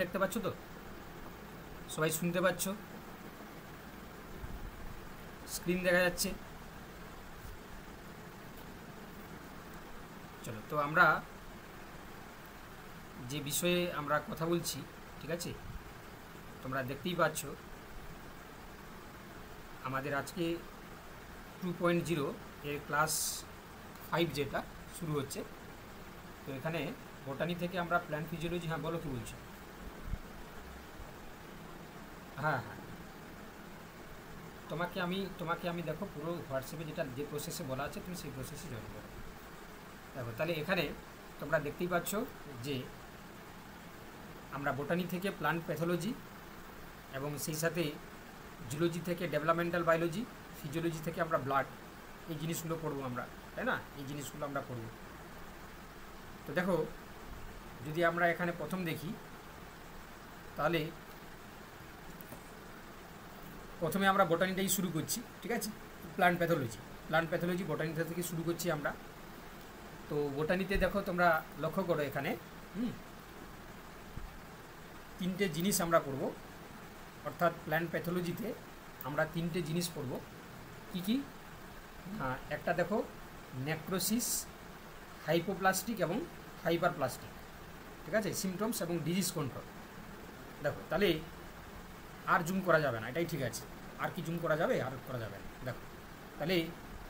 দেখতে পাচ্ছ তো? সবাই শুনতে পাচ্ছ? স্ক্রিন দেখা যাচ্ছে? চলো, তো আমরা যে বিষয়ে আমরা কথা বলছি, ঠিক আছে, তোমরা দেখতেই পাচ্ছ আমাদের আজকে 2.0 এর ক্লাস 5 যেটা শুরু হচ্ছে। তো এখানে বোটানি থেকে আমরা প্ল্যান্ট ফিজিওলজি, হ্যাঁ বলো কি বলছো? হ্যাঁ হ্যাঁ, তোমাকে আমি দেখো পুরো হোয়াটসঅ্যাপে যে প্রসেসে বলা আছে তুমি সেই প্রসেসে জয়েন করো। দেখো তাহলে এখানে তোমরা দেখতেই পাচ্ছ যে আমরা বোটানি থেকে প্ল্যান্ট প্যাথোলজি এবং সেই সাথে জুলজি থেকে ডেভেলপমেন্টাল বায়োলজি, ফিজিওলজি থেকে আমরা ব্লাড, এই জিনিসগুলো পড়বো আমরা, তাই না? এই জিনিসগুলো আমরা পড়ব। তো দেখো, যদি আমরা এখানে প্রথম দেখি তাহলে প্রথমে আমরা বোটানিটাই শুরু করছি, ঠিক আছে? প্ল্যান্ট প্যাথোলজি বোটানি থেকে শুরু করছি আমরা। তো বোটানিতে দেখো তোমরা লক্ষ্য করো এখানে তিনটে জিনিস আমরা পড়ব, অর্থাৎ প্ল্যান্ট প্যাথোলজিতে আমরা তিনটে জিনিস পড়ব। কি কি? একটা দেখো নেক্রোসিস, হাইপোপ্লাস্টিক এবং হাইপারপ্লাস্টিক, ঠিক আছে, সিমটমস এবং ডিজিজ কন্ট্রোল। দেখো তাহলে আর জুম করা যাবে না, এটাই ঠিক আছে। আর কি জুম করা যাবে? আর করা যাবে না। দেখো তাহলে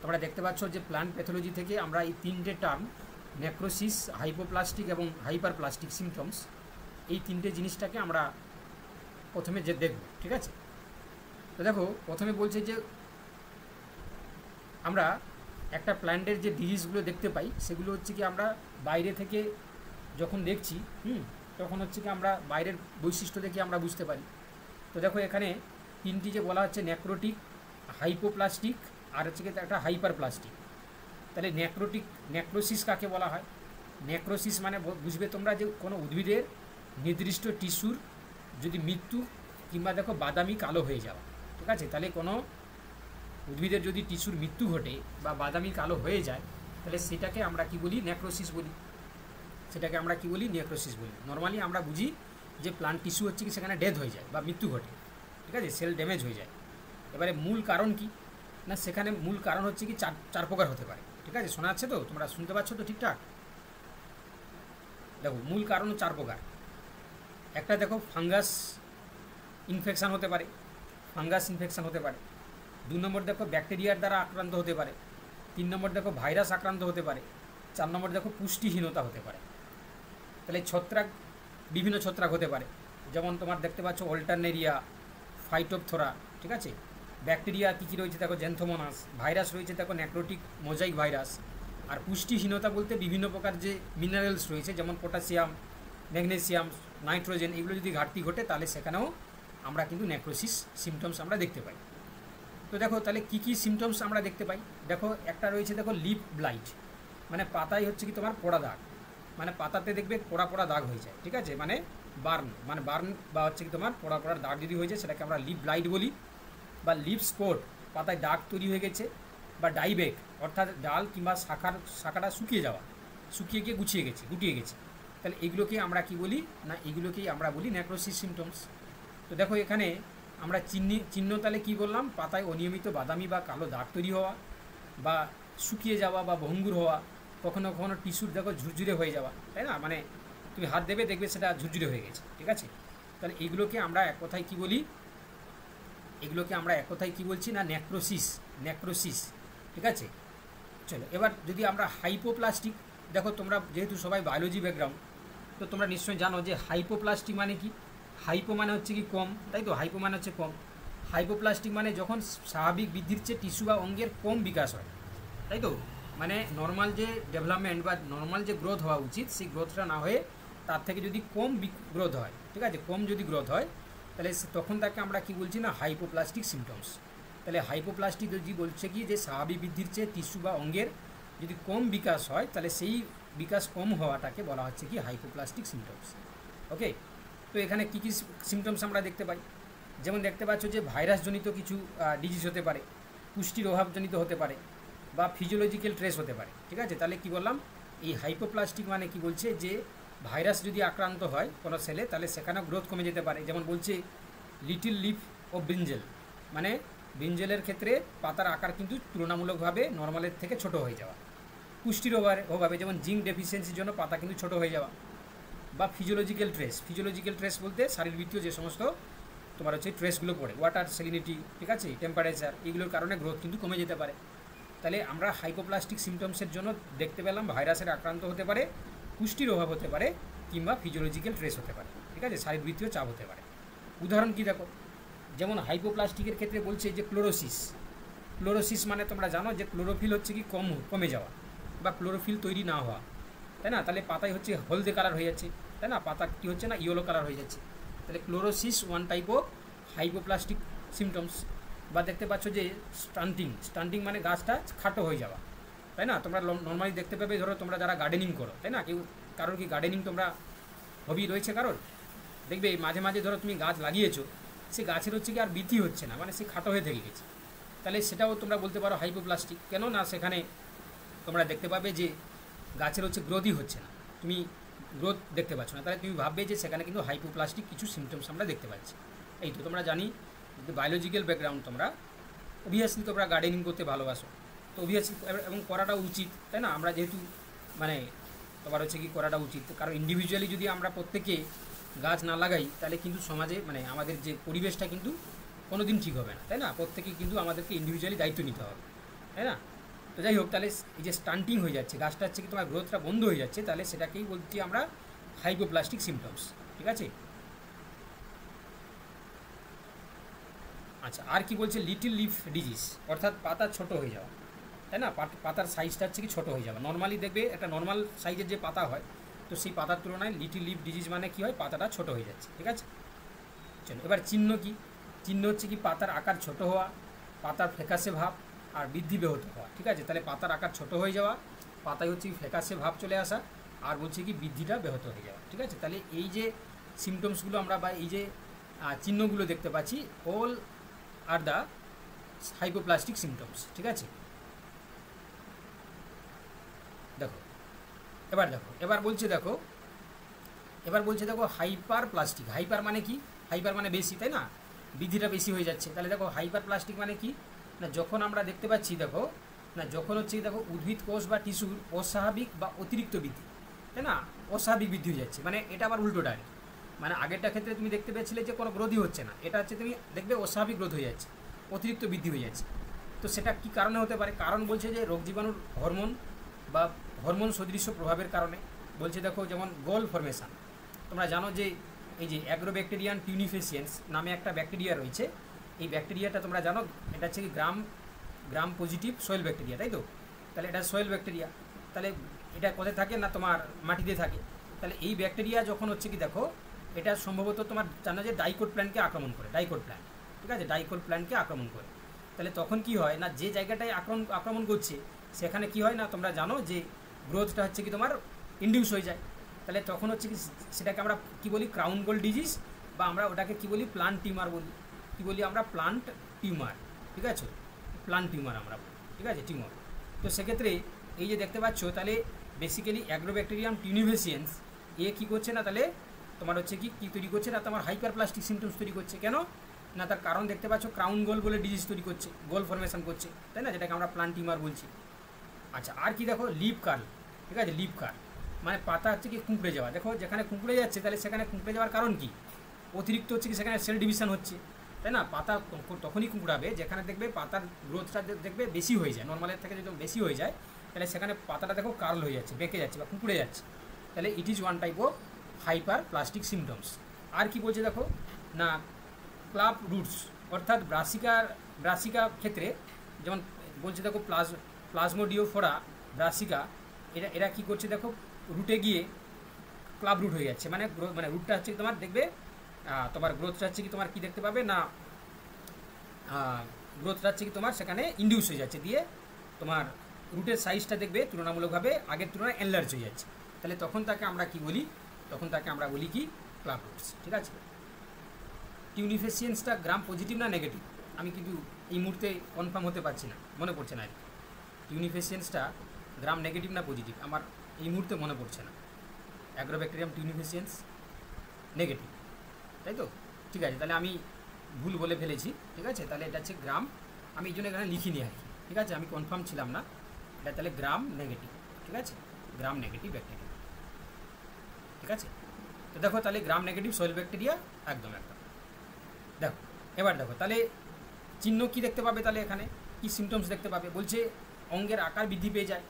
তোমরা দেখতে পাচ্ছ যে প্ল্যান্ট প্যাথোলজি থেকে আমরা এই তিনটে টার্ম, নেক্রোসিস, হাইপোপ্লাস্টিক এবং হাইপারপ্লাস্টিক সিমটমস, এই তিনটে জিনিসটাকে আমরা প্রথমে যে দেখব, ঠিক আছে? তো দেখো প্রথমে বলছে যে আমরা একটা প্ল্যান্টের যে ডিজিজগুলো দেখতে পাই সেগুলো হচ্ছে কি আমরা বাইরে থেকে যখন দেখছি তখন হচ্ছে কি আমরা বাইরের বৈশিষ্ট্য দেখে আমরা বুঝতে পারি। তো দেখো এখানে তিনটি যে বলা হচ্ছে, নেক্রোটিক, হাইপোপ্লাস্টিক আর হচ্ছে কি একটা হাইপারপ্লাস্টিক। তাহলে নেক্রোসিস কাকে বলা হয়? নেক্রোসিস মানে বুঝবে তোমরা যে কোনো উদ্ভিদের নির্দিষ্ট টিস্যুর যদি মৃত্যু কিংবা দেখো বাদামি কালো হয়ে যাওয়া, ঠিক আছে? তাহলে কোনো উদ্ভিদের যদি টিস্যুর মৃত্যু ঘটে বা বাদামি কালো হয়ে যায় তাহলে সেটাকে আমরা কি বলি? নেক্রোসিস বলি। সেটাকে আমরা কি বলি? নেক্রোসিস বলি। নর্মালি আমরা বুঝি যে প্লান্ট টিস্যু হচ্ছে কি সেখানে ডেথ হয়ে যায় বা মৃত্যু ঘটে, ঠিক আছে, সেল ড্যামেজ হয়ে যায়। এবারে মূল কারণ কি না, সেখানে মূল কারণ হচ্ছে কি চার প্রকার হতে পারে, ঠিক আছে? শোনা যাচ্ছে তো? তোমরা শুনতে পাচ্ছ তো ঠিকঠাক? দেখো মূল কারণ 4 প্রকার। একটা দেখো ফাঙ্গাস ইনফেকশান হতে পারে, 2 নম্বর দেখো ব্যাকটেরিয়ার দ্বারা আক্রান্ত হতে পারে, 3 নম্বর দেখো ভাইরাস আক্রান্ত হতে পারে, 4 নম্বর দেখো পুষ্টিহীনতা হতে পারে। তাহলে ছত্রাক, বিভিন্ন ছত্রাক হতে পারে, যেমন তোমার দেখতে পাচ্ছ অল্টারনেরিয়া, ফাইটোপথোরা, ঠিক আছে? ব্যাকটেরিয়া কী কী রয়েছে দেখো, জ্যান্থোমোনাস। ভাইরাস রয়েছে দেখো নেক্রোটিক মোজাইক ভাইরাস। আর পুষ্টিহীনতা বলতে বিভিন্ন প্রকার যে মিনারেলস রয়েছে, যেমন পটাশিয়াম, ম্যাগনেসিয়াম, নাইট্রোজেন, এগুলো যদি ঘাটতি ঘটে তাহলে সেখানেও আমরা কিন্তু নেক্রোসিস সিমটমস আমরা দেখতে পাই। তো দেখো তাহলে কী কী সিমটমস আমরা দেখতে পাই? দেখো একটা রয়েছে দেখো লিফ ব্লাইট, মানে পাতায় হচ্ছে কি তোমার পোড়া দাগ, মানে পাতাতে দেখবে পোড়া পোড়া দাগ হয়ে যায়, ঠিক আছে? মানে বার্ন বা হচ্ছে কি তোমার পোড়া পোড়ার দাগ যদি হয়ে যায় সেটাকে আমরা লিফ ব্লাইট বলি। বা লিফ স্পট, পাতায় দাগ তৈরি হয়ে গেছে। বা ডাইবেক, অর্থাৎ ডাল কিংবা শাখাটা শুকিয়ে যাওয়া, শুকিয়ে গিয়ে গুটিয়ে গেছে। তাহলে এগুলোকে আমরা কি বলি না, এগুলোকেই আমরা বলি নেক্রোসিস সিমটমস। তো দেখো এখানে আমরা চিহ্ন তাহলে কী বললাম? পাতায় অনিয়মিত বাদামি বা কালো দাগ তৈরি হওয়া, বা শুকিয়ে যাওয়া বা ভঙ্গুর হওয়া, কখনো কখনো টিস্যুর দেখো ঝুরঝুরে হয়ে যাওয়া, তাই না? মানে তুমি হাত দেবে দেখবে সেটা ঝুরঝুরে হয়ে গেছে, ঠিক আছে? তাহলে এইগুলোকে আমরা এক কথায় কী বলি? এগুলোকে আমরা এক কথায় কী বলছি না, নেক্রোসিস, ঠিক আছে? চলো এবার যদি আমরা হাইপোপ্লাস্টিক, দেখো তোমরা যেহেতু সবাই বায়োলজি ব্যাকগ্রাউন্ড, তো তোমরা নিশ্চয়ই জানো যে হাইপোপ্লাস্টিক মানে কি? হাইপো মানে হচ্ছে কি কম, তাই তো? হাইপো মানে হচ্ছে কম। হাইপোপ্লাস্টিক মানে যখন স্বাভাবিক বৃদ্ধির চেয়ে টিস্যু বা অঙ্গের কম বিকাশ হয়, তাই তো? মানে নর্মাল যে ডেভেলপমেন্ট বা নর্মাল যে গ্রোথ হওয়া উচিত সেই গ্রোথটা না হয়ে তার থেকে যদি কম গ্রোথ হয়, ঠিক আছে, কম যদি গ্রোথ হয় তাহলে তখন তাকে আমরা কি বলছি না, হাইপোপ্লাস্টিক সিমটমস। তাহলে হাইপোপ্লাস্টিক যদি বলছে কি যে স্বাভাবিক বৃদ্ধির চেয়ে টিস্যু বা অঙ্গের যদি কম বিকাশ হয় তাহলে সেই বিকাশ কম হওয়াটাকে বলা হচ্ছে কি হাইপোপ্লাস্টিক সিমটমস। ওকে, তো এখানে কী কী সিমটমস আমরা দেখতে পাই? যেমন দেখতে পাচ্ছ যে ভাইরাসজনিত কিছু ডিজিজ হতে পারে, পুষ্টির অভাবজনিত হতে পারে, বা ফিজিওলজিক্যাল ট্রেস হতে পারে, ঠিক আছে? তাহলে কি বললাম? এই হাইপোপ্লাস্টিক মানে কি বলছে যে ভাইরাস যদি আক্রান্ত হয় কোনো সেলে, তাহলে সেখানেও গ্রোথ কমে যেতে পারে। যেমন বলছে লিটিল লিফ ও ব্রিঞ্জেল, মানে ব্রিঞ্জেলের ক্ষেত্রে পাতার আকার কিন্তু তুলনামূলকভাবে নর্মালের থেকে ছোট হয়ে যাওয়া। পুষ্টির অভাবে যেমন জিঙ্ক ডেফিসিয়েন্সির জন্য পাতা কিন্তু ছোট হয়ে যাওয়া। বা ফিজিওলজিক্যাল ট্রেস বলতে শারীরবৃত্তীয় যে সমস্ত তোমার হচ্ছে ট্রেসগুলো পড়ে, ওয়াটার সেলিনিটি, ঠিক আছে, টেম্পারেচার, এগুলোর কারণে গ্রোথ কিন্তু কমে যেতে পারে। তাহলে আমরা হাইপোপ্লাস্টিক সিমটমসের জন্য দেখতে পেলাম ভাইরাসের আক্রান্ত হতে পারে, পুষ্টির অভাব হতে পারে, কিংবা ফিজিওলজিক্যাল ট্রেস হতে পারে, ঠিক আছে, শারীরবৃত্তীয় চাপ হতে পারে। উদাহরণ কি দেখো, যেমন হাইপোপ্লাস্টিকের ক্ষেত্রে বলছে যে ক্লোরোসিস মানে তোমরা জানো যে ক্লোরোফিল হচ্ছে কি কমে যাওয়া বা ক্লোরোফিল তৈরি না হওয়া, তাই না? তাহলে পাতায় হচ্ছে হলদে কালার হয়ে যাচ্ছে, তাই না? পাতা কি হচ্ছে না, ইয়েলো কালার হয়ে যাচ্ছে। তাহলে chlorosis one type of hypoplastic symptoms. বা দেখতে পাচ্ছ যে স্টান্টিং মানে গাছটা খাটো হয়ে যাওয়া, তাই না? তোমরা নর্মালি দেখতে পাবে, ধরো তোমরা যারা গার্ডেনিং করো, তাই না, কারোর কি গার্ডেনিং তোমরা হবি রয়েছে কারোর, দেখবে মাঝে মাঝে ধরো তুমি গাছ লাগিয়েছো, সে গাছের হচ্ছে কি আর বৃদ্ধি হচ্ছে না, মানে সে খাটো হয়ে থেকে গেছে। তাহলে সেটাও তোমরা বলতে পারো হাইপোপ্লাস্টিক। কেন না, সেখানে তোমরা দেখতে পাবে যে গাছের হচ্ছে গ্রোথই হচ্ছে না, তুমি গ্রোথ দেখতে পাচ্ছ না, তাহলে তুমি ভাববে যে সেখানে কিন্তু হাইপোপ্লাস্টিক কিছু সিমটমস আমরা দেখতে পাচ্ছি। এই তো তোমরা জানি বায়োলজিক্যাল ব্যাকগ্রাউন্ড, তোমরা অবভিয়াসলি তোমরা গার্ডেনিং করতে ভালোবাসো, তো অবভিয়াসলি এবং করাটা উচিত, তাই না? আমরা যেহেতু মানে তোমার হচ্ছে কি করাটা উচিত, কারণ ইন্ডিভিজুয়ালি যদি আমরা প্রত্যেকে গাছ না লাগাই, তাহলে কিন্তু সমাজে মানে আমাদের যে পরিবেশটা কিন্তু কোনো দিন ঠিক হবে না, তাই না? প্রত্যেকেই কিন্তু আমাদেরকে ইন্ডিভিজুয়ালি দায়িত্ব নিতে হবে, তাই না? তো যাই হোক, তাহলে এই যে স্টান্টিং হয়ে যাচ্ছে, গাছটা হচ্ছে কি তোমার গ্রোথটা বন্ধ হয়ে যাচ্ছে, তাহলে সেটাকেই বলছি আমরা হাইপোপ্লাস্টিক সিমটমস, ঠিক আছে। আচ্ছা, আর কি বলছে, লিটিল লিফ ডিজিজ, অর্থাৎ পাতা ছোট হয়ে যাওয়া, তাই না? পাতার সাইজটা হচ্ছে কি ছোট হয়ে যাওয়া। নর্মালি দেখবে একটা নর্মাল সাইজের যে পাতা হয়, তো সেই পাতার তুলনায় লিটিল লিফ ডিজিজ মানে কি হয়, পাতাটা ছোট হয়ে যাচ্ছে, ঠিক আছে। চলো এবার চিহ্ন কি, চিহ্ন হচ্ছে কি পাতার আকার ছোট হওয়া, পাতার ফ্যাকাশে ভাব আর বৃদ্ধি ব্যাহত হওয়া, ঠিক আছে। তাহলে পাতার আকার ছোট হয়ে যাওয়া, পাতায় হচ্ছে কি ফ্যাকাশে ভাব চলে আসা, আর বলছে কি বৃদ্ধিটা ব্যাহত হয়ে যাওয়া, ঠিক আছে। তাহলে এই যে সিমটমসগুলো আমরা বা এই যে চিহ্নগুলো দেখতে পাচ্ছি, all are the hypoplastic symptoms, ঠিক আছে। দেখো এবার বলছে দেখো হাইপার প্লাস্টিক। হাইপার মানে কি, হাইপার মানে বেশি, তাই না? বৃদ্ধিটা বেশি হয়ে যাচ্ছে। তাহলে দেখো হাইপার প্লাস্টিক মানে কি না, যখন আমরা দেখতে পাচ্ছি দেখো না, যখন হচ্ছে দেখো উদ্ভিদ কোষ বা টিস্যুর অস্বাভাবিক বা অতিরিক্ত বৃদ্ধি, তাই না, অস্বাভাবিক বৃদ্ধি হয়ে যাচ্ছে, মানে এটা আবার উল্টোটা। মানে আগেরটা ক্ষেত্রে তুমি দেখতে পেয়েছিলে যে কোনো গ্রোথই হচ্ছে না, এটা হচ্ছে তুমি দেখবে অস্বাভাবিক গ্রোথ হয়ে যাচ্ছে, অতিরিক্ত বৃদ্ধি হয়ে যাচ্ছে। তো সেটা কি কারণে হতে পারে? কারণ বলছে যে রোগ জীবাণুর হরমোন বা হরমোন সদৃশ্য প্রভাবের কারণে। বলছে দেখো যেমন গোল ফরমেশন, তোমরা জানো যে এই যে অ্যাগ্রোব্যাকটেরিয়ান টিউনিফেসিয়েন্স নামে একটা ব্যাকটেরিয়া রয়েছে, এই ব্যাকটেরিয়াটা তোমরা জানো এটা হচ্ছে কি গ্রাম পজিটিভ সয়েল ব্যাকটেরিয়া, তাই তো? তাহলে এটা সয়েল ব্যাকটেরিয়া, তাহলে এটা কোথায় থাকে না, তোমার মাটিতে থাকে। তাহলে এই ব্যাকটেরিয়া যখন হচ্ছে কি দেখো, এটা সম্ভবত তোমার জানো যে ডাইকোট প্ল্যান্টকে আক্রমণ করে, ডাইকোট প্ল্যান্ট, ঠিক আছে, ডাইকোট প্ল্যান্টকে আক্রমণ করে। তাহলে তখন কি হয় না, যে জায়গাটায় আক্রমণ করছে সেখানে কি হয় না, তোমরা জানো যে গ্রোথটা হচ্ছে কি তোমার ইনডিউস হয়ে যায়। তাহলে তখন হচ্ছে কি সেটাকে আমরা কি বলি, ক্রাউন গোল ডিজিজ, বা আমরা ওটাকে কি বলি, প্লান্ট টিউমার বলি। কি বলি আমরা, প্লান্ট টিউমার, ঠিক আছে, প্লান্ট টিউমার আমরা বলি, ঠিক আছে, টিউমার। তো সেক্ষেত্রে এই যে দেখতে পাচ্ছ, তাহলে বেসিক্যালি অ্যাগ্রোব্যাকটেরিয়াম টিউনিফেসিয়েন্স কী করছে না, তাহলে তোমার হচ্ছে কি তৈরি করছে না, তোমার হাইপার প্লাস্টিক সিমটমস তৈরি করছে। কেন না, তার কারণ দেখতে পাচ্ছ ক্রাউন গোল বলে ডিজিজ তৈরি করছে, গোল ফরমেশন করছে, তাই না, যেটাকে আমরা প্লান্ট টিউমার বলছি। আচ্ছা, আর কি দেখো, লিপ কার্ল, ঠিক আছে, লিপ কার্ল মানে পাতা হচ্ছে কি কুঁকড়ে যাওয়া। দেখো যেখানে কুঁকড়ে যাচ্ছে, তাহলে সেখানে কুঁকড়ে যাওয়ার কারণ কি, অতিরিক্ত হচ্ছে কি সেখানে সেল ডিভিশন হচ্ছে, তাই না। পাতা তখনই কুঁকড়াবে যেখানে দেখবে পাতার গ্রোথটা দেখবে বেশি হয়ে যায়, নর্মালের থেকে যদি বেশি হয়ে যায়, তাহলে সেখানে পাতাটা দেখো কার্ল হয়ে যাচ্ছে, বেঁকে যাচ্ছে বা কুঁকড়ে যাচ্ছে। তাহলে it is one type of hyperplastic symptoms. আর কি বলছে দেখো না, ক্লাব রুটস, অর্থাৎ ব্রাসিকা ক্ষেত্রে যেমন বলছে দেখো প্লাজমোডিওফোরা ব্রাসিকা, এরা কী করছে দেখো, রুটে গিয়ে ক্লাব রুট হয়ে যাচ্ছে, মানে রুটটা হচ্ছে তোমার দেখবে তোমার গ্রোথটা হচ্ছে কি তোমার কি দেখতে পাবে না, গ্রোথটা হচ্ছে কি তোমার সেখানে ইনডিউস হয়ে যাচ্ছে, দিয়ে তোমার রুটের সাইজটা দেখবে তুলনামূলকভাবে আগের তুলনায় এনলার্জ হয়ে যাচ্ছে। তাহলে তখন তাকে আমরা কি বলি, কি ক্লাব রুটস, ঠিক আছে। টিউনিফেসিয়েন্সটা গ্রাম পজিটিভ না নেগেটিভ, আমি কিন্তু এই মুহূর্তে কনফার্ম হতে পারছি না, মনে পড়ছে না আর কি। টিউনিফেসিয়েন্সটা গ্রাম নেগেটিভ না পজিটিভ আমার এই মুহূর্তে মনে পড়ছে না। অ্যাগ্রোব্যাকটেরিয়াম টিউনিফিসিয়েন্স নেগেটিভ, তাই তো? ঠিক আছে, তাহলে আমি ভুল বলে ফেলেছি, ঠিক আছে? তাহলে এটা হচ্ছে গ্রাম, আমি এই জন্য এখানে লিখিনি আর কি, ঠিক আছে? আমি কনফার্ম ছিলাম না, এটা তাহলে গ্রাম নেগেটিভ, ঠিক আছে? গ্রাম নেগেটিভ ব্যাকটেরিয়া, ঠিক আছে? তো দেখো তাহলে গ্রাম নেগেটিভ সয়েল ব্যাকটেরিয়া একদম একদম। দেখো এবার দেখো তাহলে চিহ্ন কি দেখতে পাবে, তাহলে এখানে কি সিমটমস দেখতে পাবে? বলছে অঙ্গের আকার বৃদ্ধি পেয়ে যায়,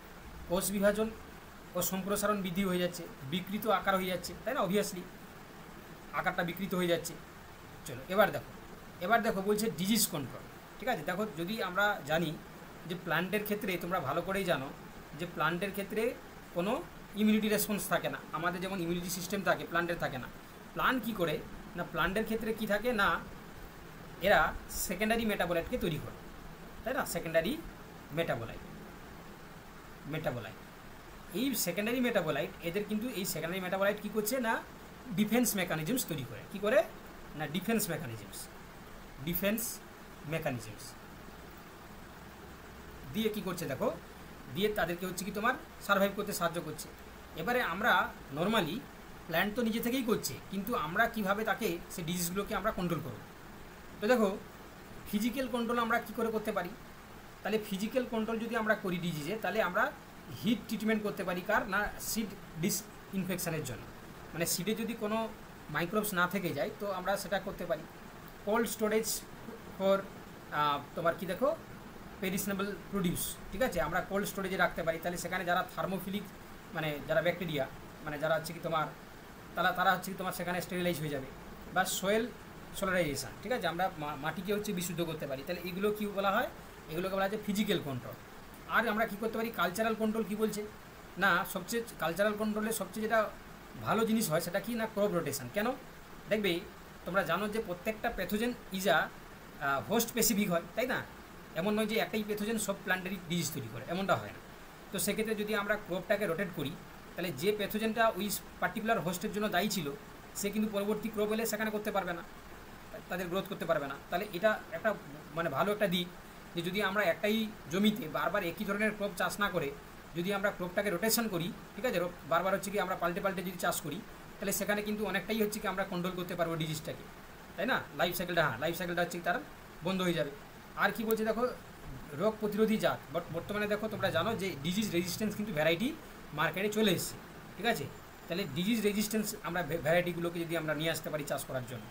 কোষ বিভাজন ও সম্প্রসারণ বৃদ্ধি হয়ে যাচ্ছে, বিকৃত আকার হয়ে যাচ্ছে, তাই না? অবভিয়াসলি আকারটা বিকৃত হয়ে যাচ্ছে। চলো এবার দেখো বলছে ডিজিজ কন্ট্রোল, ঠিক আছে? দেখো যদি আমরা জানি যে প্লান্টের ক্ষেত্রে, তোমরা ভালো করেই জানো যে প্লান্টের ক্ষেত্রে কোনো ইমিউনিটি রেসপন্স থাকে না, আমাদের যেমন ইমিউনিটি সিস্টেম থাকে, প্লান্টের থাকে না। প্লান্ট কী করে না, প্লান্টের ক্ষেত্রে কি থাকে না, এরা সেকেন্ডারি মেটাবোলাইটকে তৈরি করে, তাই না? সেকেন্ডারি মেটাবোলাইট এই সেকেন্ডারি মেটাবোলাইট এদের কিন্তু এই সেকেন্ডারি মেটাবোলাইট কী করছে না, ডিফেন্স মেকানিজমস তৈরি করে। কী করে না, ডিফেন্স মেকানিজমস দিয়ে কী করছে দেখো, দিয়ে তাদেরকে হচ্ছে কি তোমার সার্ভাইভ করতে সাহায্য করছে। এবারে আমরা নর্মালি প্ল্যান্ট তো নিজে থেকেই করছে, কিন্তু আমরা কিভাবে তাকে সেই ডিজিজগুলোকে আমরা কন্ট্রোল করব? তো দেখো ফিজিক্যাল কন্ট্রোল আমরা কী করে করতে পারি? তাহলে ফিজিক্যাল কন্ট্রোল যদি আমরা করি ডিজিজে, তাহলে আমরা হিট ট্রিটমেন্ট করতে পারি। কার না, সিড ডিসইনফেকশানের জন্য, মানে সিডে যদি কোনো মাইক্রোবস না থেকে যায় তো আমরা সেটা করতে পারি। কোল্ড স্টোরেজ ফর তোমার কি দেখো পেরিশনেবল প্রডিউস, ঠিক আছে? আমরা কোল্ড স্টোরেজে রাখতে পারি, তাহলে সেখানে যারা থার্মোফিলিক মানে যারা ব্যাকটেরিয়া মানে যারা হচ্ছে কি তোমার তারা হচ্ছে কি তোমার সেখানে স্টেরিলাইজ হয়ে যাবে। বা সোয়েল সোলারাইজেশান, ঠিক আছে? আমরা মাটিকে হচ্ছে বিশুদ্ধ করতে পারি, তাহলে এগুলো কী বলা হয়, এগুলোকে বলা হয় ফিজিক্যাল কন্ট্রোল। আর আমরা কী করতে পারি, কালচারাল কন্ট্রোল। কী বলছে না, সবচেয়ে কালচারাল কন্ট্রোলের সবচেয়ে যেটা ভালো জিনিস হয় সেটা কি না, ক্রপ রোটেশন। কেন দেখবে তোমরা জানো যে প্রত্যেকটা প্যাথোজেন ইজ হোস্ট স্পেসিফিক হয়, তাই না? এমন নয় যে একটাই প্যাথোজেন সব প্ল্যান্টেরই ডিজিজ তৈরি করে, এমনটা হয় না। তো সেক্ষেত্রে যদি আমরা ক্রপটাকে রোটেট করি, তাহলে যে প্যাথোজেনটা ওই পার্টিকুলার হোস্টের জন্য দায়ী ছিল সে কিন্তু পরবর্তী ক্রপ এলে সেখানে করতে পারবে না, তাদের গ্রোথ করতে পারবে না। তাহলে এটা একটা মানে ভালো একটা দিক যে যদি আমরা একটাই জমিতে বারবার একই ধরনের ক্রপ চাষ না করে যদি আমরা ক্রপটাকে রোটেশন করি, ঠিক আছে, বারবার হচ্ছে কি আমরা পাল্টে যদি চাষ করি, তাহলে সেখানে কিন্তু অনেকটাই হচ্ছে কি আমরা কন্ট্রোল করতে পারবো ডিজিজটাকে, তাই না? লাইফ সাইকেলটা হচ্ছে তার বন্ধ হয়ে যাবে। আর কি বলছে দেখো, রোগ প্রতিরোধী জাত। বর্তমানে দেখো তোমরা জানো যে ডিজিজ রেজিস্ট্যান্স কিন্তু ভ্যারাইটি মার্কেটে চলে এসেছে, ঠিক আছে? তাহলে ডিজিজ রেজিস্ট্যান্স আমরা ভ্যারাইটিগুলোকে যদি আমরা নিয়ে আসতে পারি চাষ করার জন্য,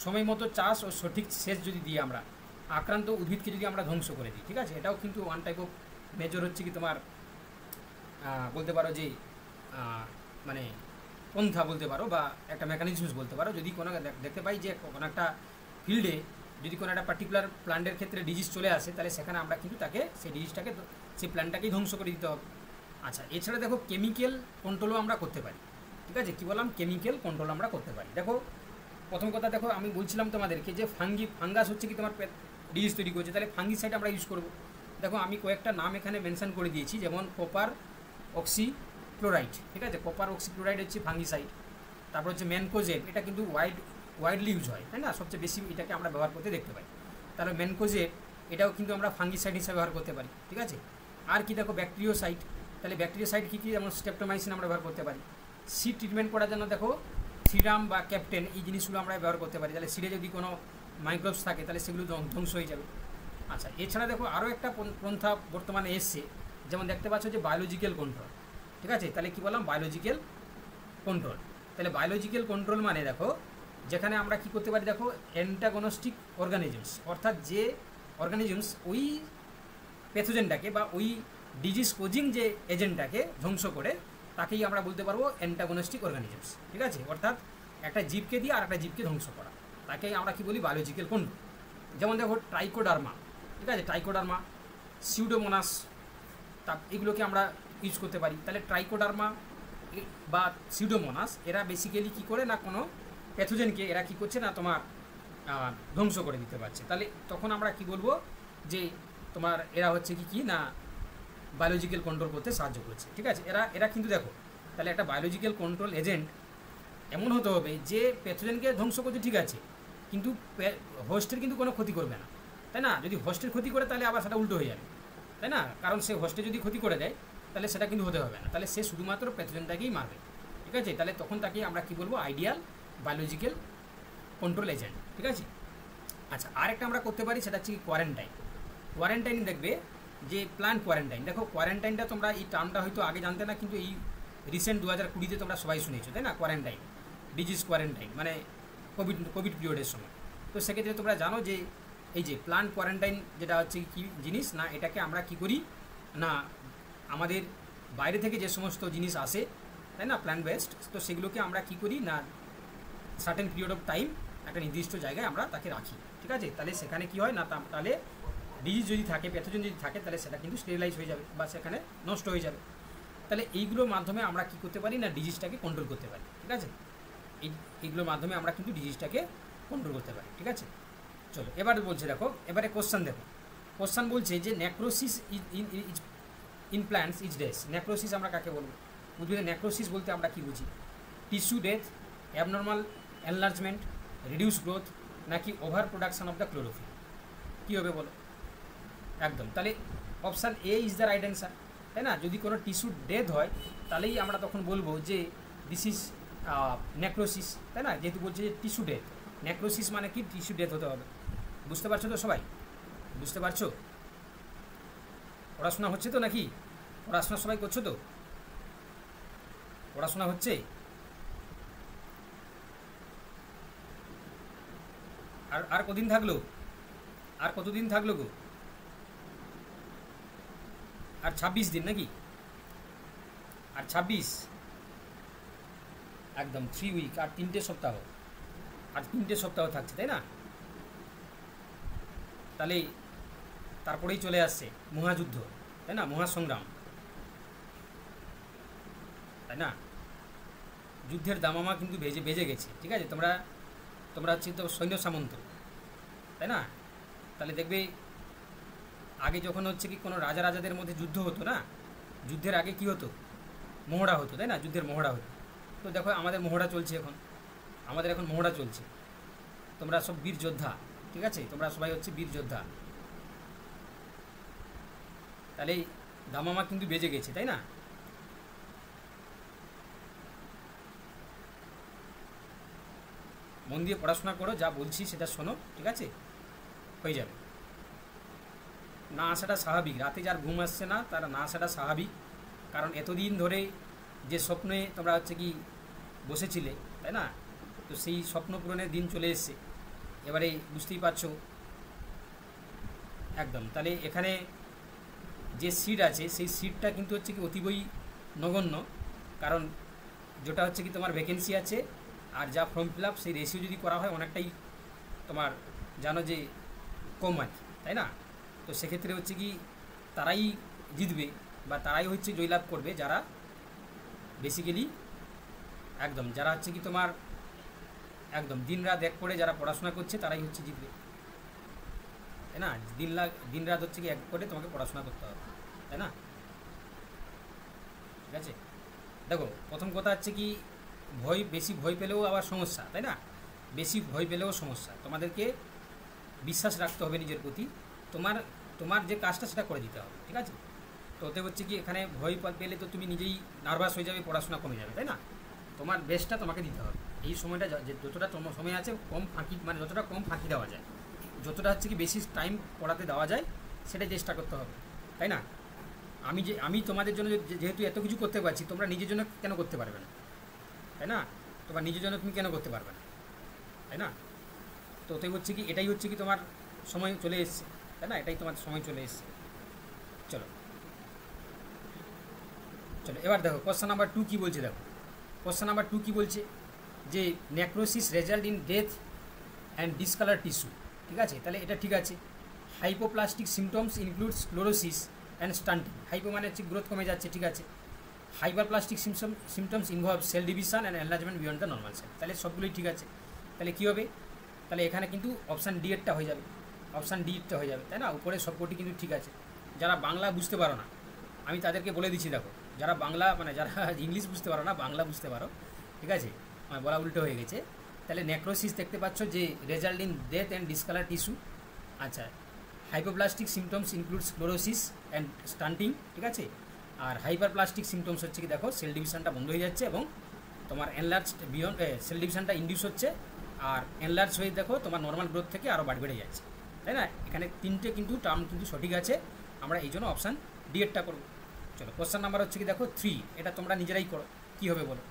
সময় মতো চাষ ও সঠিক সেচ যদি দিয়ে আমরা আক্রান্ত উদ্ভিদকে যদি আমরা ধ্বংস করে দিই, ঠিক আছে, এটাও কিন্তু ওয়ান টাইপ অফ মেজর হচ্ছে কি তোমার বলতে পারো যে মানে পন্থা বলতে পারো বা একটা মেকানিজমস বলতে পারো। যদি কোনো দেখতে পাই যে কোনো একটা ফিল্ডে যদি কোনো একটা পার্টিকুলার প্ল্যান্টের ক্ষেত্রে ডিজিজ চলে আসে, তাহলে সেখানে আমরা কিন্তু তাকে সেই ডিজিজটাকে সেই প্ল্যান্টটাকেই ধ্বংস করে দিতে হবে। আচ্ছা, এছাড়া দেখো কেমিক্যাল কন্ট্রোলও আমরা করতে পারি, ঠিক আছে? কী বললাম, কেমিক্যাল কন্ট্রোল আমরা করতে পারি। দেখো প্রথম কথা দেখো আমি বলছিলাম তোমাদেরকে যে ফাঙ্গাস হচ্ছে কি তোমার ডিজিজ তৈরি করছে, তাহলে ফাঙ্গিসাইড আমরা ইউজ করব। দেখো আমি কয়েকটা নাম এখানে মেনশন করে দিয়েছি, যেমন কপার অক্সিক্লোরাইড, ঠিক আছে? কপার অক্সিক্লোরাইড হচ্ছে ফাঙ্গিসাইড। তারপর হচ্ছে ম্যানকোজেব, এটা কিন্তু ওয়াইডলি ইউজ হয়, তাই না? সবচেয়ে বেশি এটাকে আমরা ব্যবহার করতে দেখতে পাই। তারপর ম্যানকোজেব এটাও কিন্তু আমরা ফাঙ্গিসাইড হিসেবে ব্যবহার করতে পারি, ঠিক আছে? আর কি দেখো ব্যাকটেরিওসাইড, তাহলে ব্যাকটেরিওসাইড কী কী, যেমন স্টেপ্টোমাইসিন আমরা ব্যবহার করতে পারি। সিড ট্রিটমেন্ট করার জন্য দেখো সিরাম বা ক্যাপ্টেন এই জিনিসগুলো আমরা ব্যবহার করতে পারি, তাহলে সিডে যদি কোনো মাইক্রোবস থাকে তাহলে সেগুলো ধ্বংস হয়ে যাবে। আচ্ছা, এছাড়া দেখো আরও একটা পন্থা বর্তমানে এসছে, যেমন দেখতে পাচ্ছ যে বায়োলজিক্যাল কন্ট্রোল, ঠিক আছে? তাহলে কী বললাম, বায়োলজিক্যাল কন্ট্রোল। তাহলে বায়োলজিক্যাল কন্ট্রোল মানে দেখো যেখানে আমরা কী করতে পারি, দেখো অ্যান্টাগনস্টিক অর্গানিজমস, অর্থাৎ যে অর্গানিজমস ওই প্যাথোজেনটাকে বা ওই ডিজিজ কোজিং যে এজেন্টটাকে ধ্বংস করে, তাকেই আমরা বলতে পারবো অ্যান্টাগনস্টিক অর্গানিজমস, ঠিক আছে? অর্থাৎ একটা জীবকে দিয়ে আর একটা জীবকে ধ্বংস করা, তাকেই আমরা কি বলি, বায়োলজিক্যাল কন্ট্রোল। যেমন দেখো ট্রাইকোডার্মা, ঠিক আছে, ট্রাইকোডার্মা, সিউডোমোনাস, এগুলোকে আমরা ইউজ করতে পারি। তাহলে ট্রাইকোডার্মা বা সিউডোমোনাস এরা বেসিক্যালি কী করে না, কোনো প্যাথোজেনকে এরা কী করছে না তোমার ধ্বংস করে দিতে পারছে। তাহলে তখন আমরা কি বলবো যে তোমার এরা হচ্ছে কি না বায়োলজিক্যাল কন্ট্রোল করতে সাহায্য করছে, ঠিক আছে? এরা কিন্তু দেখো তাহলে একটা বায়োলজিক্যাল কন্ট্রোল এজেন্ট এমন হতে হবে যে প্যাথোজেনকে ধ্বংস করতে ঠিক আছে, কিন্তু হোস্টের কিন্তু কোনো ক্ষতি করবে না, তাই না? যদি হোস্টের ক্ষতি করে তাহলে আবার সেটা উল্টো হয়ে যাবে, তাই না? কারণ সে হোস্টে যদি ক্ষতি করে দেয় তাহলে সেটা কিন্তু হতে হবে না, তাহলে সে শুধুমাত্র প্যাথোজেনটাকেই মারবে, ঠিক ঠিক আছে, তাহলে তখন তাকে আমরা কি বলবো, আইডিয়াল বায়োলজিক্যাল কন্ট্রোল এজেন্ট। ঠিক আছে, আচ্ছা আরেকটা আমরা করতে পারি, সেটা হচ্ছে কোয়ারেন্টাইন। কোয়ারেন্টাইন দেখবে যে প্ল্যান কোয়ারেন্টাইন, দেখো কোয়ারেন্টাইনটা তোমরা এই টার্মটা হয়তো আগে জানতে না, কিন্তু এই রিসেন্ট 2020-তে তোমরা সবাই শুনেছো, তাই না? কোয়ারেন্টাইন, ডিজিজ কোয়ারেন্টাইন, মানে কোভিড পিরিয়ডের সময়। তো সেক্ষেত্রে তোমরা জানো যে এই যে প্ল্যান কোয়ারেন্টাইন যেটা হচ্ছে কি জিনিস না, এটাকে আমরা কি করি না, আমাদের বাইরে থেকে যে সমস্ত জিনিস আসে, তাই না, প্ল্যান বেসড, তো সেগুলোকে আমরা কি করি না, সার্টেন পিরিয়ড অফ টাইম একটা নির্দিষ্ট জায়গায় আমরা তাকে রাখি। ঠিক আছে, তাহলে সেখানে কি হয় না, তাহলে ডিজিজ যদি থাকে, প্যাথোজেন যদি থাকে, তাহলে সেটা কিন্তু স্টেরিলাইজ হয়ে যাবে বা সেখানে নষ্ট হয়ে যাবে। তাহলে এইগুলোর মাধ্যমে আমরা কি করতে পারি না, ডিজিজটাকে কন্ট্রোল করতে পারি। ঠিক আছে, এইগুলোর মাধ্যমে আমরা কিন্তু ডিজিজটাকে কন্ট্রোল করতে পারি। ঠিক আছে, চলো এবার বলছে, দেখো এবারে কোশ্চেন দেখো, কোশ্চেন বলছে যে necrosis in plants is dash. Necrosis আমরা কাকে বলবো, বুঝবে? নেক্রোসিস বলতে আমরা কি বুঝি, tissue death, abnormal enlargement, reduce growth, নাকি over production of the chlorophyll? কী হবে বলো? একদম, তাহলে option A is the right answer, তাই না? যদি কোনো টিস্যু ডেথ হয় তাহলেই আমরা তখন বলবো যে দিস ইজ নেক্রোসিস, তাই না? যেহেতু বলছে যে টিস্যু ডেথ, নেক্রোসিস মানে কি, টিস্যু ডেথ হতে হবে। বুঝতে পারছো তো সবাই? বুঝতে পারছো? পড়াশোনা হচ্ছে তো নাকি? পড়াশোনা সবাই করছো তো? পড়াশোনা হচ্ছে? আর কদিন থাকলো, আর কতদিন থাকলো গো? আর 26 দিন নাকি? আর 26, একদম 3 উইক, আর 3টে সপ্তাহ, আর 3টে সপ্তাহ থাকছে, তাই না? তাহলে তারপরেই চলে আসছে মহাযুদ্ধ, তাই না, মহাসংগ্রাম, তাই না? যুদ্ধের দামামা কিন্তু বেজে গেছে। ঠিক আছে, তোমরা হচ্ছে তো সৈন্য সামন্ত, তাই না? তাহলে দেখবে আগে যখন হচ্ছে কি কোনো রাজাদের মধ্যে যুদ্ধ হতো না, যুদ্ধের আগে কি হতো, মহড়া হতো, তাই না? যুদ্ধের মহড়া হতো। তো দেখো আমাদের মহড়া চলছে এখন, আমাদের এখন মহড়া চলছে, তোমরা সব বীর যোদ্ধা। ঠিক আছে, তোমরা সবাই হচ্ছে বীর যোদ্ধা, তাহলে দামামা কিন্তু বেজে গেছে, তাই না? মন দিয়ে পড়াশোনা করো, যা বলছি সেটা শোনো, ঠিক আছে, হয়ে যাবে। না আসাটা স্বাভাবিক, রাতে যার ঘুম আসছে না তারা না আসাটা স্বাভাবিক, কারণ এতদিন ধরে যে স্বপ্নে তোমরা হচ্ছে কি বসেছিলে, তাই না, তো সেই স্বপ্ন পূরণের দিন চলে এসছে, এবারে বুঝতেই পারছো। একদম, তাহলে এখানে যে সিট আছে সেই সিটটা কিন্তু হচ্ছে কি অতীবই নগণ্য, কারণ যেটা হচ্ছে কি তোমার ভ্যাকেন্সি আছে আর যা ফর্ম ফিল আপ, সেই রেশিও যদি করা হয় অনেকটাই তোমার জানো যে কম আছে, তাই না? তো সেক্ষেত্রে হচ্ছে কি তারাই জিতবে বা তারাই হচ্ছে জয়লাভ করবে যারা বেসিক্যালি একদম, যারা হচ্ছে কি তোমার একদম দিন রাত এক করে যারা পড়াশোনা করছে তারাই হচ্ছে জিতবে, তাই না? দিন রাত হচ্ছে কি এক করে তোমাকে পড়াশোনা করতে হবে, তাই না? ঠিক আছে, দেখো প্রথম কথা হচ্ছে কি বেশি ভয় পেলেও আবার সমস্যা, তাই না? বেশি ভয় পেলেও সমস্যা, তোমাদেরকে বিশ্বাস রাখতে হবে নিজের প্রতি, তোমার যে কাজটা সেটা করে দিতে হবে। ঠিক আছে, তো ওতে হচ্ছে কি এখানে ভয় পেলে তো তুমি নিজেই নার্ভাস হয়ে যাবে, পড়াশোনা কমে যাবে, তাই না? তোমার বেস্টটা তোমাকে দিতে হবে এই সময়টা, যতটা তোমার সময় আছে কম ফাঁকি, মানে যতটা কম ফাঁকি দেওয়া যায়, যতটা হচ্ছে কি বেশি টাইম পড়াতে দেওয়া যায় সেটাই চেষ্টা করতে হবে, তাই না? আমি তোমাদের জন্য যেহেতু এত কিছু করতে পারছি, তোমরা নিজের জন্য কেন করতে পারবে না, তাই না? তোমার নিজের জন্য তুমি কেন করতে পারবে না, তাই না? তো ওতে হচ্ছে কি এটাই হচ্ছে কি তোমার সময় চলে এসছে, তাই না? এটাই তোমার সময় চলে এসছে। চলো এবার দেখো কোশ্চেন নাম্বার 2 কী বলছে, দেখো কোশ্চেন নাম্বার 2 কী বলছে যে necrosis result in death and discolour tissue. ঠিক আছে, তাহলে এটা ঠিক আছে। Hypoplastic symptoms includes chlorosis and stunting. Hypo মানে হচ্ছে গ্রোথ কমে যাচ্ছে, ঠিক আছে। Hyperplastic symptoms involve cell division and enlargement beyond the normal cell. তাহলে সবগুলোই ঠিক আছে। তাহলে কী হবে, তাহলে এখানে কিন্তু অপশান ডি এরটা হয়ে যাবে, অপশান ডি এরটা হয়ে যাবে, তাই না? উপরে সবকটি কিন্তু ঠিক আছে। যারা বাংলা বুঝতে পারো না আমি তাদেরকে বলে দিচ্ছি, দেখো যারা বাংলা মানে যারা ইংলিশ বুঝতে পারো না বাংলা বুঝতে পারো, ঠিক আছে, আমার বলা উল্টো হয়ে গেছে। তাহলে নেক্রোসিস দেখতে পাচ্ছ যে result in death and discolour tissue. আচ্ছা, hypoplastic symptoms includes chlorosis and stunting, ঠিক আছে। আর হাইপারপ্লাস্টিক সিমটমস হচ্ছে কি দেখো সেল ডিভিশনটা বন্ধ হয়ে যাচ্ছে এবং তোমার এনলার্জ বিয়ন্ড সেল ডিভিশনটা ইন্ডিউস হচ্ছে, আর এনলার্জ হয়ে দেখো তোমার নর্মাল গ্রোথ থেকে আরও বেড়ে যাচ্ছে, তাই না? এখানে তিনটে কিন্তু টার্ম কিন্তু সঠিক আছে, আমরা এই জন্য অপশান ডি এরটা করবো। চলো কোশ্চেন নাম্বার হচ্ছে কি দেখো 3, এটা তোমরা নিজেরাই করো, কী হবে বলো,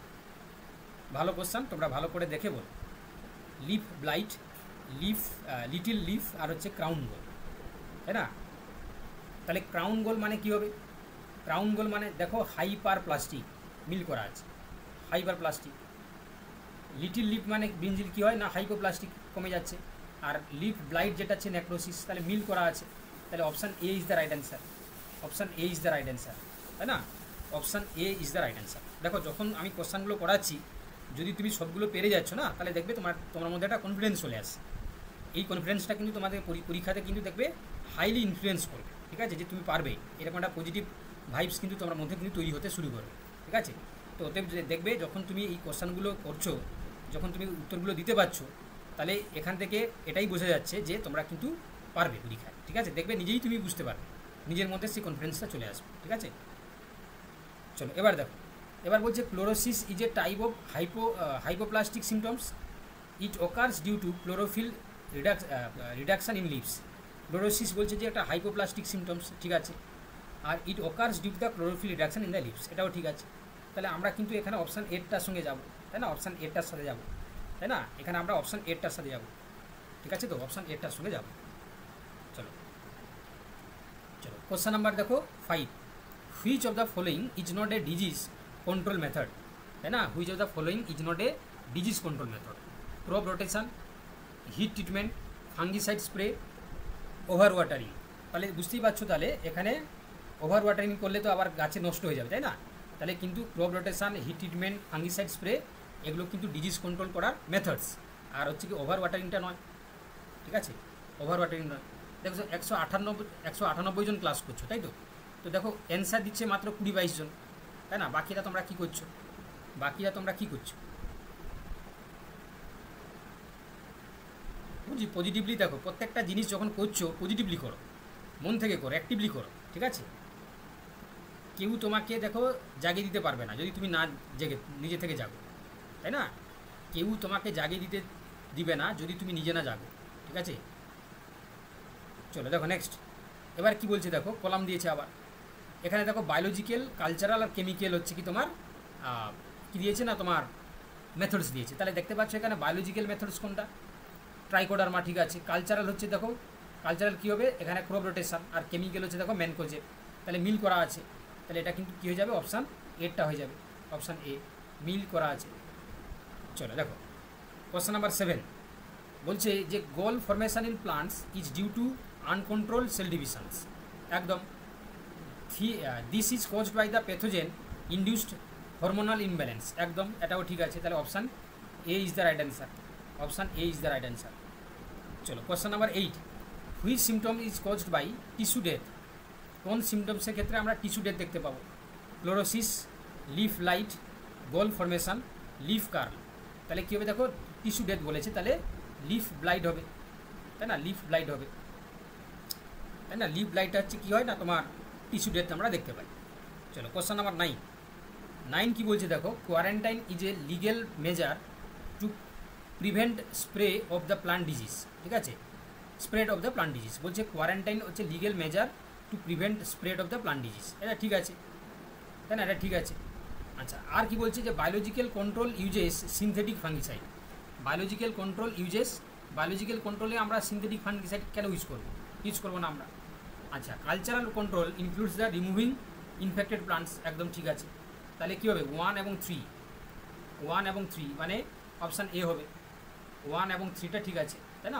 ভালো কোশ্চেন, তোমরা ভালো করে দেখে বলো। লিফ ব্লাইট, লিটিল লিফ আর হচ্ছে ক্রাউন গোল, তাই না? তাহলে ক্রাউন গোল মানে কী হবে? ক্রাউন গোল মানে দেখো হাইপার প্লাস্টিক মিল করা আছে, হাইপার প্লাস্টিক। লিটিল লিফ মানে ব্রিঞ্জিল কী হয় না, হাইপোপ্লাস্টিক কমে যাচ্ছে। আর লিফ ব্লাইট যেটা আছে নেক্রোসিস, তাহলে মিল করা আছে। তাহলে option A is the right answer, option A is the right answer, তাই না? Option A is the right answer. দেখো যখন আমি কোশ্চেনগুলো করাচ্ছি, যদি তুমি সবগুলো পেরে যাচ্ছ না, তাহলে দেখবে তোমার মধ্যে একটা কনফিডেন্স চলে আসে। এই কনফিডেন্সটা কিন্তু তোমাদের পরীক্ষাতে কিন্তু দেখবে হাইলি ইনফ্লুয়েন্স করবে, ঠিক আছে? যে তুমি পারবে, এরকম একটা পজিটিভ ভাইবস কিন্তু তোমার মধ্যে কিন্তু তৈরি হতে শুরু করবে, ঠিক আছে? তো ওতে দেখবে যখন তুমি এই কোশ্চেনগুলো করছো, যখন তুমি উত্তরগুলো দিতে পারছো, তাহলে এখান থেকে এটাই বোঝা যাচ্ছে যে তোমরা কিন্তু পারবে পরীক্ষায়, ঠিক আছে? দেখবে নিজেই তুমি বুঝতে পারবে, নিজের মধ্যে সেই কনফিডেন্সটা চলে আসবে, ঠিক আছে? চলো এবার দেখো, এবার বলছে chlorosis is a type of hypoplastic symptoms, it occurs due to chlorophyll reduction in leaves. Chlorosis বলছে যে একটা হাইপোপ্লাস্টিক সিমটমস, ঠিক আছে? আর it occurs due to the chlorophyll reduction in the leaves, এটাও ঠিক আছে। তাহলে আমরা কিন্তু এখানে অপশান এরটার সঙ্গে যাব, তাই না? অপশান এরটার সাথে যাব, তাই না? এখানে আমরা অপশান এরটার সাথে যাব, ঠিক আছে? তো অপশান এরটার সঙ্গে যাব। চলো চলো কোশ্চেন নাম্বার দেখো 5, which of the following is not a disease control method, তাই না? Which of the following is not a disease control method? Crop rotation, hit treatment, fungicide spray, over watering. তাহলে বুঝতেই পারছো, তাহলে এখানে ওভার ওয়াটারিং করলে তো আবার গাছে নষ্ট হয়ে যাবে, তাই না? তাহলে কিন্তু crop rotation, hit treatment, fungicide spray এগুলো কিন্তু ডিজিজ কন্ট্রোল করার মেথডস, আর হচ্ছে কি ওভার ওয়াটারিংটা নয়, ঠিক আছে? ওভার ওয়াটারিং নয়। দেখো 198 জন ক্লাস করছো, তাই তো? তো দেখো অ্যান্সার দিচ্ছে মাত্র 20-22 জন, তাই না? বাকিরা তোমরা কী করছো? পজিটিভলি দেখো, প্রত্যেকটা জিনিস যখন করছো পজিটিভলি করো, মন থেকে করো, অ্যাক্টিভলি করো, ঠিক আছে? কেউ তোমাকে দেখো জাগিয়ে দিতে পারবে না যদি তুমি না জেগে নিজে থেকে জাগো, তাই না? কেউ তোমাকে জাগিয়ে দিবে না যদি তুমি নিজে না জাগো, ঠিক আছে? চলো দেখো নেক্সট, এবার কি বলছে দেখো, কলাম দিয়েছে আবার। এখানে দেখো বায়োলজিক্যাল, কালচারাল আর কেমিক্যাল হচ্ছে কি তোমার কী দিয়েছে না, তোমার মেথডস দিয়েছে। তাহলে দেখতে পাচ্ছ এখানে বায়োলজিক্যাল মেথডস কোনটা? ট্রাইকোডার্মা, ঠিক আছে? কালচারাল হচ্ছে দেখো, কালচারাল কী হবে এখানে? Crop rotation. আর কেমিক্যাল হচ্ছে দেখো ম্যানকোজেব। তাহলে মিল করা আছে, তাহলে এটা কিন্তু কী হয়ে যাবে? অপশান এরটা হয়ে যাবে, অপশান এ, মিল করা আছে। চলো দেখো কোশ্চেন নাম্বার 7, বলছে যে gall formation in plants is due to uncontrol cell divisions, একদম। This is caused by the pathogen induced hormonal imbalance, একদম, এটাও ঠিক আছে। তাহলে option A is the right answer, option A is the right answer. চলো question number 8, which symptom is caused by tissue death? কোন সিমটমসের ক্ষেত্রে আমরা টিস্যু ডেথ দেখতে পাবো? Chlorosis, leaf light, gall formation, leaf curl. তাহলে কী হবে দেখো, টিস্যু ডেথ বলেছে, তাহলে লিফ ব্লাইট হবে, তাই না? লিফ ব্লাইট হবে, তাই না? লিফ ব্লাইটটা হচ্ছে কী হয় না, তোমার টিস্যু ডেথ আমরা দেখতে পাই। চলো কোশ্চেন নাম্বার 9 কী বলছে দেখো, quarantine is a legal measure to prevent spray of the plant disease, ঠিক আছে? Spread of the plant disease বলছে, কোয়ারেন্টাইন হচ্ছে legal measure to prevent spread of the plant disease, এটা ঠিক আছে, তাই না? এটা ঠিক আছে। আচ্ছা, আর কি বলছে যে biological control uses synthetic fungicide. Biological কন্ট্রোলে আমরা সিনথেটিক ফাঙ্গিসাইড কেন ইউজ করবো না আমরা? আচ্ছা, cultural control includes the removing infected plants, একদম ঠিক আছে। তাহলে কী হবে? 1 এবং 3 মানে অপশান এ হবে, 1 এবং 3টা ঠিক আছে, তাই না?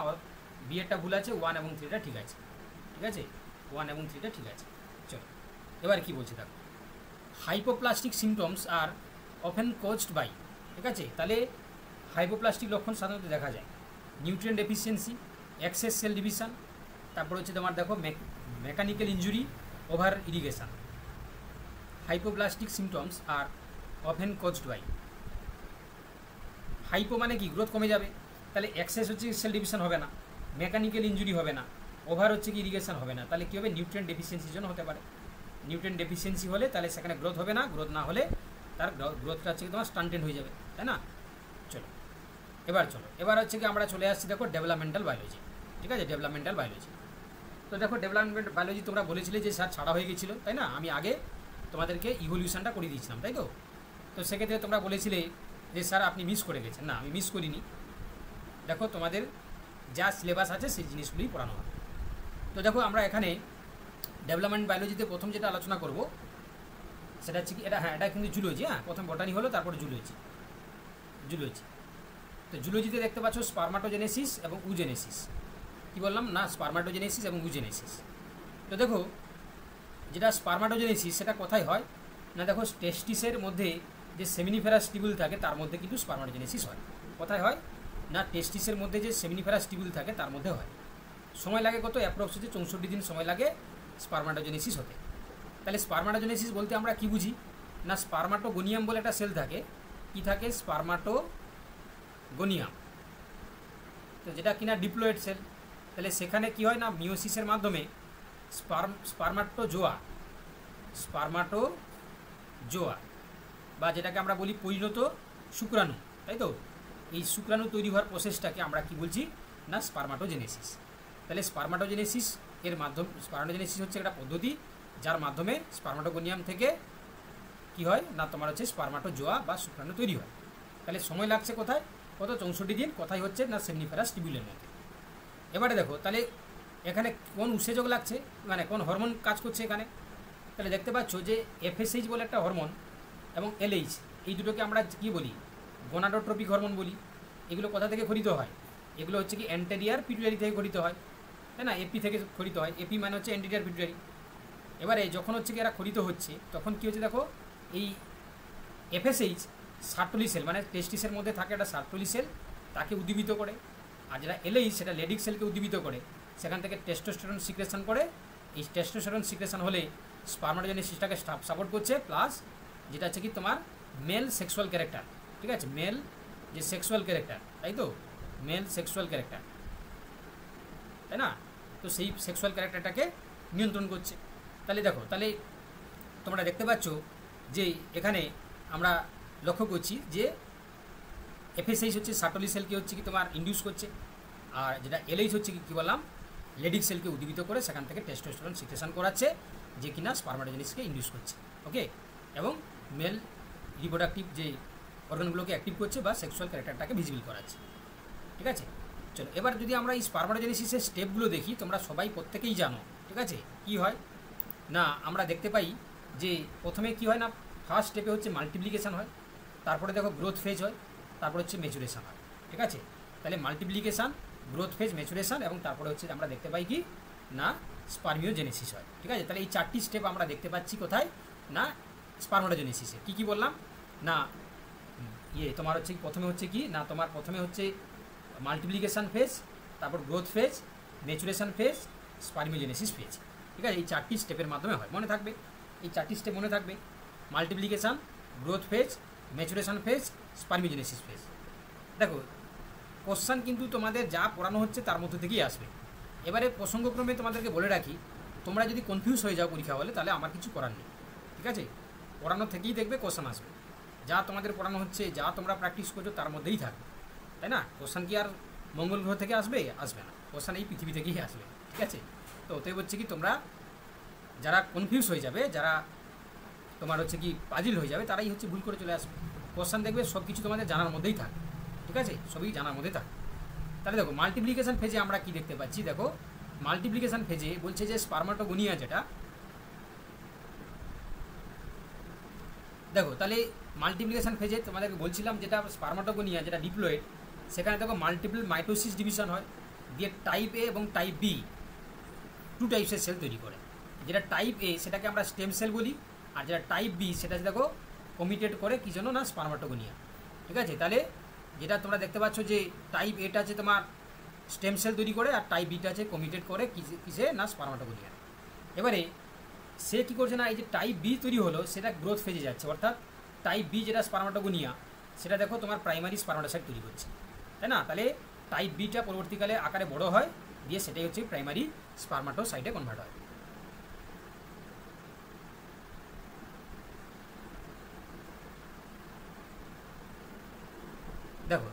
বি এরটা ভুল আছে, 1 এবং 3টা ঠিক আছে, ঠিক আছে? 1 এবং 3টা ঠিক আছে। চলো এবার কি বলছে দেখো, hypoplastic symptoms are often caused by, ঠিক আছে? তাহলে হাইপোপ্লাস্টিক লক্ষণ সাধারণত দেখা যায় nutrient deficiency, excess cell division, তারপর হচ্ছে তোমার দেখো mechanical injury, over irrigation. Hypoplastic symptoms are often caused by, hypo মানে কি? গ্রোথ কমে যাবে, তাহলে এক্সেস হচ্ছে সেল ডিভিশন হবে না, মেকানিক্যাল ইঞ্জুরি হবে না, ওভার হচ্ছে কি ইরিগেশন হবে না। তাহলে কী হবে? নিউট্রিয়েন্ট ডেফিসিয়েন্সির জন্য হতে পারে। নিউট্রিয়েন্ট ডেফিসিয়েন্সি হলে তাহলে সেখানে গ্রোথ হবে না, গ্রোথ না হলে তার গ্রোথটা হচ্ছে তোমার স্টান্টেড হয়ে যাবে। তাই না? চলো এবার হচ্ছে কি আমরা চলে আসছি দেখো ডেভেলপমেন্টাল বায়োলজি। ঠিক আছে, ডেভেলপমেন্টাল বায়োলজি। তো দেখো ডেভেলপমেন্ট বায়োলজি তোমরা বলেছিলে যে স্যার ছাড়া হয়ে গেছিলো, তাই না? আমি আগে তোমাদেরকে ইভলিউশনটা করে দিয়েছিলাম, তাই তো? তো সেক্ষেত্রে তোমরা বলেছিলে যে স্যার আপনি মিস করে গেছেন। না, আমি মিস করিনি। দেখো তোমাদের যা সিলেবাস আছে সেই জিনিসগুলোই পড়ানো হবে। তো দেখো আমরা এখানে ডেভেলপমেন্ট বায়োলজিতে প্রথম যেটা আলোচনা করব সেটা হচ্ছে কি, এটা কিন্তু জুলজি। প্রথম বটানি হলো, তারপর জুলজি। তো জুলজিতে দেখতে পাচ্ছ স্পারমাটোজেনেসিস এবং উজেনেসিস। কি বললাম না? স্পারমাটোজেনেসিস এবং উজেনেসিস। তো দেখো যেটা স্পারমাটোজেনেসিস সেটা কোথায় হয় না, দেখো টেস্টিসের মধ্যে যে সেমিনিফেরাস টিউবুল থাকে তার মধ্যে কিন্তু স্পারমাটোজেনেসিস হয়। কোথায় হয় না, টেস্টিসের মধ্যে যে সেমিনিফেরাস টিউবুল থাকে তার মধ্যে হয়। সময় লাগে কত? অ্যাপ্রক্স হচ্ছে 64 দিন সময় লাগে স্পারমাটোজেনেসিস হতে। তাহলে স্পারমাটোজেনেসিস বলতে আমরা কি বুঝি না, স্পারমাটোগোনিয়াম বলে একটা সেল থাকে। কি থাকে? স্পারমাটোগোনিয়াম। তো যেটা কিনা ডিপ্লয়েড সেল। তাহলে সেখানে কি হয় না, মিওসিসের মাধ্যমে স্পারমাটোজোয়া বা যেটাকে আমরা বলি পরিণত শুক্রাণু, তাই তো? এই শুক্রাণু তৈরি হওয়ার প্রসেসটাকে আমরা কি বলছি না, স্পারমাটোজেনেসিস। তাহলে স্পারমাটোজেনেসিস হচ্ছে একটা পদ্ধতি যার মাধ্যমে স্পারমাটোগোনিয়াম থেকে কি হয় না, তোমার হচ্ছে স্পারমাটোজোয়া বা শুক্রাণু তৈরি হয়। তাহলে সময় লাগছে কোথায়? 64 দিন। কোথায় হচ্ছে না, সেমিনিফেরাস টিউবুলের মধ্যে। এবারে দেখো তাহলে এখানে কোন উৎসেচক লাগছে, মানে কোন হরমোন কাজ করছে এখানে। তাহলে দেখতে পাচ্ছ যে FSH বলে একটা হরমোন এবং LH, এই দুটোকে আমরা কি বলি? গোনাডোট্রপিক হরমোন বলি। এগুলো কোথা থেকে খরিত হয়? এগুলো হচ্ছে কি অ্যান্টেরিয়ার পিটুইটারি থেকে খরিত হয়, তাই না? এপি থেকে খরিত হয়। এপি মানে হচ্ছে অ্যান্টেরিয়ার পিটুইটারি। এবারে যখন হচ্ছে কি এরা খরিত হচ্ছে তখন কি হচ্ছে দেখো, এই FSH সার্টোলি সেল, মানে টেস্টিসের মধ্যে থাকে একটা সার্টোলি সেল, তাকে উদ্দীপিত করে। আর যেটা LH সেটা লেডিক সেলকে উদ্দীপিত করে। সেখান থেকে টেস্টোস্টেরন সিক্রেশন করে। এই টেস্টোস্টেরন সিক্রেশন হলে স্পারমাটোজেনেসিসটাকে সাপোর্ট করছে, প্লাস যেটা হচ্ছে কি তোমার মেল সেক্সুয়াল ক্যারেক্টার। ঠিক আছে, মেল যে সেক্সুয়াল ক্যারেক্টার, তাই তো? মেল সেক্সুয়াল ক্যারেক্টার, তাই না? তো সেই সেক্সুয়াল ক্যারেক্টারটাকে নিয়ন্ত্রণ করছে। তাহলে দেখো, তাহলে তোমরা দেখতে পাচ্ছ যে এখানে আমরা লক্ষ্য করছি যে FSH হচ্ছে সার্টোলি সেলকে হচ্ছে কি তোমার ইন্ডিউস করছে, আর যেটা LH হচ্ছে কি বললাম, লেডিক সেলকে উদ্দীপিত করে সেখান থেকে টেস্টোস্টেরন সিক্রেশন করাচ্ছে, যে কিনা স্পারমাটোজেনেসিসকে ইন্ডিউস করছে। ওকে, এবং মেল রিপ্রোডাক্টিভ যে অর্গানগুলোকে অ্যাক্টিভ করছে বা সেক্সুয়াল ক্যারেক্টারটাকে ভিজিবল করাচ্ছে। ঠিক আছে, চলো এবার যদি আমরা এই স্পারমাটোজেনেসিসের স্টেপগুলো দেখি, তোমরা সবাই প্রত্যেকেই জানো। ঠিক আছে, কি হয় না, আমরা দেখতে পাই যে প্রথমে কি হয় না, ফার্স্ট স্টেপে হচ্ছে মাল্টিপ্লিকেশান হয়, তারপরে দেখো গ্রোথ ফেজ হয়, তারপরে হচ্ছে ম্যাচুরেশান হয়। ঠিক আছে, তাহলে মাল্টিপ্লিকেশান, গ্রোথ ফেজ, ম্যাচুরেশান এবং তারপরে হচ্ছে আমরা দেখতে পাই কি না, স্পারমিওজেনেসিস হয়। ঠিক আছে, তাহলে এই 4টি স্টেপ আমরা দেখতে পাচ্ছি কোথায় না, স্পারমাটোজেনেসিসে। কী বললাম না, তোমার হচ্ছে প্রথমে হচ্ছে কি না, তোমার প্রথমে হচ্ছে মাল্টিপ্লিকেশান ফেজ, তারপর growth phase, maturation phase, spermiogenesis phase. ঠিক আছে, এই 4টি স্টেপের মাধ্যমে হয়। মনে থাকবে, এই 4টি স্টেপ মনে থাকবে: multiplication, growth phase, maturation phase, spermiogenesis phase. দেখো কোশ্চান কিন্তু তোমাদের যা পড়ানো হচ্ছে তার মধ্যে থেকেই আসবে। এবারে প্রসঙ্গক্রমে তোমাদেরকে বলে রাখি, তোমরা যদি কনফিউজ হয়ে যাও পরীক্ষা হলে, তাহলে আমার কিছু করার নেই। ঠিক আছে, পড়ানো থেকেই দেখবে কোশ্চান আসবে। যা তোমাদের পড়ানো হচ্ছে, যা তোমরা প্র্যাকটিস করছো তার মধ্যেই থাকবে, তাই না? কোশ্চান কি আর মঙ্গল গ্রহ থেকে আসবে? আসবে না, কোশ্চান এই পৃথিবী থেকেই আসবে। ঠিক আছে, তো ওতেই হচ্ছে কি তোমরা যারা কনফিউজ হয়ে যাবে, যারা তোমার হচ্ছে কি পাজিল হয়ে যাবে, তারাই হচ্ছে ভুল করে চলে আসবে। কোশ্চান দেখবে সব কিছু তোমাদের জানার মধ্যেই থাকে। ঠিক আছে, সবই জানার মধ্যে থাকে। তাহলে দেখো মাল্টিপ্লিকেশান ফেজে আমরা কি দেখতে পাচ্ছি, দেখো মাল্টিপ্লিকেশান ফেজে বলছে যে স্পারমাটোগোনিয়া যেটা, দেখো তাহলে মাল্টিপ্লিকেশান ফেজে তোমাদেরকে বলছিলাম যেটা স্পারমাটোগোনিয়া যেটা ডিপ্লয়েড, সেখানে দেখো মাল্টিপল মাইটোসিস ডিভিশন হয়, দিয়ে টাইপ এ এবং টাইপ বি 2 টাইপসের সেল তৈরি করে। যেটা টাইপ এ সেটাকে আমরা স্টেম সেল বলি, আর যেটা টাইপ বি সেটা দেখো কমিটেড করে কি জন্য না, স্পারমাটোগোনিয়া। ঠিক আছে, তাহলে যেটা তোমরা দেখতে পাচ্ছ যে টাইপ এটা আছে তোমার স্টেম সেল তৈরি করে, আর টাইপ বিটা আছে কমিটেড করে কিসে না, স্পারমাটোগোনিয়া। এবারে সে কী করছে না, এই যে টাইপ বি তৈরি হলো সেটা গ্রোথ ফেজে যাচ্ছে, অর্থাৎ টাইপ বি যেটা স্পারমাটোগোনিয়া সেটা দেখো তোমার প্রাইমারি স্পারমাটোসাইট তৈরি করছে, তাই না? তাহলে টাইপ বিটা পরবর্তীকালে আকারে বড় হয়, দিয়ে সেটাই হচ্ছে প্রাইমারি স্পারমাটোসাইটে কনভার্ট হয়। দেখো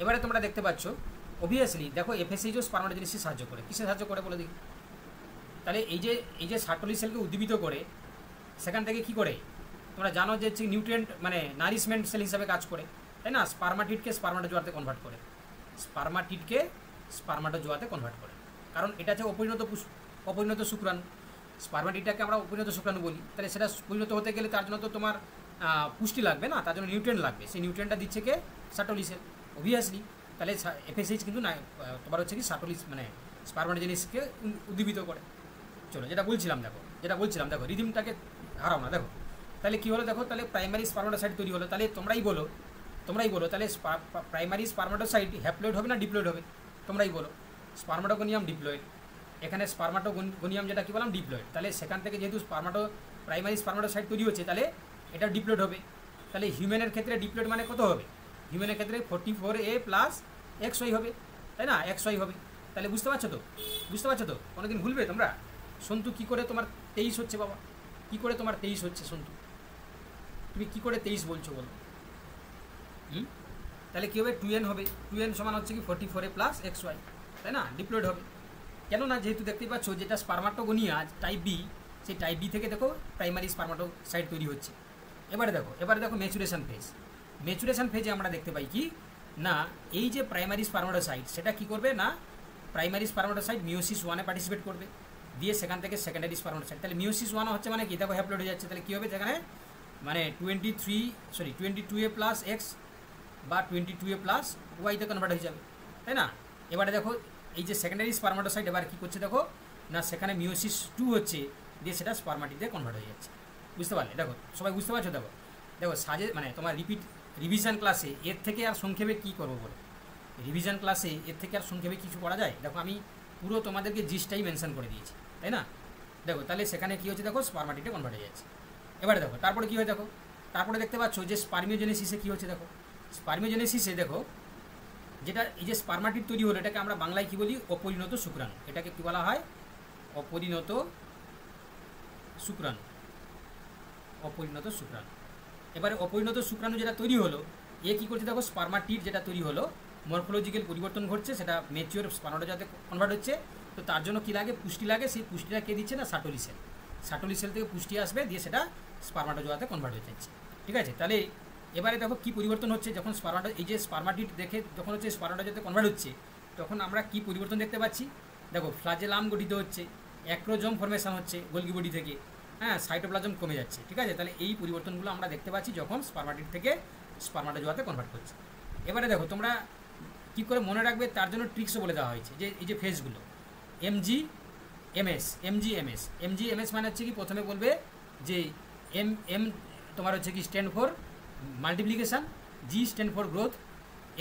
এবারে তোমরা দেখতে পাচ্ছ অবভিয়াসলি দেখো এফএসএইচও স্পারমাটোজেনেসিস সাহায্য করে। কিসে সাহায্য করে বলে দেখি? তাহলে এই যে সার্টোলি সেলকে উদ্দীপিত করে সেখান থেকে কি করে তোমরা জানো যে নিউট্রিয়েন্ট মানে নারিশমেন্ট সেল হিসাবে কাজ করে, তাই না? স্পারমাটিডকে স্পারমাটোজোয়াতে কনভার্ট করে, স্পারমাটোজোয়াতে কনভার্ট করে, কারণ এটা হচ্ছে অপরিণত শুক্রাণু। স্পারমাটিডটাকে আমরা অপরিণত শুক্রাণু বলি। তাহলে সেটা পরিণত হতে গেলে তার জন্য তো তোমার পুষ্টি লাগবে না, তার জন্য নিউট্রিয়েন্ট লাগবে। সেই নিউট্রিয়েন্টটা দিচ্ছে কে? Sertoli cell, obviously. তাহলে এফএসএইচ কিন্তু না তোমার হচ্ছে কি সার্টোলি মানে স্পারমাটোজেনেসিসকে উদ্দীপিত করে। চলো যেটা বলছিলাম দেখো রিদিমটাকে হারাও না। দেখো তাহলে কী হলো, দেখো তাহলে প্রাইমারি স্পারমাটোসাইট তৈরি হলো। তাহলে তোমরাই বলো তাহলে প্রাইমারি স্পারমাটোসাইট হ্যাপ্লয়েড হবে না ডিপ্লয়েড হবে? তোমরাই বলো। স্পারমাটোগোনিয়াম ডিপ্লয়েড, এখানে স্পারমাটোগোনিয়াম যেটা কি বললাম ডিপ্লয়েড। তাহলে সেখান থেকে যেহেতু প্রাইমারি স্পারমাটোসাইট তৈরি হচ্ছে, তাহলে এটা ডিপ্লয়েড হবে। তাহলে হিউম্যানের ক্ষেত্রে ডিপ্লয়েড মানে কত হবে? হিউম্যানের ক্ষেত্রে 44A প্লাস XY হবে, তাই না? XY হবে। তাহলে বুঝতে পারছো তো? কোনোদিন ভুলবে তোমরা? সন্তু কী করে তোমার 23 হচ্ছে বাবা? কী করে তোমার 23 হচ্ছে সন্তু? তুমি কী করে 23 বলছো বলো? তাহলে কী হবে? 2N হবে। 2N সমান হচ্ছে কি 44A প্লাস XY, তাই না? ডিপ্লয়েড হবে। কেননা যেহেতু দেখতেই পাচ্ছ যেটা স্পারমাটোগোনিয়া টাইপ বি, সেই টাইপ বি থেকে দেখো প্রাইমারি স্পারমাটোসাইট তৈরি হচ্ছে। এবারে দেখো ম্যাচুরেশন ফেজে আমরা দেখতে পাই কি না, এই যে প্রাইমারি স্পারমাটোসাইট সেটা কি করবে না, প্রাইমারি স্পারমাটোসাইট মিওসিস 1-এ পার্টিসিপেট করবে, দিয়ে সেখান থেকে সেকেন্ডারি স্পারমাটোসাইট। তাহলে মিওসিস 1 হচ্ছে মানে কি, দেখো হ্যাপ্লয়েড হয়ে যাচ্ছে। তাহলে কী হবে সেখানে, মানে 22A প্লাস এক্স বা 22A প্লাস ওয়াইতে কনভার্ট হয়ে যাবে, তাই না? এবারে দেখো এই যে সেকেন্ডারি স্পারমাটোসাইট এবার কী করছে দেখো না, সেখানে মিওসিস 2 হচ্ছে, দিয়ে সেটা স্পারমাটিতে কনভার্ট হয়ে যাচ্ছে। বুঝতে পারলে? দেখো সবাই বুঝতে পারছো? দেখো মানে তোমার রিভিশন ক্লাসে এর থেকে আর সংক্ষেপে কী করবো বলো? রিভিশন ক্লাসে এর থেকে আর সংক্ষেপে কিছু করা যায়? দেখো আমি পুরো তোমাদেরকে জিসটাই মেনশন করে দিয়েছি, তাই না? দেখো তাহলে সেখানে কী হচ্ছে দেখো, স্পারমাটিতে কনভার্ট হয়ে যাচ্ছে। এবারে দেখো তারপরে কী হয় দেখো, তারপরে দেখতে পাচ্ছ যে স্পারমিওজেনেসিসে কী হচ্ছে দেখো। স্পারমিওজেনেসিসে দেখো যেটা এই যে স্পারমাটিড তৈরি হলো, এটাকে আমরা বাংলায় কী বলি? অপরিণত শুক্রাণু। এটাকে কী বলা হয়? অপরিণত শুক্রাণু। এবারে অপরিণত শুক্রাণু যেটা তৈরি হলো, এ কী করছে দেখো, স্পারমাটিড যেটা তৈরি হলো মরফোলজিক্যাল পরিবর্তন ঘটছে, সেটা ম্যাচিওর স্পারমাটোজোয়াতে কনভার্ট হচ্ছে। তো তার জন্য কী লাগে? পুষ্টি লাগে। সেই পুষ্টিটা কে দিচ্ছে না? সার্টোলি সেল থেকে পুষ্টি আসবে, দিয়ে সেটা স্পারমাটোজোয়াতে কনভার্ট হয়ে যাচ্ছে। ঠিক আছে? তাহলে এবারে দেখো কী পরিবর্তন হচ্ছে, যখন এই যে স্পারমাটিড দেখে যখন হচ্ছে স্পারমাটোজোয়াতে কনভার্ট হচ্ছে, তখন আমরা কী পরিবর্তন দেখতে পাচ্ছি? দেখো ফ্লাজেলাম গঠিত হচ্ছে, অ্যাক্রোজোম ফর্মেশন হচ্ছে গোলগি বডি থেকে, হ্যাঁ, সাইটোপ্লাজম কমে যাচ্ছে। ঠিক আছে? তাহলে এই পরিবর্তনগুলো আমরা দেখতে পাচ্ছি যখন স্পারমাটিড থেকে স্পারমাটোজোয়াতে কনভার্ট করছে। এবারে দেখো তোমরা কী করে মনে রাখবে তার জন্য ট্রিক্সও বলে দেওয়া হয়েছে, যে এই যে ফেজগুলো এমজি এমএস মানে হচ্ছে কি, প্রথমে বলবে যে এম তোমার হচ্ছে কি stand for multiplication, G stand for growth,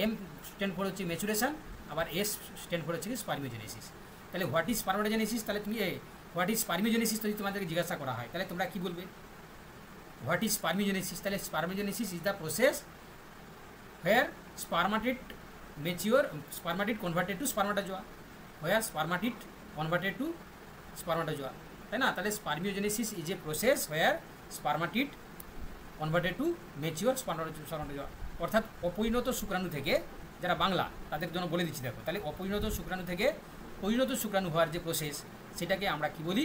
M stand for হচ্ছে ম্যাচুরেশন, আবার এস স্ট্যান্ড ফর হচ্ছে কি স্পারমিওজেনেসিস। তাহলে হোয়াট ইজ স্পারমাটোজেনেসিস, তাহলে তুমি হোয়াট ইজ স্পারমিওজেনেসিস যদি তোমাদেরকে জিজ্ঞাসা করা হয়, তাহলে তোমরা কী বলবে? What is spermiogenesis? তাহলে spermiogenesis is the process where spermatid converted to spermatozoa, তাই না? তাহলে spermiogenesis is a process where spermatid converted to mature spermatozoa, অর্থাৎ অপরিণত শুক্রাণু থেকে, যারা বাংলা তাদের জন্য বলে দিচ্ছি দেখো, তাহলে অপরিণত শুক্রাণু থেকে পরিণত শুক্রাণু হওয়ার যে প্রসেস, সেটাকে আমরা কি বলি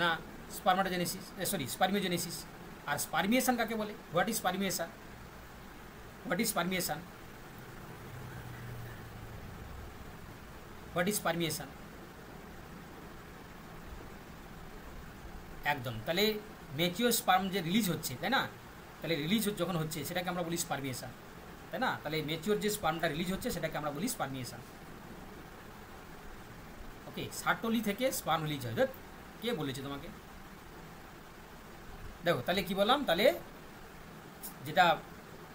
না স্পারমিওজেনেসিস। আর স্পারমিয়েশন কাকে বলে? What is spermiation? একদম। তাহলে ম্যাচিওর স্পার্ম যে রিলিজ হচ্ছে, তাই না? তাহলে রিলিজ যখন হচ্ছে সেটাকে আমরা বলি স্পারমিয়েশন, তাই না? তাহলে ম্যাচিওর যে স্পার্মটা রিলিজ হচ্ছে সেটাকে আমরা বলি স্পারমিয়েশন। ওকে, সার্টোলি থেকে স্পার্ম রিলিজ হয়। কে বলেছে তোমাকে? দেখো তাহলে কি বললাম, তাহলে যেটা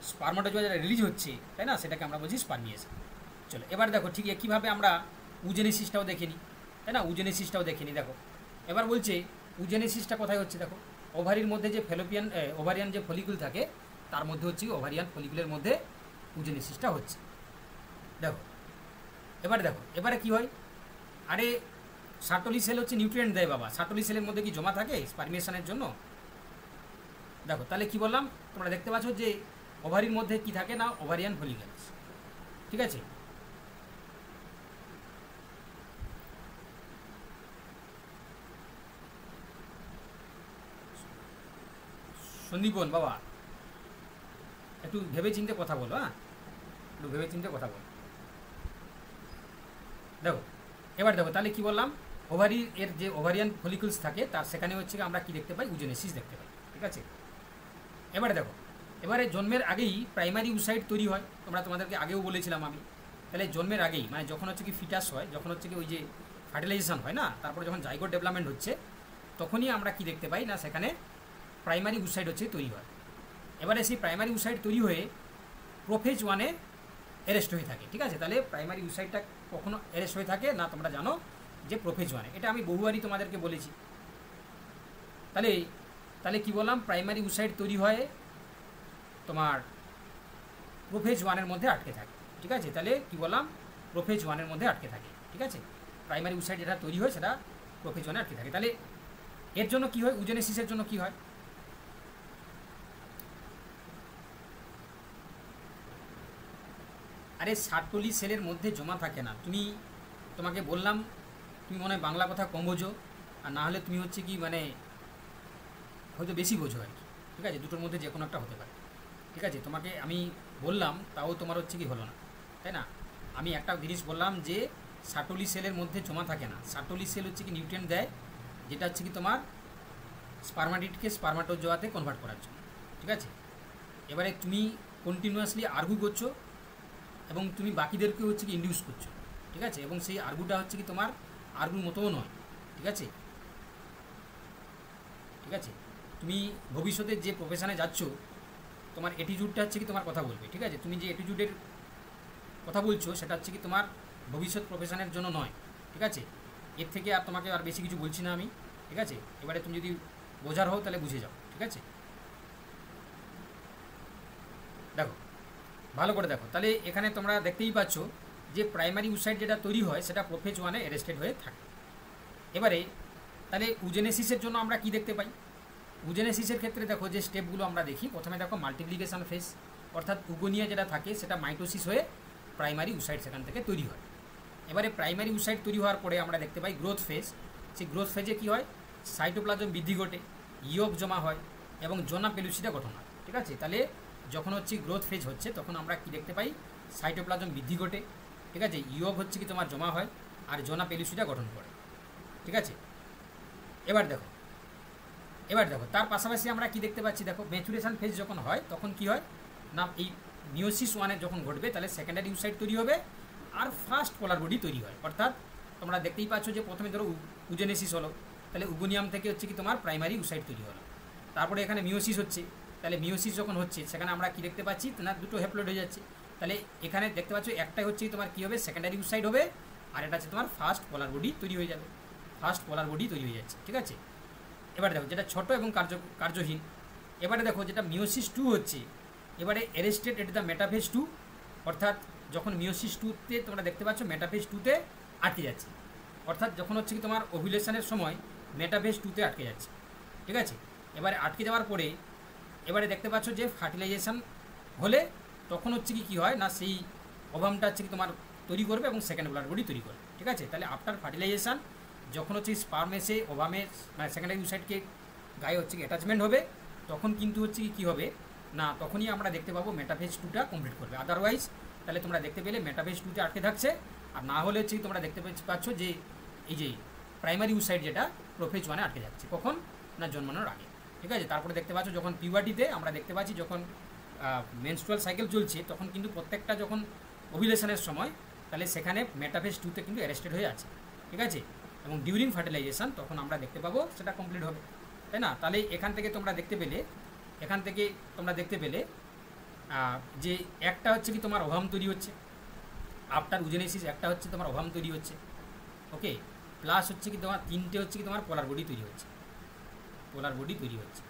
স্পারমাটোজোয়া যেটা রিলিজ হচ্ছে, তাই না, সেটাকে আমরা বলছি স্পারমিয়েশন। চলো এবার দেখো ঠিক কীভাবে আমরা উজেনেসিসটাও দেখে নিই, তাই না? দেখো এবার বলছে উজেনেসিসটা কোথায় হচ্ছে। দেখো ওভারির মধ্যে যে ওভারিয়ান যে ফলিকুল থাকে, তার মধ্যে হচ্ছে ওভারিয়ান ফলিকুলের মধ্যে উজেনেসিসটা হচ্ছে। এবারে কি হয়, আরে সার্টোলি সেল হচ্ছে নিউট্রিয়েন্ট দেয় বাবা, সার্টোলি সেলের মধ্যে কি জমা থাকে স্পারমিয়েশনের জন্য? দেখো তাহলে কি বললাম, তোমরা দেখতে পাচ্ছ যে ওভারির মধ্যে কি থাকে না ওভারিয়ান ফলিকলস, ঠিক আছে। সন্দীপন বাবা একটু ভেবে চিন্তে কথা বলো, হ্যাঁ একটু ভেবে চিন্তে কথা বলো। দেখো এবার দেখো তাহলে কি বললাম, ওভারি এর যে ওভারিয়ান ফলিকলস থাকে তার সেখানে হচ্ছে আমরা কি দেখতে পাই, উজেনেসিস দেখতে পাই, ঠিক আছে। এবারে দেখো, এবারে জন্মের আগেই প্রাইমারি উসাইড তৈরি হয়, তোমাদেরকে আগেও বলেছিলাম আমি। তাহলে জন্মের আগেই মানে যখন হচ্ছে কি ফিটাস হয়, যখন হচ্ছে কি ওই যে ফার্টিলাইজেশন হয় না, তারপরে যখন জাইগোট ডেভেলপমেন্ট হচ্ছে, তখনই আমরা কি দেখতে পাই না সেখানে প্রাইমারি উসাইড হচ্ছে তৈরি হয়। এবারে সেই প্রাইমারি উসাইড তৈরি হয়ে প্রোফেজ ওয়ানে অ্যারেস্ট হয়ে থাকে, ঠিক আছে। তাহলে প্রাইমারি উসাইডটা কখনো অ্যারেস্ট হয়ে থাকে না, তোমরা জানো যে প্রোফেজ ওয়ানে, এটা আমি বহুবারই তোমাদেরকে বলেছি। তাহলে তাহলে কি বললাম, প্রাইমারি উসাইড তৈরি হয় তোমার প্রোফেজ ওয়ানের মধ্যে আটকে থাকে, ঠিক আছে। তাহলে কি বললাম, প্রোফেজ ওয়ানের মধ্যে আটকে থাকে, ঠিক আছে। প্রাইমারি উসাইড যেটা তৈরি হয় সেটা প্রোফেজ ওয়ানে আটকে থাকে। তাহলে এর জন্য কি হয়, উজেনেসিসের জন্য কি হয়, আরে সার্টোলি সেলের মধ্যে জমা থাকে না। তোমাকে বললাম, তুমি মনে হয় বাংলা কথা কম বোঝো, আর না হলে তুমি হচ্ছে কি মানে হয়তো বেশি বোঝো আর কি, ঠিক আছে। দুটোর মধ্যে যে কোনো একটা হতে পারে, ঠিক আছে। তোমাকে আমি বললাম তাও তোমার হচ্ছে কি হলো না, তাই না। আমি একটা জিনিস বললাম যে সার্টোলি সেলের মধ্যে জমা থাকে না। সার্টোলি সেল হচ্ছে কি নিউট্রিয়েন্ট দেয়, যেটা হচ্ছে কি তোমার স্পারমাটিডকে স্পারমাটোজোয়াতে কনভার্ট করার জন্য, ঠিক আছে। এবারে তুমি কন্টিনিউয়াসলি আর্গু করছো এবং তুমি বাকিদেরকে হচ্ছে কি ইন্ডিউস করছো, ঠিক আছে। এবং সেই আর্গুটা হচ্ছে কি তোমার আর্গুর মতোও নয়, ঠিক আছে, ঠিক আছে। তুমি ভবিষ্যতে যে প্রফেশনে যাচ্ছ, তোমার অ্যাটিটিউডটা হচ্ছে কি তোমার কথা বলবে, ঠিক আছে। তুমি যে অ্যাটিটিউডের কথা বলছো সেটা হচ্ছে কি তোমার ভবিষ্যৎ প্রফেশনের জন্য নয়, ঠিক আছে। এর থেকে আর তোমাকে আর বেশি কিছু বলছি না আমি, ঠিক আছে। এবারে তুমি যদি বোঝার হও তাহলে বুঝে যাও, ঠিক আছে। দেখো ভালো করে দেখো, তাহলে এখানে তোমরা দেখতেই পাচ্ছ যে প্রাইমারি উসাইড যেটা তৈরি হয় সেটা প্রোফেজ ওয়ানে অ্যারেস্টেড হয়ে থাকে। এবারে তাহলে উজেনেসিসের জন্য আমরা কি দেখতে পাই, উজেনেসিসের ক্ষেত্রে দেখো যে স্টেপগুলো আমরা দেখি, প্রথমে দেখো মাল্টিপ্লিকেশন ফেজ, অর্থাৎ উগোনিয়া যেটা থাকে সেটা মাইটোসিস হয়ে প্রাইমারি উসাইড সেখান থেকে তৈরি হয়। এবারে প্রাইমারি উসাইড তৈরি হওয়ার পরে আমরা দেখতে পাই গ্রোথ ফেজ। সেই গ্রোথ ফেজে কী হয়, সাইটোপ্লাজম বৃদ্ধি ঘটে, ইয়ক জমা হয় এবং জোনা পেলুসিডা গঠন হয়, ঠিক আছে। তাহলে যখন হচ্ছে গ্রোথ ফেজ হচ্ছে তখন আমরা কি দেখতে পাই, সাইটোপ্লাজম বৃদ্ধি ঘটে, ঠিক আছে, ইয়ক হচ্ছে কি তোমার জমা হয় আর জোনা পেলুসিডা গঠন করে, ঠিক আছে। এবার দেখো তার পাশাপাশি আমরা কি দেখতে পাচ্ছি, দেখো ম্যাচুরেশন ফেজ যখন হয় তখন কি হয় না, এই মিওসিস ওয়ানে যখন ঘটবে তাহলে সেকেন্ডারি উসাইড তৈরি হবে আর ফার্স্ট পোলার বডি তৈরি হয়। অর্থাৎ তোমরা দেখতেই পাচ্ছ যে প্রথমে ধরো উজেনেসিস হলো, তাহলে উগোনিয়াম থেকে হচ্ছে কি তোমার প্রাইমারি উসাইড তৈরি হলো, তারপরে এখানে মিওসিস হচ্ছে, তাহলে মিওসিস যখন হচ্ছে সেখানে আমরা কি দেখতে পাচ্ছি না, দুটো হ্যাপ্লয়েড হয়ে যাচ্ছে। তাহলে এখানে দেখতে পাচ্ছ একটাই হচ্ছে তোমার কী হবে, সেকেন্ডারি উসাইড হবে, আর এটা হচ্ছে তোমার ফার্স্ট পোলার বডি তৈরি হয়ে যাবে, ফার্স্ট পোলার বডি তৈরি হয়ে যাচ্ছে, ঠিক আছে। এবারে দেখো যেটা ছোট এবং কার্যহীন, এবারে দেখো যেটা মিওসিস 2 হচ্ছে, এবারে অ্যারেস্টেড এট দ্য মেটাফেজ 2, অর্থাৎ যখন মিওসিস 2-তে তোমরা দেখতে পাচ্ছ মেটাফেজ 2-তে আটকে যাচ্ছে, অর্থাৎ যখন হচ্ছে কি তোমার ওভুলেশনের সময় মেটাফেজ 2-তে আটকে যাচ্ছে, ঠিক আছে। এবারে আটকে যাওয়ার পরে এবারে দেখতে পাচ্ছ যে ফার্টিলাইজেশন হলে তখন হচ্ছে কি কী হয় না, সেই ওভামটা হচ্ছে কি তোমার তৈরি করবে এবং সেকেন্ড পোলার বডি তৈরি করবে, ঠিক আছে। তাহলে আফটার ফার্টিলাইজেশন যখন হচ্ছে স্পার্ম এসে ওভামের মানে সেকেন্ডারি উসাইডকে গায়ে হচ্ছে কি অ্যাটাচমেন্ট হবে, তখন কিন্তু হচ্ছে কি কী হবে না, তখনই আমরা দেখতে পাবো মেটাফেজ 2টা কমপ্লিট করবে। আদারওয়াইজ তাহলে তোমরা দেখতে পেলে মেটাফেজ 2-তে আটকে থাকছে, আর না হলে হচ্ছে তোমরা দেখতে পাচ্ছ যে এই যে প্রাইমারি উসাইড যেটা প্রোফেজ 1-এ আটকে যাচ্ছে, কখন না জন্মানোর আগে, ঠিক আছে। তারপরে দেখতে পাচ্ছ যখন পিউবার্টিতে আমরা দেখতে পাচ্ছি যখন মেনস্ট্রুয়াল সাইকেল চলছে তখন কিন্তু প্রত্যেকটা যখন ওভিলেশনের সময় তাহলে সেখানে মেটাফেজ 2-তে কিন্তু অ্যারেস্টেড হয়ে আছে, ঠিক আছে। এবং ডিউরিং ফার্টিলাইজেশন তখন আমরা দেখতে পাবো সেটা কমপ্লিট হবে, তাই না। তাহলে এখান থেকে তোমরা দেখতে পেলে যে একটা হচ্ছে কি তোমার ওভাম তৈরি হচ্ছে আফটার উজেনেসিস, একটা হচ্ছে তোমার ওভাম তৈরি হচ্ছে, ওকে, প্লাস হচ্ছে কি তোমার 3টে হচ্ছে কি তোমার পোলার বডি তৈরি হচ্ছে,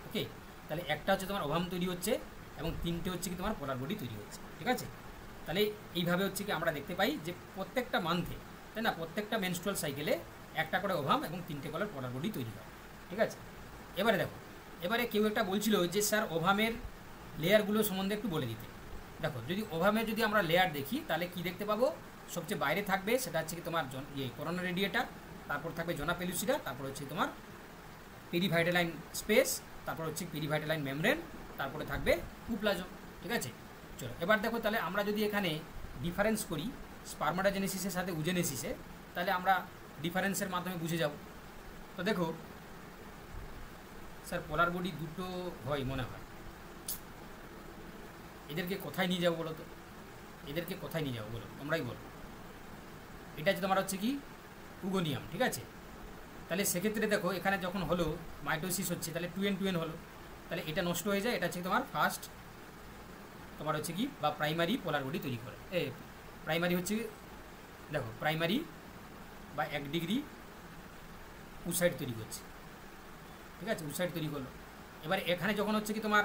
ওকে। তাহলে একটা হচ্ছে তোমার ওভাম তৈরি হচ্ছে এবং 3টে হচ্ছে কি তোমার পোলার বডি তৈরি হচ্ছে, ঠিক আছে। তাহলে এইভাবে হচ্ছে কি আমরা দেখতে পাই যে প্রত্যেকটা মান্থে, তাই না, প্রত্যেকটা মেনস্ট্রুয়াল সাইকেলে একটা করে ওভাম এবং 3টে করে পোলার বডি তৈরি হয়, ঠিক আছে। এবারে দেখো, এবারে কেউ একটা বলছিল যে স্যার ওভামের লেয়ারগুলো সম্বন্ধে একটু বলে দিতে। দেখো যদি ওভাবে যদি আমরা লেয়ার দেখি তাহলে কি দেখতে পাবো, সবচেয়ে বাইরে থাকবে সেটা হচ্ছে কি তোমার করোনা রেডিয়েটার, তারপর থাকবে জোনা পেলুসিডা, তারপর হচ্ছে তোমার পেরিভাইটালাইন স্পেস, তারপর হচ্ছে পেরিভাইটালাইন মেমব্রেন, তারপরে থাকবে কুপ্লাজম। ঠিক আছে, চলো এবার দেখো তাহলে আমরা যদি এখানে ডিফারেন্স করি স্পারমাটোজেনেসিসের সাথে উজেনেসিসে, তাহলে আমরা ডিফারেন্সের মাধ্যমে বুঝে যাব। তো দেখো স্যার পোলার বডি দুটো হয় মনে হয়, এদেরকে কোথায় নিয়ে যাবো বলো তো, এদেরকে কোথায় নিয়ে যাবো বলো, তোমরাই বলো। এটা হচ্ছে তোমার হচ্ছে কি উগোনিয়াম। ঠিক আছে, তাহলে সেক্ষেত্রে দেখো এখানে যখন হলো মাইটোসিস হচ্ছে তাহলে 2n2n হলো, তাহলে এটা নষ্ট হয়ে যায়, এটা হচ্ছে তোমার ফার্স্ট তোমার হচ্ছে কি বা প্রাইমারি পোলার বডি তৈরি করে। প্রাইমারি হচ্ছে দেখো প্রাইমারি বা 1 ডিগ্রি উসাইড তৈরি করছে। ঠিক আছে, উসাইড তৈরি করলো। এবার এখানে যখন হচ্ছে কি তোমার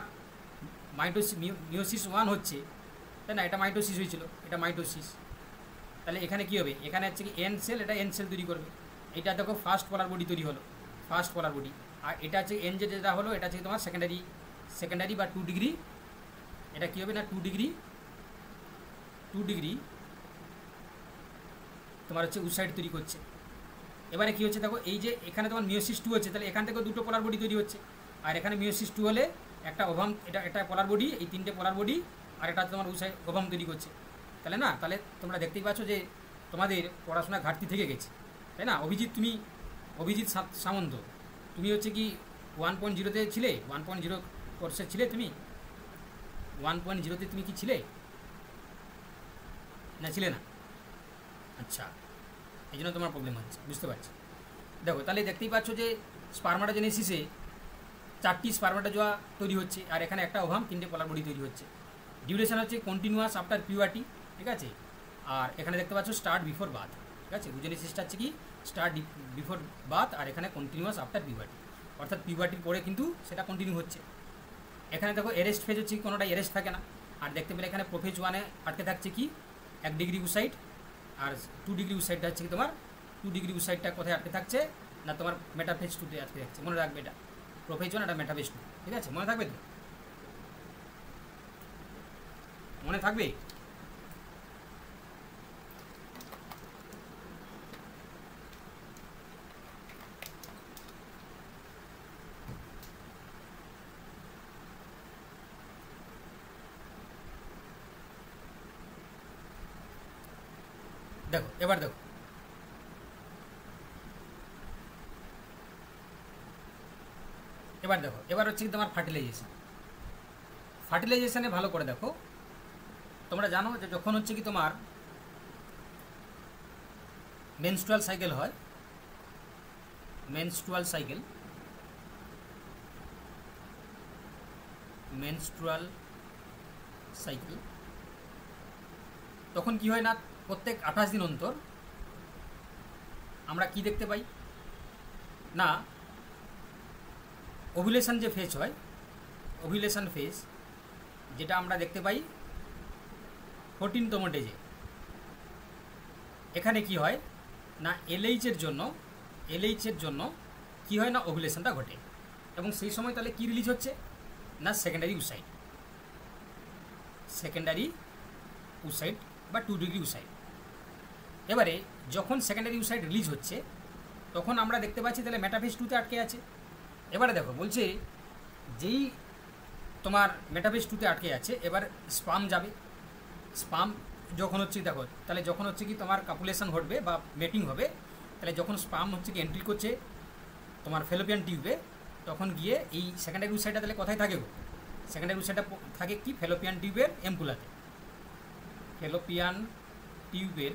মিওসিস 1 হচ্ছে, তাই না, এটা মাইটোসিস হয়েছিল, এটা মাইটোসিস, তাহলে এখানে কী হবে, এখানে হচ্ছে কি এন সেল, এটা এন সেল তৈরি করবে। এটা দেখো ফার্স্ট পোলার বডি তৈরি হলো, ফার্স্ট পোলার বডি। আর এটা হচ্ছে এন যেটা হলো এটা হচ্ছে তোমার সেকেন্ডারি বা 2 ডিগ্রি, এটা কী হবে না 2 ডিগ্রি তোমার হচ্ছে উসাইড তৈরি করছে। এবারে কী হচ্ছে দেখো এই যে এখানে তোমার মিওসিস 2 হচ্ছে, তাহলে এখান থেকে দুটো পোলার বডি তৈরি হচ্ছে, আর এখানে মিওসিস 2 হলে একটা ওভাম, এটা পোলার বডি, এই 3টে পোলার বডি, আর এটা তোমার উসাইড ওভাম তৈরি করছে। তাহলে না, তাহলে তোমরা দেখতেই পাচ্ছ যে তোমাদের পড়াশোনা ঘাটতি থেকে গেছে, তাই না। অভিজিৎ সামন্ত, তুমি হচ্ছে কি 1.0-তে ছিলে, 1.0 কোর্সে ছিলে তুমি, 1.0-তে তুমি কি ছিলে না, ছিলে না? আচ্ছা, এই জন্য তোমার প্রবলেম হচ্ছে, বুঝতে পারছি। দেখো তাহলে দেখতেই পাচ্ছ যে স্পারমাটোজেনেসিসে 4টি স্পারমাটোজোয়া তৈরি হচ্ছে, আর এখানে একটা ওভাম, 3টে পোলার বডি তৈরি হচ্ছে। ডিউরেশন হচ্ছে কন্টিনিউয়াস আফটার পিউবার্টি। ঠিক আছে, আর এখানে দেখতে পাচ্ছ স্টার্ট বিফোর বাথ। ঠিক আছে, উজেনেসিসটা হচ্ছে কি স্টার্ট বিফোর বাথ, আর এখানে কন্টিনিউয়াস আফটার পিউবার্টি, অর্থাৎ পিউবার্টির পরে কিন্তু সেটা কন্টিনিউ হচ্ছে। এখানে দেখো এরেস্ট ফেজ হচ্ছে কোনোটা এরেস্ট থাকে না, আর দেখতে পেলে এখানে প্রোফেজ 1-এ আটকে থাকছে কি 1 ডিগ্রি উসাইড, আর 2 ডিগ্রি উসাইডটা হচ্ছে কি তোমার 2 ডিগ্রি উসাইডটা কোথায় আটকে থাকছে না তোমার মেটাফেজ 2-তে আটকে থাকছে। মনে রাখবে এটা প্রোফেজ 1, এটা মেটাফেজ 2। ঠিক আছে, মনে থাকবে তো, মনে থাকবে। দেখো এবার দেখো এবার হচ্ছে কি তোমার ফার্টিলাইজেশনে ভালো করে দেখো। তোমরা জানো যে যখন হচ্ছে কি তোমার মেনস্ট্রুয়াল সাইকেল হয়, মেনস্ট্রুয়াল সাইকেল তখন কি হয় না, প্রত্যেক 28 দিন অন্তর আমরা কি দেখতে পাই না, ওভুলেশন যে ফেজ হয়, ওভুলেশন ফেজ যেটা আমরা দেখতে পাই 14তম ডেজে। এখানে কি হয় না এলএইচের জন্য কি হয় না ওভুলেশনটা ঘটে, এবং সেই সময় তাহলে কি রিলিজ হচ্ছে না সেকেন্ডারি উসাইড বা 2 ডিগ্রি উসাইড। এবারে যখন সেকেন্ডারি উসাইড রিলিজ হচ্ছে তখন আমরা দেখতে পাচ্ছি তাহলে মেটাফেজ 2-তে আটকে আছে। এবারে দেখো বলছে যেই তোমার মেটাফেজ 2-তে আটকে আছে, এবার স্পাম যাবে, স্পাম যখন হচ্ছে দেখো তাহলে যখন হচ্ছে কি তোমার কাপুলেশন ঘটবে বা মেটিং হবে, তাহলে যখন স্পাম হচ্ছে কি এন্ট্রি করছে তোমার ফেলোপিয়ান টিউবে, তখন গিয়ে এই সেকেন্ডারি উসাইডটা তাহলে কোথায় থাকে, সেকেন্ডারি উসাইডটা থাকে কি ফেলোপিয়ান টিউবের এমপুলাতে, ফেলোপিয়ান টিউবের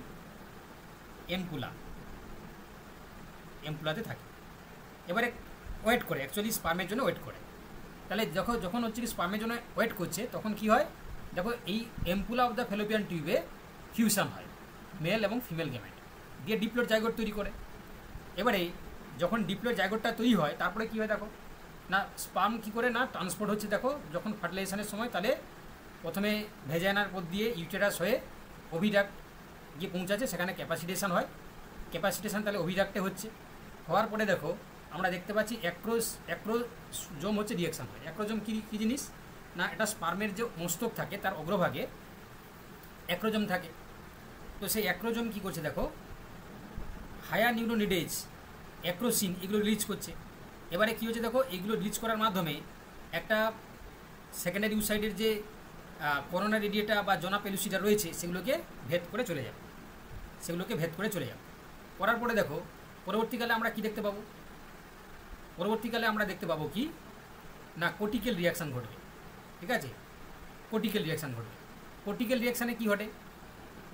এমপুলাতে থাকে। এবারে ওয়েট করে, অ্যাকচুয়ালি স্পার্মের জন্য ওয়েট করে। তাহলে যখন হচ্ছে কি স্পার্মের জন্য ওয়েট করছে তখন কি হয় দেখো এই এমপুলা অফ দ্য ফেলোপিয়ান টিউবে ফিউশন হয় মেল এবং ফিমেল গেমেট দিয়ে ডিপ্লয়েড জাইগোট তৈরি করে। এবারে যখন ডিপ্লয়েড জাইগোটটা তৈরি হয় তারপরে কী হয় দেখো না স্পার্ম কী করে না ট্রান্সপোর্ট হচ্ছে দেখো যখন ফার্টিলাইজেশনের সময়, তাহলে প্রথমে ভেজাইনার পথ দিয়ে ইউটেরাস হয়ে ওভিডাক্ট গিয়ে পৌঁছাচ্ছে, সেখানে ক্যাপাসিটেশন হয়, ক্যাপাসিটেশন তাহলে ওভিডাক্টে হচ্ছে। হওয়ার পরে দেখো আমরা দেখতে পাচ্ছি অ্যাক্রোজোম হচ্ছে রিয়াকশান হয়। অ্যাক্রোজোম কী জিনিস না এটা স্পার্মের যে মস্তক থাকে তার অগ্রভাগে অ্যাক্রোজোম থাকে। তো সেই অ্যাক্রোজোম কী করছে দেখো, হায়ার নিউরোনিডেজ, অ্যাক্রোসিন এগুলো রিলিজ করছে। এবারে কী হচ্ছে দেখো, এগুলো রিলিজ করার মাধ্যমে একটা সেকেন্ডারি ইউসাইডের যে করোনা রেডিয়েটা বা জনা পেলুসিটা রয়েছে সেগুলোকে ভেদ করে চলে যাবে, করার পরে দেখো পরবর্তীকালে আমরা কি দেখতে পাবো, আমরা দেখতে পাবো কি না কোর্টিক্যাল রিয়াকশান ঘটবে। ঠিক আছে, কোর্টিক্যাল রিয়াকশানে কী ঘটে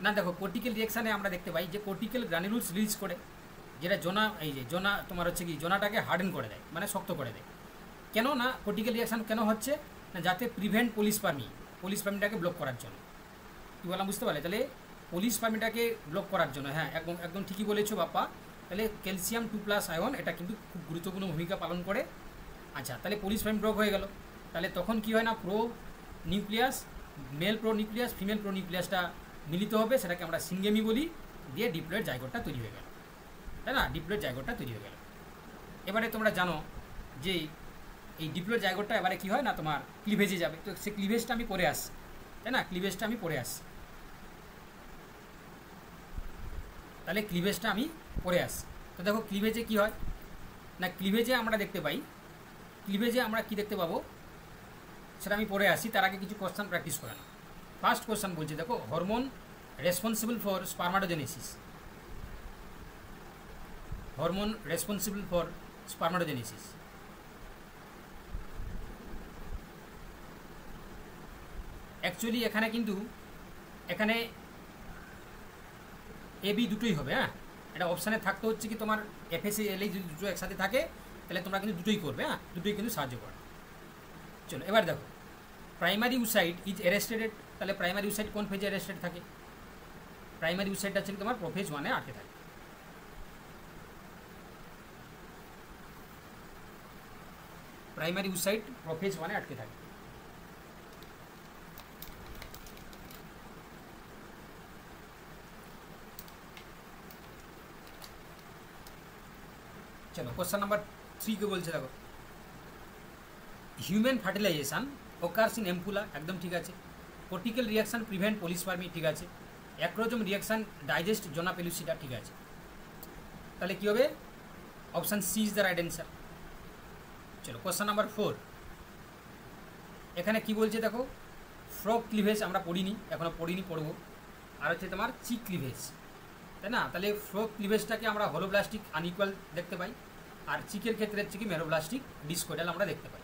না দেখো, কোর্টিক্যাল রিয়াকশানে আমরা দেখতে পাই যে কোর্টিক্যাল গ্রানুলস রিলিজ করে, যেটা জোনা তোমার হচ্ছে কি জোনাটাকে হার্ডেন করে দেয়, মানে শক্ত করে দেয়। কেন না কোর্টিক্যাল রিয়াকশান কেন হচ্ছে না, যাতে প্রিভেন্ট পলিস্পার্মিটাকে ব্লক করার জন্য। কী বললাম বুঝতে পারলে? তাহলে পলিস্পার্মিটাকে ব্লক করার জন্য, হ্যাঁ একদম ঠিকই বলেছো বাপ্পা। তাহলে ক্যালসিয়াম 2+ আয়ন এটা কিন্তু খুব গুরুত্বপূর্ণ ভূমিকা পালন করে। আচ্ছা, তাহলে পলিস্পার্ম ব্লক হয়ে গেল, তাহলে তখন কি হয় না, male pronucleus female pro নিউক্লিয়াসটা মিলিত হবে, সেটাকে আমরা সিনগেমি বলি, দিয়ে ডিপ্লয়েড জাইগোটটা তৈরি হয়ে গেল, তাই না? ডিপ্লয়েড জাইগোটটা তৈরি হয়ে গেল। এবারে তোমরা জানো যে এই ডিপ্লয়েড জাইগোটটা এবারে কী হয় না তোমার ক্লিভেজে যাবে। তো সে ক্লিভেজটা আমি পরে আসি, তাই না? তাহলে ক্লিভেজটা আমি পরে আসি। তো দেখো ক্লিভেজে কী হয় না, ক্লিভেজে আমরা কি দেখতে পাবো সেটা আমি পরে আসি। তার আগে কিছু কোশ্চেন প্র্যাকটিস করে না। ফার্স্ট কোশ্চেন বলছে দেখো, hormone responsible for spermatogenesis. Actually এখানে এবি দুটোই হবে। হ্যাঁ, এটা অপশানে থাকতে হচ্ছে কি তোমার এফএসএ এলএই যদি দুটো একসাথে থাকে তাহলে তোমরা কিন্তু দুটোই করবে। হ্যাঁ, দুটোই কিন্তু সাহায্য করে। চলো এবার দেখো, প্রাইমারি ইউসাইট ইজ অ্যারেস্টেড। তাহলে প্রাইমারি ইউসাইট কোন ফেজে অ্যারেস্টেড থাকে? প্রাইমারি ইউসাইটটা হচ্ছে তোমার প্রোফেজ 1-এ আটকে থাকে। প্রাইমারি ইউসাইট প্রোফেজ 1-এ আটকে থাকে। চলো কোশ্চেন নাম্বার 3 কে বলছে দেখো, human fertilisation occurs in ampulla, একদম ঠিক আছে। কোর্টিক্যাল রিয়াকশন প্রিভেন্ট পলিস্পার্মি, ঠিক আছে। Acrosome reaction digest zona pellucida, ঠিক আছে। তাহলে কী হবে? Option C is the right answer. চলো কোশ্চেন নাম্বার 4, এখানে কি বলছে দেখো, ফ্রগ ক্লিভেজ আমরা পড়বো। আর হচ্ছে তোমার চিক ক্লিভেজ, তাই না? তাহলে ফ্রগ ক্লিভেজটাকে আমরা হলোব্লাস্টিক আনইকুয়াল দেখতে পাই, আর চিকের ক্ষেত্রে হচ্ছে কি মেরোব্লাস্টিক ডিসকোইডাল আমরা দেখতে পাই।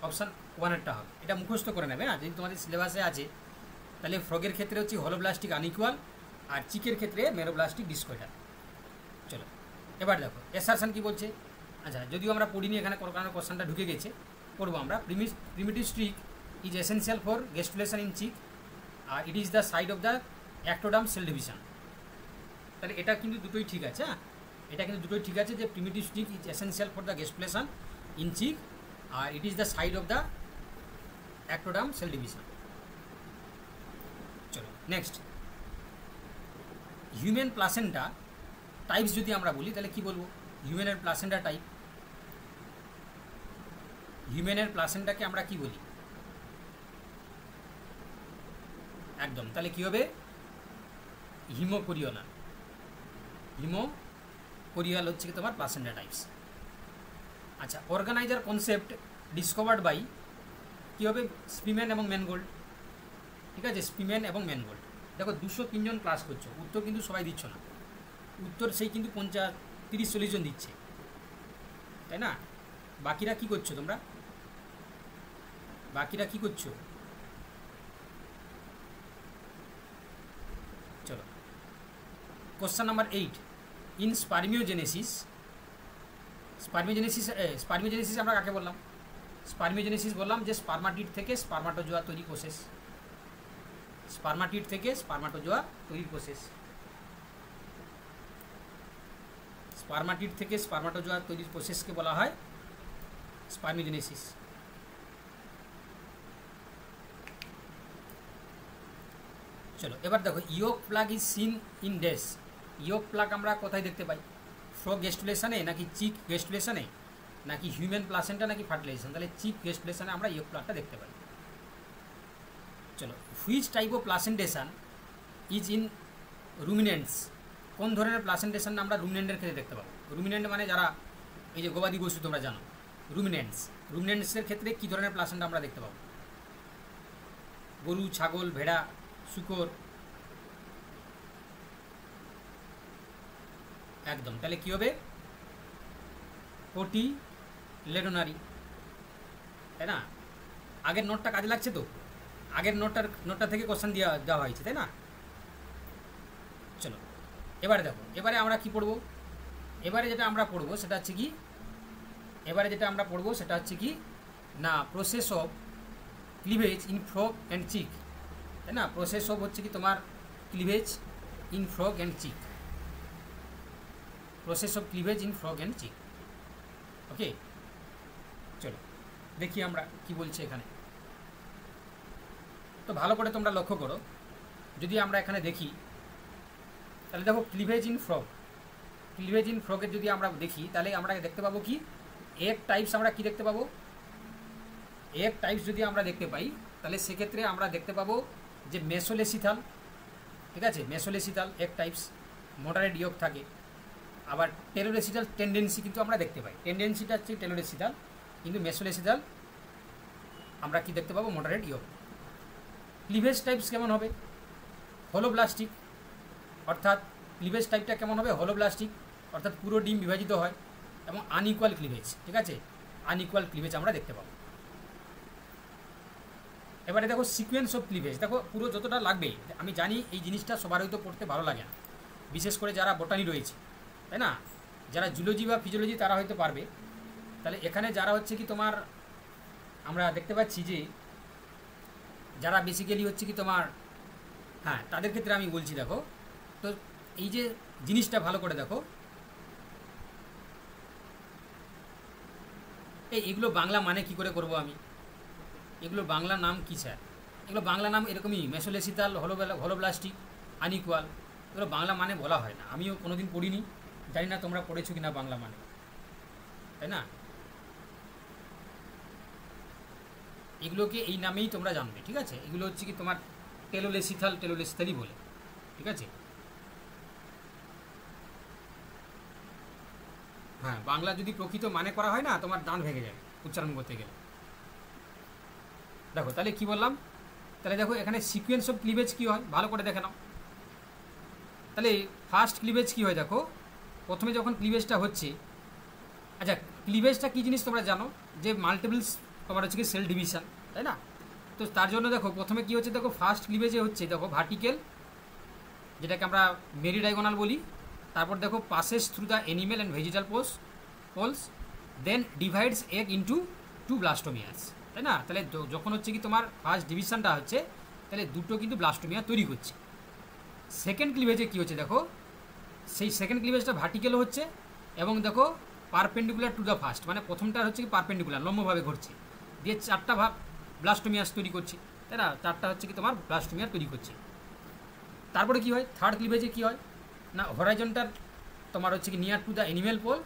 অপশান 1-এরটা হবে, এটা মুখস্থ করে নেবে। হ্যাঁ, যদি তোমাদের সিলেবাসে আছে তাহলে ফ্রগের ক্ষেত্রে হচ্ছে হলোব্লাস্টিক আনইকুয়াল, আর চিকের ক্ষেত্রে মেরোব্লাস্টিক ডিসকোইডাল। চলো এবার দেখো অ্যাসারশন কি বলছে। আচ্ছা, যদিও আমরা পড়িনি, এখানে কারণ কোশ্চেনটা ঢুকে গেছে, পড়বো আমরা। Primitive streak is essential for gastrulation in chick, আর it is the side of the ectoderm cell division. তাহলে এটা কিন্তু দুটোই ঠিক আছে। হ্যাঁ, এটা কিন্তু দুটোই ঠিক আছে যে primitive streak is essential for the gastrulation in chick, আর it is the side of the ectoderm cell division. চলো নেক্সট, হিউম্যান প্লাসেন্টা টাইপস যদি আমরা বলি তাহলে কি বলবো? হিউম্যানের প্লাসেন্টা টাইপ, হিউম্যানের প্লাসেন্টাকে আমরা কি বলি? একদম, তাহলে কি হবে? হিমোকোরিওলা। হিমোকোরিয়াল হচ্ছে কি তোমার প্লাসেন্টা টাইপস। আচ্ছা, অর্গানাইজার কনসেপ্ট ডিসকভার্ড বাই কী হবে? স্পিমেন এবং ম্যানগোল্ড, ঠিক আছে। স্পিমেন এবং ম্যানগোল্ড। দেখো 203 জন ক্লাস করছো, উত্তর কিন্তু সবাই দিচ্ছ না, উত্তর সেই কিন্তু 30-40 জন দিচ্ছে, তাই না? বাকিরা কি করছো তোমরা? চলো কোশ্চেন নাম্বার 8, ইন স্পার্মিওজেনেসিস আমরা কাকে বললাম? স্পার্মিওজেনেসিস বললাম যে স্পার্মাটিড থেকে স্পার্মাটোজোয়া তৈরি প্রসেস, প্রসেসকে বলা হয় স্পার্মিওজেনেসিস। চলো এবার দেখো, ইয়োক plug is seen in dash. ইয়োক plug আমরা কোথায় দেখতে পাই? ফ্রগ গেস্টুলেশনে, নাকি চিক গেস্টুলেশনে, নাকি হিউম্যান প্লাসেন্টা, নাকি ফার্টিলাইজেশন? তাহলে চিক গেস্টুলেশনে আমরা ইয়োক প্লাগটা দেখতে পাই। চলো, which type of placentation is in ruminants, কোন ধরনের প্লাসেন্টেশন আমরা রুমিনেন্টের ক্ষেত্রে দেখতে পাবো? রুমিনেন্ট মানে যারা এই যে গবাদি পশু তোমরা জানো, রুমিনেন্টসের ক্ষেত্রে কী ধরনের প্লাসেন্ট আমরা দেখতে পাবো? গরু, ছাগল, ভেড়া, শূকর, একদম। তাহলে কী হবে? কোটিলেডোনারি, তাই না? আগের নোটটা কাজে লাগছে তো? আগের নোটটা থেকে কোশ্চেন দেওয়া হয়েছে, তাই না? চলো এবারে দেখো, এবারে আমরা কি পড়বো? এবারে যেটা আমরা পড়বো সেটা হচ্ছে কি না, process of cleavage in frog and chick, তাই না? প্রসেস অফ হচ্ছে কি তোমার cleavage in frog and chick, process of cleavage in frog and chick. Okay, চলো দেখি আমরা কি বলছে এখানে। তো ভালো করে তোমরা লক্ষ্য করো, যদি আমরা এখানে দেখি তাহলে দেখো ক্লিভেজ ইন ফ্রগের যদি আমরা দেখি তাহলে আমরা দেখতে পাবো কি এগ টাইপস, আমরা কি দেখতে পাবো? এগ টাইপস যদি আমরা দেখতে পাই তাহলে সেক্ষেত্রে আমরা দেখতে পাবো যে মেসোলেসিথাল, ঠিক আছে, মেসোলেসিথাল এগ টাইপস, মডারেট ইয়ক থাকে। আবার টেলোরেসিটাল টেন্ডেন্সি কিন্তু আমরা দেখতে পাই, টেন্ডেন্সিটা হচ্ছে টেলোরেসিটাল, কিন্তু মেসোলেসিটাল আমরা কি দেখতে পাবো? মডারেট ইয়ক। ক্লিভেজ টাইপস কেমন হবে? হোলোব্লাস্টিক, অর্থাৎ ক্লিভেজ টাইপটা কেমন হবে? হোলোব্লাস্টিক, অর্থাৎ পুরো ডিম বিভাজিত হয়, এবং আনইকুয়াল ক্লিভেজ, ঠিক আছে, আনইকুয়াল ক্লিভেজ আমরা দেখতে পাবো। এবারে দেখো সিকোয়েন্স অফ ক্লিভেজ, দেখো পুরো যতটা লাগবে, আমি জানি এই জিনিসটা সবার হয়তো পড়তে ভালো লাগে না, বিশেষ করে যারা বোটানি রয়েছে, তাই না? যারা জুলজি বা ফিজিওলজি তারা হয়তো পারবে। তাহলে এখানে যারা হচ্ছে কি তোমার, আমরা দেখতে পাচ্ছি যে যারা বেসিক্যালি হচ্ছে কি তোমার, হ্যাঁ, তাদের ক্ষেত্রে আমি বলছি। দেখো তো এই যে জিনিসটা ভালো করে দেখো, এগুলো বাংলা মানে কি করে করব আমি? এগুলো বাংলা নাম কি স্যার? এগুলো বাংলা নাম এরকমই, মেসোলেসিতাল, হোলোব্লাস্টিক, আনইকুয়াল, এগুলো বাংলা মানে বলা হয় না। আমিও কোনোদিন পড়িনি, জানি না তোমরা পড়েছো কিনা বাংলা মানে, তাই না? এগুলোকে এই নামেই তোমরা জানবে, ঠিক আছে? এগুলো হচ্ছে কি তোমার টেলোলেসিথালই বলে, ঠিক আছে? হ্যাঁ, বাংলা যদি প্রকৃত মানে করা হয় না, তোমার দাঁত ভেঙে যাবে উচ্চারণ করতে গেলে। দেখো তাহলে কি বললাম, তাহলে দেখো এখানে সিকোয়েন্স অফ ক্লিভেজ কী হয় ভালো করে দেখে নাও। তাহলে ফার্স্ট ক্লিভেজ কী হয় দেখো, প্রথমে যখন ক্লিভেজটা হচ্ছে, আচ্ছা ক্লিভেজটা কী জিনিস তোমরা জানো যে মাল্টিপলস তোমার হচ্ছে কি সেল ডিভিশন, তাই না? তো তার জন্য দেখো প্রথমে কী হচ্ছে, দেখো ফার্স্ট ক্লিভেজে হচ্ছে দেখো ভার্টিক্যাল, যেটাকে আমরা মেরিডাইগোনাল বলি। তারপর দেখো passes through the animal and vegetal poles, then divides egg into 2 blastomeres, তাই না? তাহলে যখন হচ্ছে কি তোমার ফার্স্ট ডিভিশনটা হচ্ছে, তাহলে দুটো কিন্তু ব্লাস্টোমিয়া তৈরি করছে। সেকেন্ড ক্লিভেজে কী হচ্ছে দেখো, সেই সেকেন্ড ক্লিভেজটা ভার্টিক্যাল হচ্ছে, এবং দেখো পারপেন্ডিকুলার টু দ্য ফার্স্ট, মানে প্রথমটা হচ্ছে কি পারপেন্ডিকুলার, লম্বভাবে ঘটছে, দিয়ে 4টা ব্লাস্টোমিয়াস তৈরি করছে, তাই না? 4টা হচ্ছে কি তোমার ব্লাস্টোমিয়া তৈরি করছে। তারপরে কি হয়, থার্ড ক্লিভেজে কি হয় না, হরাইজন্টাল তোমার হচ্ছে কি near to the animal pole,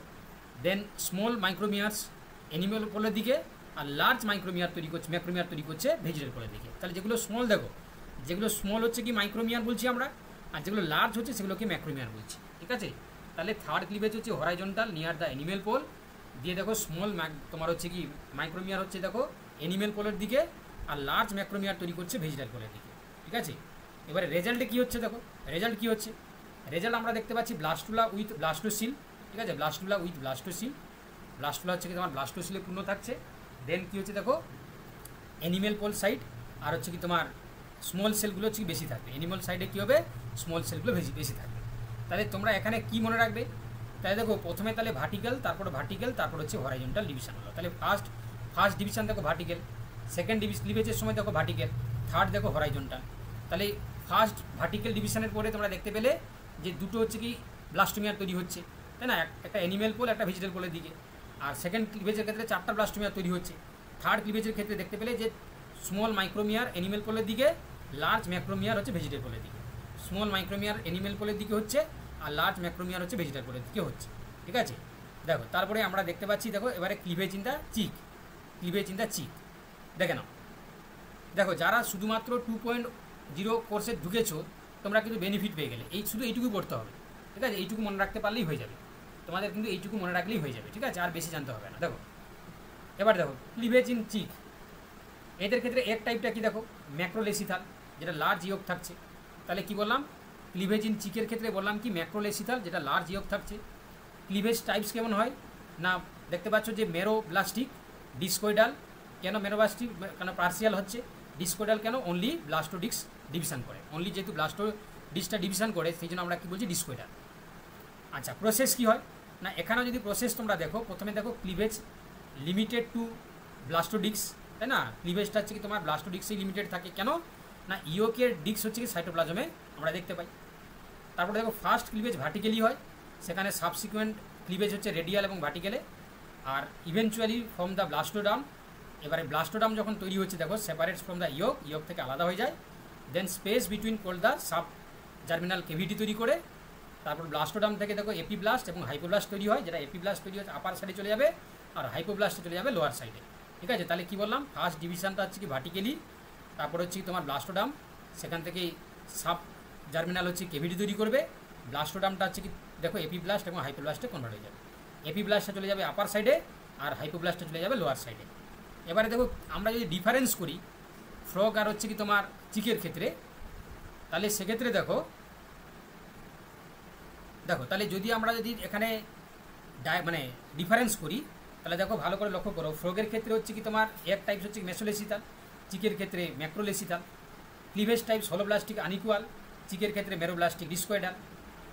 then small micromeres animal পোলের দিকে, আর লার্জ ম্যাক্রোমিয়ার তৈরি করছে ভেজিটাল পোলের দিকে। তাহলে যেগুলো স্মল দেখো, যেগুলো স্মল হচ্ছে কি মাইক্রোমিয়ার বলছি আমরা, আর যেগুলো লার্জ হচ্ছে সেগুলোকে ম্যাক্রোমিয়ার বলছি, ঠিক আছে? তাহলে থার্ড ক্লিভেজ হচ্ছে horizontal near the animal pole, দিয়ে দেখো স্মল তোমার হচ্ছে কি মাইক্রোমিয়ার হচ্ছে দেখো অ্যানিমেল পোলের দিকে, আর লার্জ ম্যাক্রোমিয়ার তৈরি করছে ভেজিটাল পোলের দিকে, ঠিক আছে? এবারে রেজাল্টে কী হচ্ছে দেখো, রেজাল্ট কী হচ্ছে, রেজাল্ট আমরা দেখতে পাচ্ছি ব্লাস্টুলা উইথ ব্লাস্টোসিল, ঠিক আছে? ব্লাস্টুলা উইথ ব্লাস্টোসিল, ব্লাস্টুলা হচ্ছে কি তোমার ব্লাস্টোসিলে পূর্ণ থাকছে। দেন কী হচ্ছে দেখো অ্যানিমেল পোল সাইড, আর হচ্ছে কি তোমার স্মল সেলগুলো হচ্ছে বেশি থাকবে, অ্যানিমাল সাইডে কী হবে, স্মল সেলগুলো বেশি থাকবে। তাহলে তোমরা এখানে কি মনে রাখবে, তাহলে দেখো প্রথমে তাহলে তারপর হচ্ছে হরাইজন্টাল ডিভিশন হলো। তাহলে ফার্স্ট ডিভিশন দেখো ভার্টিক্যাল, সেকেন্ড ক্লিভেজের সময় দেখো ভার্টিক্যাল, থার্ড দেখো হরাইজন্টাল। তাহলে ফার্স্ট ভার্টিক্যাল ডিভিশনের পরে তোমরা দেখতে পেলে যে দুটো হচ্ছে কি ব্লাস্টোমিয়ার তৈরি হচ্ছে, তাই না? একটা অ্যানিমেল পোল, একটা ভেজিটাল পোলের দিকে। আর সেকেন্ড ক্লিভেজের ক্ষেত্রে 4টা ব্লাস্টোমিয়ার তৈরি হচ্ছে। থার্ড ক্লিভেজের ক্ষেত্রে দেখতে পেলে যে স্মল মাইক্রোমিয়ার অ্যানিমেল পোলের দিকে, লার্জ ম্যাক্রোমিয়ার হচ্ছে ভেজিটাল পোলের দিকে। স্মল মাইক্রোমিয়ার অ্যানিমেল পোলের দিকে হচ্ছে, আর লার্জ ম্যাক্রোমিয়ার হচ্ছে ভেজিটাল পোলের দিকে হচ্ছে, ঠিক আছে? দেখো তারপরে আমরা দেখতে পাচ্ছি দেখো এবারে ক্লিভেজ ইন দ্য চিক, দেখে নাও। দেখো যারা শুধুমাত্র 2.0 কোর্সে ঢুকেছো তোমরা কিন্তু বেনিফিট পেয়ে গেলে, এই শুধু এইটুকু পড়তে হবে, ঠিক আছে? এইটুকু মনে রাখতে পারলেই হয়ে যাবে তোমাদের, কিন্তু এইটুকু মনে রাখলেই হয়ে যাবে, ঠিক আছে? আর বেশি জানতে হবে না। দেখো এবার দেখো ক্লিভেজ ইন চিক, এদের ক্ষেত্রে এক টাইপটা কি দেখো ম্যাক্রোলেসিথাল, যেটা লার্জ ইয়ক থাকছে। তাহলে কি বললাম, ক্লিভেজ ইন চিকের ক্ষেত্রে বললাম কি ম্যাক্রোলেসিথাল, যেটা লার্জ ইয়ক থাকছে। ক্লিভেজ টাইপস কেমন হয় না, দেখতে পাচ্ছ যে মেরোব্লাস্টিক, ডিসকোইডাল। কেন মেরোব্লাস্টিক, কেন পার্সিয়াল হচ্ছে, ডিসকোইডাল কেন, অনলি ব্লাস্টোডিক্স ডিভিশন করে, অনলি যেহেতু ব্লাস্টোডিক্সটা ডিভিশন করে সেই জন্য আমরা কি বলছি ডিসকোইডাল। আচ্ছা প্রসেস কি হয় না, এখানেও যদি প্রসেস তোমরা দেখো, প্রথমে দেখো ক্লিভেজ লিমিটেড টু ব্লাস্টোডিক্স, তাই না? ক্লিভেজটা হচ্ছে কি তোমার ব্লাস্টোডিক্সেই লিমিটেড থাকে, কেন না ইয়োকের ডিক্স হচ্ছে কি সাইটোপ্লাজমে আমরা দেখতে পাই। তারপরে দেখো ফার্স্ট ক্লিভেজ ভার্টিক্যালি হয়, সেখানে সাবসিকুয়েন্ট ক্লিভেজ হচ্ছে রেডিয়াল এবং ভার্টিক্যালে, আর ইভেনচুয়ালি ফ্রম দ্য ব্লাস্টোডাম। এবারে ব্লাস্টোডাম যখন তৈরি হচ্ছে দেখো সেপারেটস ফ্রম দ্য ইয়োক থেকে আলাদা হয়ে যায়, then space between called the subgerminal cavity তৈরি করে। তারপর ব্লাস্টোডাম থেকে দেখো এপিব্লাস্ট এবং হাইপোব্লাস্ট তৈরি হয়, যেটা এপিব্লাস্ট তৈরি হচ্ছে আপার সাইডে চলে যাবে আর হাইপোব্লাস্টে চলে যাবে লোয়ার সাইডে, ঠিক আছে? তাহলে কি বললাম, ফার্স্ট ডিভিশনটা হচ্ছে কি ভার্টিক্যালি, তারপর হচ্ছে কি তোমার ব্লাস্টোডাম, সেখান থেকে সাব জার্মিনাল হচ্ছে কেভিটি তৈরি করবে। ব্লাস্টোডামটা হচ্ছে কি দেখো এপিব্লাস্ট এবং হাইপোব্লাস্টে কনভার্ট হয়ে যাবে, এপিব্লাস্টটা চলে যাবে আপার সাইডে আর হাইপোব্লাস্টটা চলে যাবে লোয়ার সাইডে। এবারে দেখো আমরা যদি ডিফারেন্স করি ফ্রগ আর হচ্ছে কি তোমার চিকের ক্ষেত্রে, তাহলে সেক্ষেত্রে দেখো তাহলে যদি আমরা যদি এখানে মানে ডিফারেন্স করি, তাহলে দেখো ভালো করে লক্ষ্য করো, ফ্রগের ক্ষেত্রে হচ্ছে কি তোমার এক টাইপস হচ্ছে মেসোলেসিথাল, চিকের ক্ষেত্রে ম্যাক্রোলেসিথাল। ক্লিভেজ টাইপস হলোব্লাস্টিক আনইকুয়াল, চিকের ক্ষেত্রে মেরোব্লাস্টিক ডিসকোয়েডাল।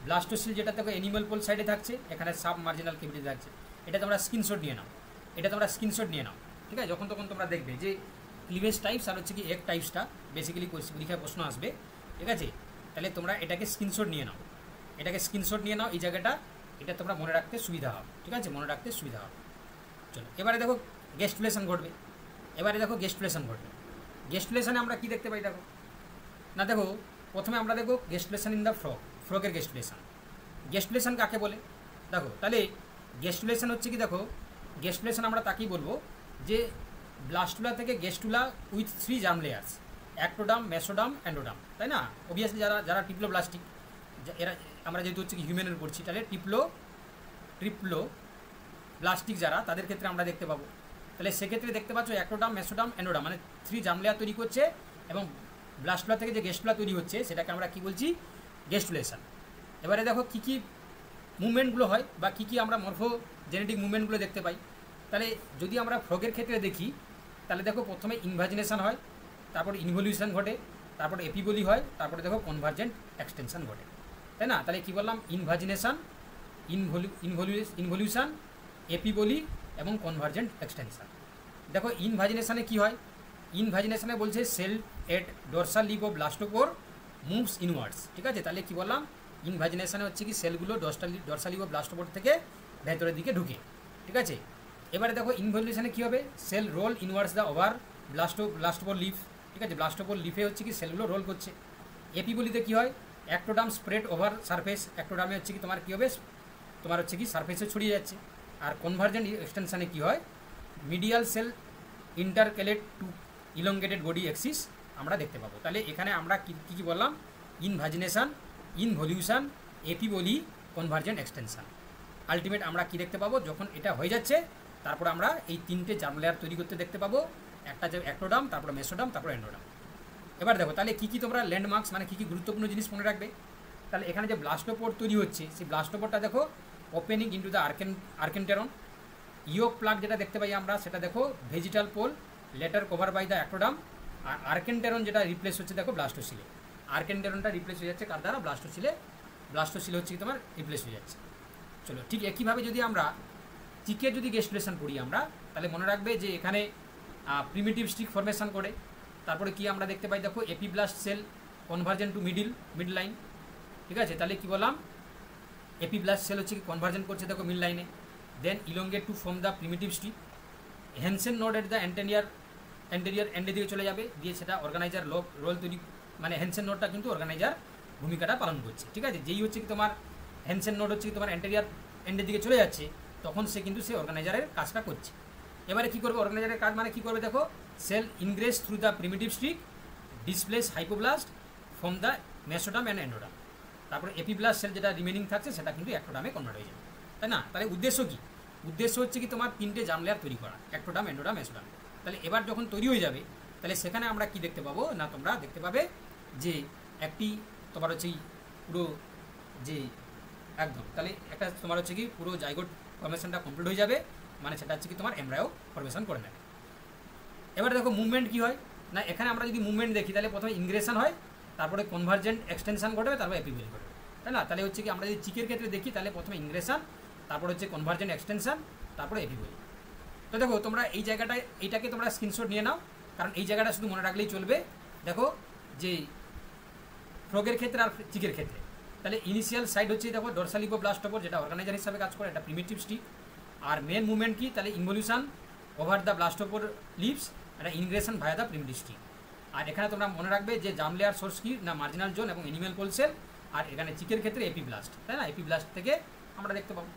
ব্লাস্টোসিল যেটা দেখো অ্যানিমাল পোল সাইডে থাকছে, এখানে সাব মার্জিনাল কেভিটি থাকছে। এটা তোমরা স্ক্রিনশট নিয়ে নাও, ঠিক আছে? যখন তখন তোমরা দেখবে যে ক্লিভেজ টাইপস আর হচ্ছে কি এক টাইপসটা বেসিক্যালি পরীক্ষায় প্রশ্ন আসবে, ঠিক আছে? তাহলে তোমরা এটাকে স্ক্রিনশট নিয়ে নাও, এই জায়গাটা, এটা তোমরা মনে রাখতে সুবিধা হবে, ঠিক আছে? মনে রাখতে সুবিধা হবে। চলো এবারে দেখো গেস্টুলেশন ঘটবে, গেস্টুলেশনে আমরা কি দেখতে পাই দেখো না, দেখো প্রথমে আমরা দেখো গেস্টুলেশন ইন দ্য ফ্রগের গেস্টুলেশন কাকে বলে দেখো। তাহলে গেস্টুলেশন হচ্ছে কি দেখো, গেস্টুলেশন আমরা তাকেই বলবো যে ব্লাস্টুলা থেকে গেস্টুলা with 3 germ layers, ectoderm, mesoderm, অ্যান্ডোডাম, তাই না? অবভিয়াসলি যারা টিপ্লোব্লাস্টিক, এরা আমরা যেহেতু হচ্ছে কি হিউম্যানের পড়ছি, তাহলে ট্রিপ্লো ব্লাস্টিক যারা, তাদের ক্ষেত্রে আমরা দেখতে পাবো। তাহলে সেক্ষেত্রে দেখতে পাচ্ছ অ্যাক্টোডাম, মেসোডাম, অ্যান্ডোডাম, মানে 3 জার্ম লেয়ার তৈরি করছে, এবং ব্লাস্টুলা থেকে যে গেস্টুলা তৈরি হচ্ছে সেটাকে আমরা কি বলছি, গেস্টুলেশন। এবারে দেখো কী কী মুভমেন্টগুলো হয় বা কী কী আমরা মরফো জেনেটিক মুভমেন্টগুলো দেখতে পাই। তাহলে যদি আমরা ফ্রগের ক্ষেত্রে দেখি, তাহলে দেখো প্রথমে ইনভাজিনেশন হয়, তারপরে ইনভলিউশন ঘটে, তারপরে এপিবলি হয়, তারপরে দেখো কনভার্জেন্ট এক্সটেনশন ঘটে, তাই না? তাহলে কী বললাম, ইনভাজিনেশন, ইনভলিউশন, এপিবলি এবং কনভার্জেন্ট এক্সটেনশন। দেখো ইনভাজিনেশনে কি হয়, ইনভাজিনেশনে বলছে cell at dorsal lip of blastopore moves inwards, ঠিক আছে? তাহলে কি বললাম, ইনভাজিনেশনে হচ্ছে কি সেলগুলো ডোরসাল লিভ অফ ব্লাস্টোপোর থেকে ভেতরের দিকে ঢুকে, ঠিক আছে? এবারে দেখো ইনভলিউশনে কী হবে, cell roll inwards the over blastopore lip, ঠিক আছে? ব্লাস্টোপোর লিফে হচ্ছে কি সেলগুলো রোল করছে। এপিবলিতে কী হয়, অ্যাক্টোডাম স্প্রেড ওভার সারফেস, অ্যাক্টোডামে হচ্ছে কি তোমার কী হবে, তোমার হচ্ছে কি সারফেসে ছড়িয়ে যাচ্ছে। আর কনভার্জেন্ট এক্সটেনশনে কী হয়, medial cell intercalate to elongated body axis আমরা দেখতে পাবো। তাহলে এখানে আমরা কী বললাম, invagination, involution, epiboly, convergent extension. Ultimate আমরা কি দেখতে পাবো, যখন এটা হয়ে যাচ্ছে তারপর আমরা এই 3টে জার্ম লেয়ার তৈরি করতে দেখতে পাবো, একটা যে অ্যাক্টোডাম, তারপর মেসোডাম, তারপর অ্যান্ডোডাম। এবার দেখো তাহলে কী কী তোমরা ল্যান্ডমার্কস মানে কী কী গুরুত্বপূর্ণ জিনিস মনে রাখবে। তাহলে এখানে যে ব্লাস্টোপোর তৈরি হচ্ছে, সেই ব্লাস্টোপোরটা দেখো opening into the archenteron. Yolk plug যেটা দেখতে পাই আমরা, সেটা দেখো vegetal pole later cover by the ectoderm. আর আর্কেন্টেরন যেটা রিপ্লেস হচ্ছে দেখো ব্লাস্টোসিলে, আর্কেন্টেরনটা রিপ্লেস হয়ে যাচ্ছে কার দ্বারা, ব্লাস্টোসিলে হচ্ছে কি তোমার রিপ্লেস হয়ে যাচ্ছে। চলো ঠিক একইভাবে যদি আমরা চিকের যদি গেস্টুলেশন করি আমরা, তাহলে মনে রাখবে যে এখানে প্রিমিটিভ স্টিক ফরমেশন করে। তারপরে কি আমরা দেখতে পাই দেখো, epiblast cell convergent to midline, ঠিক আছে? তাহলে কি বললাম, এপিব্লাস্ট সেল হচ্ছে কি কনভার্জন করছে দেখো মিড লাইনে, then elongate to form the primitive streak. Hensen node at the anterior এন্ডের দিকে চলে যাবে, দিয়ে সেটা অর্গানাইজার রোল তৈরি, মানে হেনসেন নোডটা কিন্তু অর্গানাইজার ভূমিকাটা পালন করছে, ঠিক আছে? যেই হচ্ছে কি তোমার হেনসেন নোড হচ্ছে কি তোমার এন্টেরিয়ার এন্ডের দিকে চলে যাচ্ছে, তখন সে কিন্তু সে অর্গানাইজারের কাজটা করছে। এবারে কী করবে, অর্গানাইজারের কাজ মানে কী করবে দেখো, cell ingress through the primitive streak, displace hypoblast from the mesoderm and endoderm. তারপরে এপিব্লাস্ট সেল যেটা রিমেনিং থাকছে সেটা কিন্তু অ্যাক্টোডামে কনভার্ট হয়ে যাবে, তাই না? তাহলে উদ্দেশ্য কী? উদ্দেশ্য হচ্ছে কি তোমার 3টে জার্ম লেয়ার তৈরি করা, অ্যাক্টোডাম, এন্ডোডাম, মেসোডাম। তাহলে এবার যখন তৈরি হয়ে যাবে তাহলে সেখানে আমরা কি দেখতে পাবো না, তোমরা দেখতে পাবে যে একটি তোমার হচ্ছে পুরো যে একদম, তাহলে একটা তোমার হচ্ছে কি পুরো জাইগোট ফরমেশনটা কমপ্লিট হয়ে যাবে, মানে সেটা হচ্ছে কি তোমার এমব্রায়ো ফরমেশন করে নেবে। এবারে দেখো মুভমেন্ট কী হয় না, এখানে আমরা যদি মুভমেন্ট দেখি তাহলে প্রথমে ইনগ্রেশন হয়, তারপরে কনভার্জেন্ট এক্সটেনশন ঘটবে, তারপরে এপিবেল ঘটবে, তাই না? তাহলে হচ্ছে কি আমরা যদি চিকের ক্ষেত্রে দেখি তাহলে প্রথমে ইনগ্রেশন, তারপর হচ্ছে কনভার্জেন্ট এক্সটেনশন, তারপরে এপিবেল। তো দেখো তোমরা এই জায়গাটায় এইটাকে তোমরা স্ক্রিনশট নিয়ে নাও, কারণ এই জায়গাটা শুধু মনে রাখলেই চলবে। দেখো যে ফ্রগের ক্ষেত্রে আর চিকের ক্ষেত্রে, তাহলে ইনিশিয়াল সাইড হচ্ছে দেখো ডরসালিপোব্লাস্টোপোর, যেটা অর্গানাইজার হিসাবে কাজ করে, এটা প্রিমিটিভ স্টিক। আর মেন মুভমেন্ট কি, তাহলে involution over the blastopore lips, এটা ingression via the primitive streak. আর এখানে তোমরা মনে রাখবে যে জার্ম লেয়ার সোর্স কি না, মার্জিনাল জোন এবং এনিম্যাল পোল সেল। আর এখানে চিকের ক্ষেত্রে এপিব্লাস্ট, তাই না? এপিব্লাস্ট থেকে আমরা দেখতে পাবো।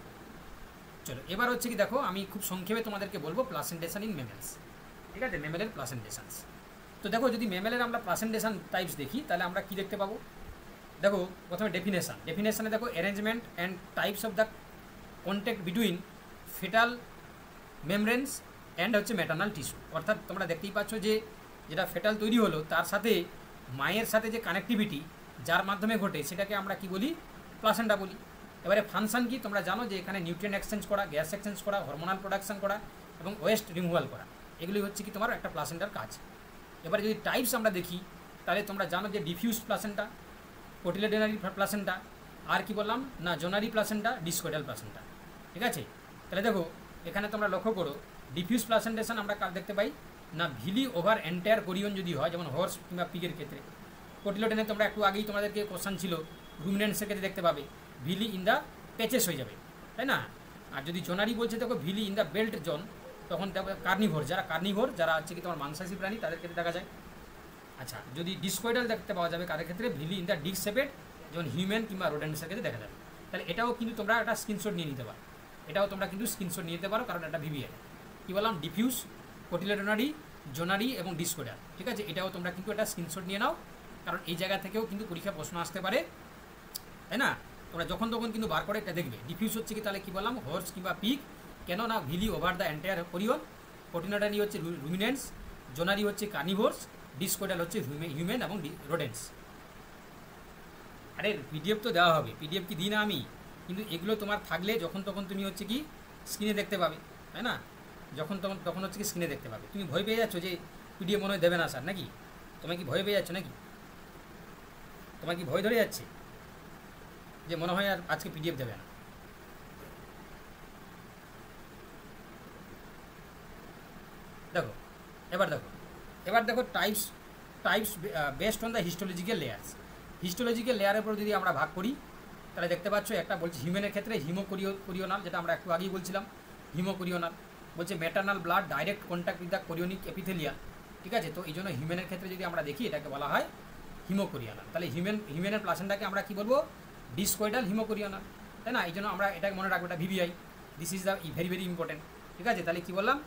চলো এবার হচ্ছে কি দেখো আমি খুব সংক্ষেপে তোমাদেরকে বলবো প্লাসেন্টেশন ইন মেমেলস, ঠিক আছে? মেমেলের প্লাসেন্টেশনস। তো দেখো যদি মেমেলের আমরা প্লাসেন্টেশন টাইপস দেখি তাহলে আমরা কি দেখতে পাবো। দেখো প্রথমে ডেফিনেশনে দেখো arrangement and types of the contact between fetal membranes and হচ্ছে ম্যাটার্নাল টিস্যু। অর্থাৎ তোমরা দেখতেই পাচ্ছ যে যেটা ফেটাল তৈরি হলো তার সাথে মায়ের সাথে যে কানেক্টিভিটি যার মাধ্যমে ঘটে সেটাকে আমরা কি বলি, প্লাসেন্টা বলি। এবারে ফাংশন কি তোমরা জানো যে এখানে নিউট্রিয়েন্ট এক্সচেঞ্জ করা, গ্যাস এক্সচেঞ্জ করা, হরমোনাল প্রোডাকশন করা এবং ওয়েস্ট রিমুভাল করা, এগুলি হচ্ছে কি তোমার একটা প্লাসেন্টার কাজ। এবারে যদি টাইপস আমরা দেখি তাহলে তোমরা জানো যে ডিফিউজ প্লাসেন্টা, কোটিলেডোনারি প্লাসেন্টা, আর কি বললাম না জোনারি প্লাসেন্টা, ডিসকোইডাল প্লাসেন্টা, ঠিক আছে? তাহলে দেখো এখানে তোমরা লক্ষ্য করো ডিফিউজ প্লাসেন্টেশন আমরা কার দেখতে পাই না, ভিলি ওভার এন্টায়ার কোরিয়ন যদি হয়, যেমন হর্স কিংবা পিগের ক্ষেত্রে। কোটিলেডনে তোমরা একটু আগেই তোমাদেরকে কোশ্চেন ছিল, রুমিনেন্টসের ক্ষেত্রে দেখতে পাবে ভিলি ইন দ্য প্যাচেস হয়ে যাবে, তাই না? আর যদি জোনারি বলছে দেখো villi in the belt zone, তখন দেখো কার্নিভোর, যারা হচ্ছে কি তোমার মাংসাশী প্রাণী তাদের ক্ষেত্রে দেখা যায়। আচ্ছা যদি ডিসকোইডাল দেখতে পাওয়া যাবে কাদের ক্ষেত্রে, villi in the disc shaped, যেমন হিউম্যান কিংবা রোডেন্টসের ক্ষেত্রে দেখা যাবে। তাহলে এটাও কিন্তু তোমরা একটা স্ক্রিনশট নিয়ে নিতে পারো, কারণ এটা ভিভিআই কী বললাম, ডিফিউজ, কোটিলেডোনারি, জোনারি এবং ডিসকোইডাল, ঠিক আছে? এটাও তোমরা কিন্তু একটা স্ক্রিনশট নিয়ে নাও, কারণ এই জায়গা থেকেও কিন্তু পরীক্ষা প্রশ্ন আসতে পারে, তাই না? তোমরা যখন তখন কিন্তু বার করে এটা দেখবে। ডিফিউজ হচ্ছে কি তাহলে কী বললাম, হর্স কিংবা পিগ, কেন না villi over the entire chorion, cotyledonary হচ্ছে রুমিনেন্টস, জোনারি হচ্ছে কার্নিভোরস, ডিসকোইডাল হচ্ছে হিউম্যান এবং রোডেন্টস। আরে পিডিএফ তো দেওয়া হবে, পিডিএফ কি দিই না আমি, কিন্তু এগুলো তোমার থাকলে যখন তখন তুমি হচ্ছে কি স্ক্রিনে দেখতে পাবে, তাই না? তখন হচ্ছে কি স্ক্রিনে দেখতে পাবে। তুমি ভয় পেয়ে যাচ্ছ যে পিডিএফ মনে হয় দেবে না স্যার, নাকি? তোমার কি ভয় পেয়ে যাচ্ছ নাকি? তোমার কি ভয় ধরে যাচ্ছে যে মনে হয় আর আজকে পিডিএফ দেবে না? দেখো এবার দেখো types based on the histological layers. Histological লেয়ারের উপর যদি আমরা ভাগ করি তাহলে দেখতে পাচ্ছ একটা বলছি হিউম্যানের ক্ষেত্রে হিমোকোরিওনাল, যেটা আমরা একটু আগেই বলছিলাম, হিমোকোরিওনাল বলছে maternal blood direct contact with the chorionic epithelial, ঠিক আছে? তো এই জন্য হিউম্যানের ক্ষেত্রে যদি আমরা দেখি এটাকে বলা হয় হিমোকোরিওনাল। তাহলে হিউম্যানের প্লাসেন্টাকে আমরা কি বলবো, ডিসকোইডাল হিমোকোরিওনাল, তাই না? এই জন্য আমরা এটাকে মনে রাখবো, এটা VVI, this is the very very important, ঠিক আছে? তাহলে কি বললাম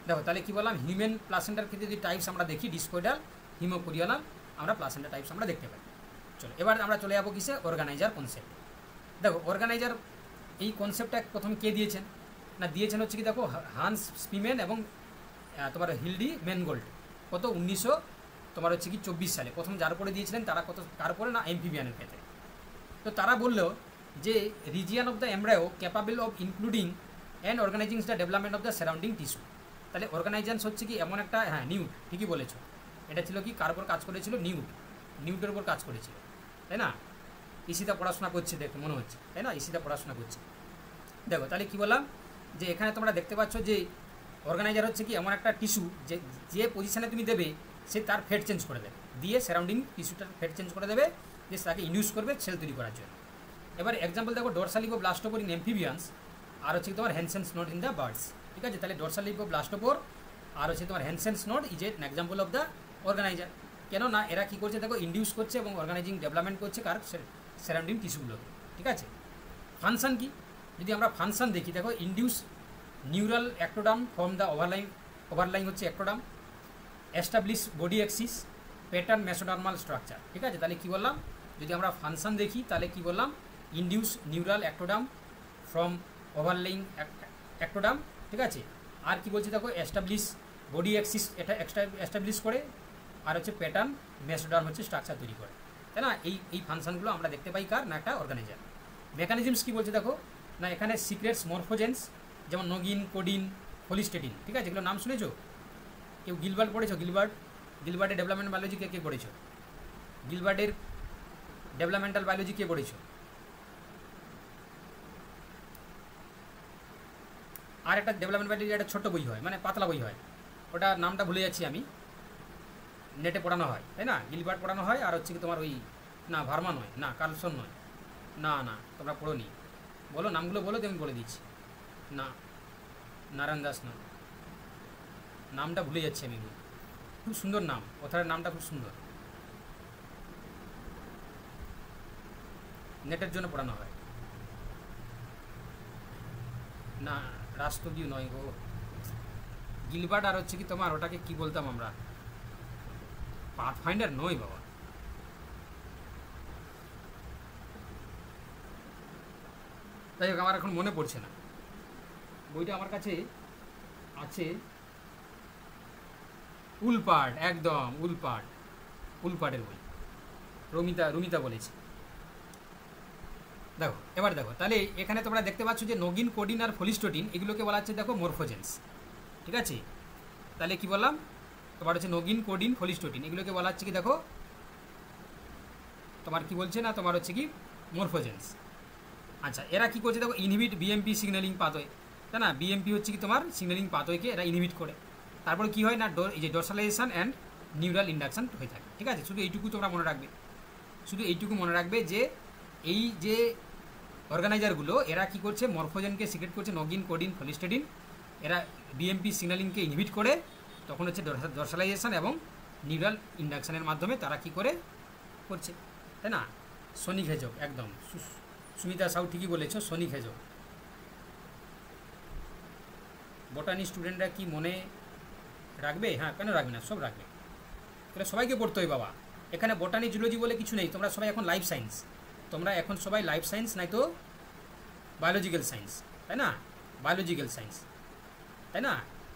দেখো, তাহলে কি বললাম, হিউম্যান প্লাসেন্টার ক্ষেত্রে যদি টাইপস আমরা দেখি ডিসকোইডাল, হিমোকোরিওনাল, আমরা প্লাসেন্টা টাইপস আমরা দেখতে পাই। চলো এবার আমরা চলে যাবো কিসে, অর্গানাইজার কনসেপ্ট। দেখো অর্গানাইজার এই কনসেপ্টটা প্রথম কে দিয়েছেন না, দিয়েছেন হচ্ছে কি দেখো হান্স স্পিমেন এবং তোমার হিলডি মেনগোল্ড, কত 1900 তোমার হচ্ছে কি 24 সালে প্রথম যার পরে দিয়েছিলেন, তারা কার পরে না, এমফিবিয়ানের ক্ষেত্রে। তো তারা বললো যে region of the embryo capable of including and organizing the development of the surrounding tissue. তাহলে অর্গানাইজেশন হচ্ছে কি এমন একটা, হ্যাঁ নিউট, ঠিকই বলেছো, এটা ছিল কি কার উপর কাজ করেছিল, নিউটের উপর কাজ করেছিল, তাই না? ইসিতে পড়াশোনা করছে দেখে মনে হচ্ছে, তাই না? ইসিতে পড়াশোনা করছে। দেখো তাহলে কি বললাম যে এখানে তোমরা দেখতে পাচ্ছ যে অর্গানাইজার হচ্ছে কি এমন একটা টিস্যু যে পজিশানে তুমি দেবে সে তার ফেট চেঞ্জ করে দেবে, দিয়ে সারাউন্ডিং টিস্যুটার ফেট চেঞ্জ করে দেবে, যে তাকে ইউজ করবে সেল তৈরি করার জন্য। এবার এক্সাম্পল দেখো ডরসালিপোব্লাস্টোপোর ইন এমফিবিয়ান্স, আর হচ্ছে তোমার Hensen's node in the birds, ঠিক আছে? তাহলে ডরসালিপোব্লাস্টোপোর আর হচ্ছে তোমার Hensen's node is an example of the organizer. কেন না এরা কী করছে দেখো, ইন্ডিউস করছে এবং অর্গানাইজিং ডেভেলপমেন্ট করছে কার, সারাউন্ডিং টিস্যুগুলোকে, ঠিক আছে? ফাংশন কি, যদি আমরা ফাংশন দেখি দেখো, induce neural ectoderm from the overlying হচ্ছে ectoderm, establish body axis, pattern mesodermal structure. ঠিক আছে, তাহলে কি বললাম, যদি আমরা ফাংশন দেখি তাহলে কি বললাম, induce neural ectoderm from ওভারলাইং ectoderm. ঠিক আছে, আর কি বলছি দেখো, এস্টাবলিশ বডি অ্যাক্সিস, এটা এস্টাবলিশ করে, আর হচ্ছে প্যাটার্ন মেসোডার্ম হচ্ছে স্ট্রাকচার তৈরি করে, তাই না। এই ফাংশনগুলো আমরা দেখতে পাই কার না, একটা অর্গানাইজার। মেকানিজমস কি বলছে দেখো না, এখানে সিক্রেটস মরফোজেন্স, যেমন নগিন, কোডিন, হোলিস্টেডিন। ঠিক আছে, এগুলো নাম শুনেছো? কেউ গিলবার্ট পড়েছো? গিলবার্টের ডেভেলপমেন্ট বায়োলজি কে কে পড়েছো? গিলবার্টের ডেভেলপমেন্টাল বায়োলজি কে পড়েছো? আর একটা ডেভেলপমেন্ট বায়োলজি একটা ছোট্ট বই হয়, মানে পাতলা বই হয়, ওটা নামটা ভুলে যাচ্ছি আমি, নেটে পড়ানো হয়, তাই না। গিলবার্ট পড়ানো হয়, আর হচ্ছে কি তোমার ওই, না ভার্মা নয়, না কার্লসন নয়, না তোমরা পড়ো নি, বলো নামগুলো বলো, আমি বলে দিচ্ছি। না, নারায়ণ দাস না, নামটা ভুলে যাচ্ছি আমি, খুব সুন্দর নাম, অথারের নামটা খুব সুন্দর, নেটের জন্য পড়ানো হয়। না, রাষ্ট্রবিউ নয় গো, গিলবার্ট আর হচ্ছে কি তোমার ওটাকে কি বলতাম আমরা, পাথফাইন্ডার নয় বাবা, তাই হোক আমার এখন মনে পড়ছে না, বইটা আমার কাছে আছে। উলপাট, একদম উলপাটের বই, রুমিতা বলেছে। দেখো এবার দেখো, তাহলে এখানে তোমরা দেখতে পাচ্ছ যে নগিন, কোডিন আর হোলিস্টোডিন এগুলোকে বলা হচ্ছে দেখো মরফোজেন্স। ঠিক আছে, তাহলে কি বললাম, তোমার হচ্ছে নগিন, কোডিন, হোলিস্টোডিন এগুলোকে বলা হচ্ছে কি দেখো, তোমার কি বলছে না, তোমার হচ্ছে কি মরফোজেন্স। আচ্ছা, এরা কি করছে দেখো, ইনহিবিট বিএমপি সিগন্যালিং পাথওয়ে, তাই না। বিএমপি হচ্ছে কি তোমার সিগন্যালিং পাথওয়েকে এরা ইনহিবিট করে, তারপরে কি হয় না, এই যে ডরসালাইজেশন অ্যান্ড নিউরাল ইন্ডাকশন হয়ে থাকে। ঠিক আছে, শুধু এইটুকু তোমরা মনে রাখবে, যে এই যে অর্গানাইজারগুলো এরা কি করছে, মরফোজেনকে সিক্রেট করছে, নগিন, কোডিন, হোলিস্টেডিন, এরা বিএমপি সিগন্যালিংকে ইনহিবিট করে, তখন হচ্ছে ডরসালাইজেশন এবং নিউরাল ইন্ডাকশনের মাধ্যমে তারা কি করছে, তাই না। সনিক হেজক, একদম সুমিতা সাউ ঠিকই বলেছ, সনিক হেজক। বোটানি স্টুডেন্টরা কি মনে রাখবে? হ্যাঁ, কেন রাখবে না, সব রাখবে, তাহলে সবাইকে পড়তে হয় বাবা। এখানে বোটানি, জুলজি বলে কিছু নেই, তোমরা সবাই এখন লাইফ সায়েন্স, তোমরা এখন সবাই লাইফ সায়েন্স, নাই তো বায়োলজিক্যাল সায়েন্স, তাই না, বায়োলজিক্যাল সায়েন্স, তাই না।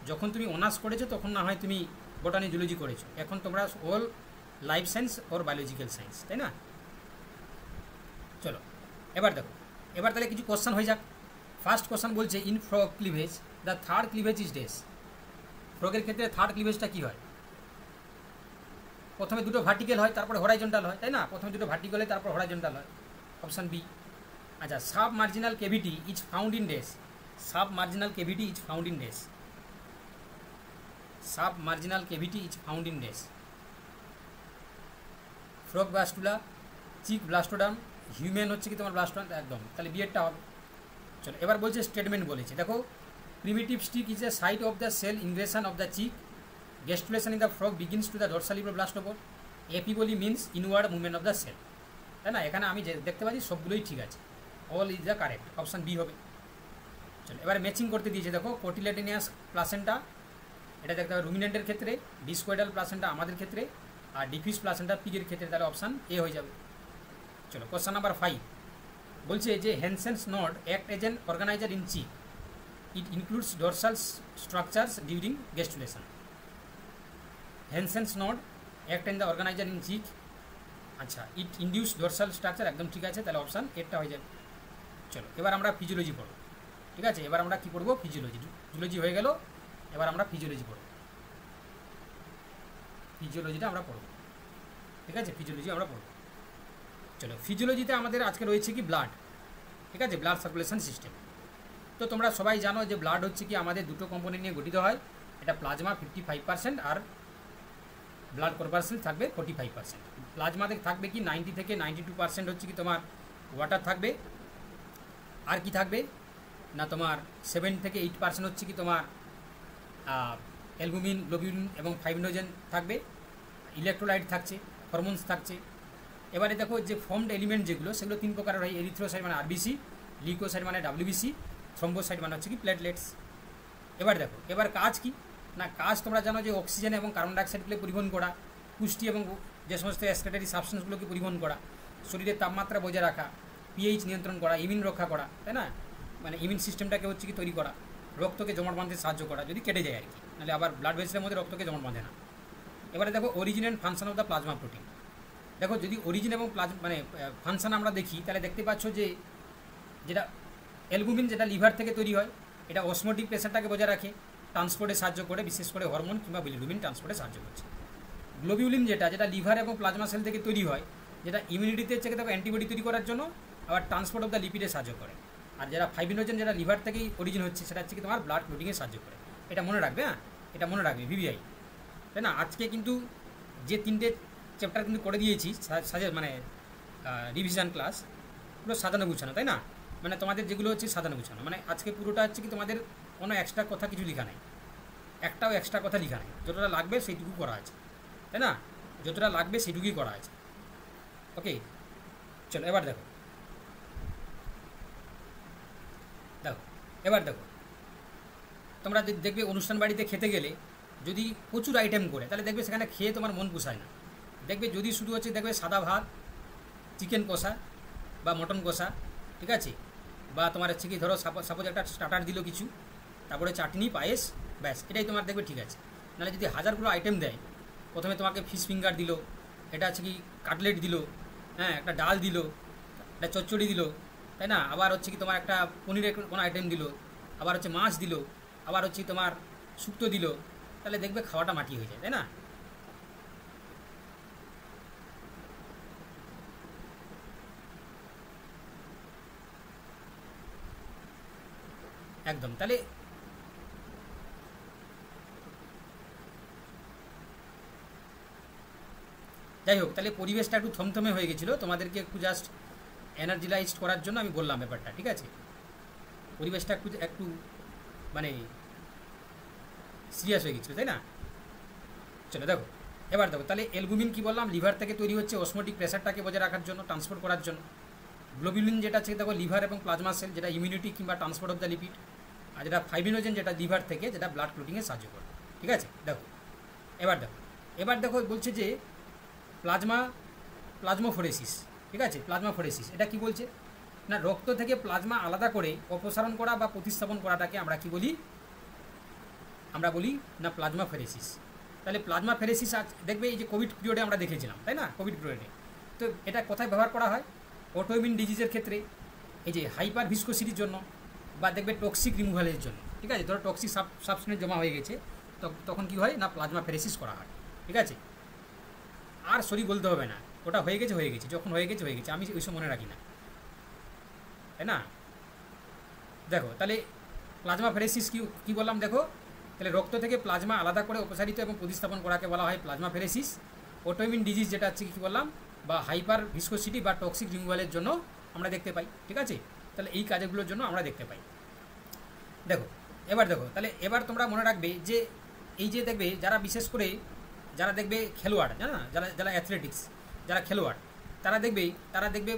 যখন তুমি অনার্স করেছো তখন না হয় তুমি বোটানি, জুলজি করেছো, এখন তোমরা অল লাইফ সায়েন্স ওর বায়োলজিক্যাল সায়েন্স, তাই না। চলো এবার দেখো, এবার তাহলে কিছু কোশ্চেন হয়ে যাক। ফার্স্ট কোশ্চেন বলছে, in frog cleavage the third cleavage is dash. ফ্রগের ক্ষেত্রে থার্ড ক্লিভেজটা কী হয়? প্রথমে দুটো ভার্টিক্যাল হয়, তারপরে হরাইজন্টাল হয়, তাই না। প্রথমে দুটো ভার্টিক্যাল হয়, তারপর হরাইজন্টাল হয়, অপশান বি। আচ্ছা, sub marginal cavity is found in ডেস। Sub marginal cavity is found in ডেস। Sub marginal cavity is found in ডেস। Frog blastula, chick blastoderm, human হচ্ছে কি তোমার ব্লাস্টোডাম, একদম, তাহলে বিয়েরটা হবে। চলো এবার বলছে স্টেটমেন্ট বলেছে, দেখো, primitive streak is a site of the cell ingression of the chick, gastrulation in the frog begins to the dorsal lip blastopore, epiboly means inward movement of the cell, তাই না। এখানে আমি যে দেখতে পাচ্ছি সবগুলোই ঠিক আছে, all is the correct, option B হবে। চলো এবার ম্যাচিং করতে দিয়েছে, দেখো, কোটিলেটিনিয়াস প্লাসেন্টা, এটা দেখতে হবে রুমিনেন্টের ক্ষেত্রে, ডিসকোয়েডাল প্লাসেন্টা আমাদের ক্ষেত্রে, আর ডিফিউজ প্লাসেন্টা পিগের ক্ষেত্রে, তাহলে অপশান এ হয়ে যাবে। চলো কোশ্চেন নাম্বার 5 বলছে যে Hensen's node act as an organizer in chick, it includes dorsal structures during gastrulation. Hensen's node act an the organizer in chick, আচ্ছা, ইট ইন্ডিউস ডরসাল স্ট্রাকচার, একদম ঠিক আছে, তাহলে অপশান এটা হয়ে যাবে। চলো এবার আমরা ফিজিওলজি পড়ব। ঠিক আছে, এবার আমরা কী পড়বো, ফিজিওলজি। জুলজি হয়ে গেল, এবার আমরা ফিজিওলজি পড়ব, ফিজিওলজিটা আমরা পড়ব। ঠিক আছে, ফিজিওলজি আমরা পড়ব। চলো, ফিজিওলজিতে আমাদের আজকে রয়েছে কি ব্লাড। ঠিক আছে, ব্লাড সার্কুলেশন সিস্টেম। তো তোমরা সবাই জানো যে ব্লাড হচ্ছে কি আমাদের দুটো কম্পোনেন্ট নিয়ে গঠিত হয়, এটা প্লাজমা 55% আর ব্লাড কর্পাসেন্স থাকবে 45%। প্লাজমাতে থাকবে কি 90 থেকে 92% হচ্ছে কি তোমার ওয়াটার থাকবে, আর কি থাকবে না তোমার 7 থেকে 8% হচ্ছে কি তোমার অ্যালবুমিন, গ্লোবিউলিন এবং ফাইব্রিনোজেন থাকবে, ইলেকট্রোলাইট থাকছে, হরমোনস থাকছে। এবারে দেখো যে ফর্মড এলিমেন্ট যেগুলো, সেগুলো 3 প্রকারের হয়, এরিথ্রোসাইট মানে আরবিসি, লিউকোসাইট মানে ডাব্লিউবিসি, থ্রম্বোসাইট মানে হচ্ছে কি প্লেটলেটস। এবার দেখো, এবার কাজ কি না, কাজ তোমরা জানো যে অক্সিজেন এবং কার্বন ডাইঅক্সাইডগুলো পরিবহন করা, পুষ্টি এবং যে সমস্ত এক্সক্রেটরি সাবস্টেন্সগুলোকে পরিবহন করা, শরীরের তাপমাত্রা বজায় রাখা, পিএইচ নিয়ন্ত্রণ করা, ইমিউন রক্ষা করা, তাই না, মানে ইমিউন সিস্টেমটাকে হচ্ছে কি তৈরি করা, রক্তকে জমাট বাঁধতে সাহায্য করা যদি কেটে যায় আর কি, নাহলে আবার ব্লাড ভেসেলের মধ্যে রক্তকে জমাট বাঁধে না। এবারে দেখো origin and function of the plasma protein. দেখো যদি অরিজিন এবং মানে ফাংশন আমরা দেখি তাহলে দেখতে পাচ্ছ যে যেটা অ্যালবুমিন যেটা লিভার থেকে তৈরি হয়, এটা অসমোটিক প্রেশারটাকে বজায় রাখে, ট্রান্সপোর্টে সাহায্য করে, বিশেষ করে হরমোন কিংবা বিলিরুবিন ট্রান্সপোর্টে সাহায্য করছে। গ্লোবিউলিন যেটা লিভার এবং প্লাজমা সেল থেকে তৈরি হয়, যেটা ইমিউনিটিতে হচ্ছে দেখো অ্যান্টিবডি তৈরি করার জন্য, আবার ট্রান্সপোর্ট অফ দ্য লিপিডে সাহায্য করে। আর যারা ফাইব্রিনোজেন যেটা লিভার থেকেই অরিজিন হচ্ছে, সেটা হচ্ছে কি তোমার ব্লাড ক্লটিংয়ে সাহায্য করে। এটা মনে রাখবে, হ্যাঁ এটা মনে রাখবে ভিভিআই, তাই না। আজকে কিন্তু যে 3টে চ্যাপ্টার কিন্তু করে দিয়েছি মানে রিভিশন ক্লাস, পুরো সাজানো গুছানো, তাই না, মানে তোমাদের যেগুলো হচ্ছে সাজানো গুছানো, মানে আজকে পুরোটা হচ্ছে কি তোমাদের কোনো এক্সট্রা কথা কিছু লেখা নেই, একটাও এক্সট্রা কথা লেখা নেই, যতটা লাগবে সেইটুকু করা আছে, তাই না, যতটা লাগবে সেইটুকুই করা আছে। ওকে চলো এবার দেখো, এবার দেখো তোমরা দেখবে অনুষ্ঠান বাড়িতে খেতে গেলে যদি প্রচুর আইটেম করে, তাহলে দেখবে সেখানে খেয়ে তোমার মন পোষায় না। দেখবে যদি শুধু হচ্ছে দেখবে সাদা ভাত, চিকেন কষা বা মটন কষা, ঠিক আছে, বা তোমার হচ্ছে কি ধরো সাপোজ একটা স্টার্টার দিল কিছু, তারপরে চাটনি পায়েস, ব্যাস এটাই তোমার দেখবে ঠিক আছে। নাহলে যদি হাজারগুলো আইটেম দেয়, প্রথমে তোমাকে ফিশ ফিঙ্গার দিল, এটা হচ্ছে কি কাটলেট দিল, হ্যাঁ একটা ডাল দিল, একটা চচ্চড়ি দিল, তাই না, আবার হচ্ছে কি তোমার একটা পনিরের কোনো আইটেম দিল, আবার হচ্ছে মাছ দিল, আবার হচ্ছে তোমার শুক্তো দিল, তাহলে দেখবে খাওয়াটা মাটি হয়ে যায়, তাই না। একদম, তাহলে যাই হোক, তাহলে পরিবেশটা একটু থমথমে হয়ে গেছিলো, তোমাদেরকে একটু জাস্ট এনার্জিলাইজড করার জন্য আমি বললাম ব্যাপারটা, ঠিক আছে। পরিবেশটা একটু একটু মানে সিরিয়াস হয়ে গেছিলো, তাই না। চলো দেখো, এবার দেখো তাহলে অ্যালবুমিন কি বললাম, লিভার থেকে তৈরি হচ্ছে অসমোটিক প্রেশারটাকে বজায় রাখার জন্য, ট্রান্সপোর্ট করার জন্য। গ্লোবিউলিন যেটা আছে দেখো লিভার এবং প্লাজমা সেল, যেটা ইমিউনিটি কিংবা ট্রান্সপোর্ট অফ দ্য লিপিড। আর যেটা ফাইব্রিনোজেন যেটা লিভার থেকে, যেটা ব্লাড ক্লটিংয়ে সাহায্য করে, ঠিক আছে। দেখো এবার দেখো বলছে যে প্লাজমোফোরেসিস, ঠিক আছে, প্লাজমোফোরেসিস এটা কি বলছে না, রক্ত থেকে প্লাজমা আলাদা করে অপসারণ করা বা প্রতিস্থাপন করাটাকে আমরা কি বলি, আমরা বলি না প্লাজমাফেরেসিস। তাহলে প্লাজমাফেরেসিস দেখবে এই যে কোভিড পিরিয়ডে আমরা দেখেছিলাম, তাই না, কোভিড পিরিয়ডে। তো এটা কোথায় ব্যবহার করা হয়, অটোইমিউন ডিজিজের ক্ষেত্রে, এই যে হাইপার ভিসকোসিটির জন্য, বা দেখবে টক্সিক রিমুভালের জন্য, ঠিক আছে, ধরো টক্সিক সাবস্টেন্স জমা হয়ে গেছে, তখন কি হয় না প্লাজমাফেরেসিস করা হয়, ঠিক আছে। আর সরি বলতে হবে না, ওটা হয়ে গেছে, যখন হয়ে গেছে, আমি ওইসব মনে রাখি না, তাই না। দেখো তাহলে প্লাজমাফেরেসিস কি বললাম, দেখো তাহলে রক্ত থেকে প্লাজমা আলাদা করে অপসারিত এবং প্রতিস্থাপন করাকে বলা হয় প্লাজমাফেরেসিস। অটোইমিউন ডিজিজ যেটা হচ্ছে কী বললাম, বা হাইপার ভিসকোসিটি বা টক্সিক রিমুভালের জন্য আমরা দেখতে পাই, ঠিক আছে। তাহলে এই কাজগুলোর জন্য আমরা দেখতে পাই। দেখো তাহলে এবার তোমরা মনে রাখবে যে এই যে দেখবে যারা বিশেষ করে যারা দেখবে খেলোয়াড়, জানো না, যারা অ্যাথলেটিক্স, যারা খেলোয়াড়, তারা দেখবে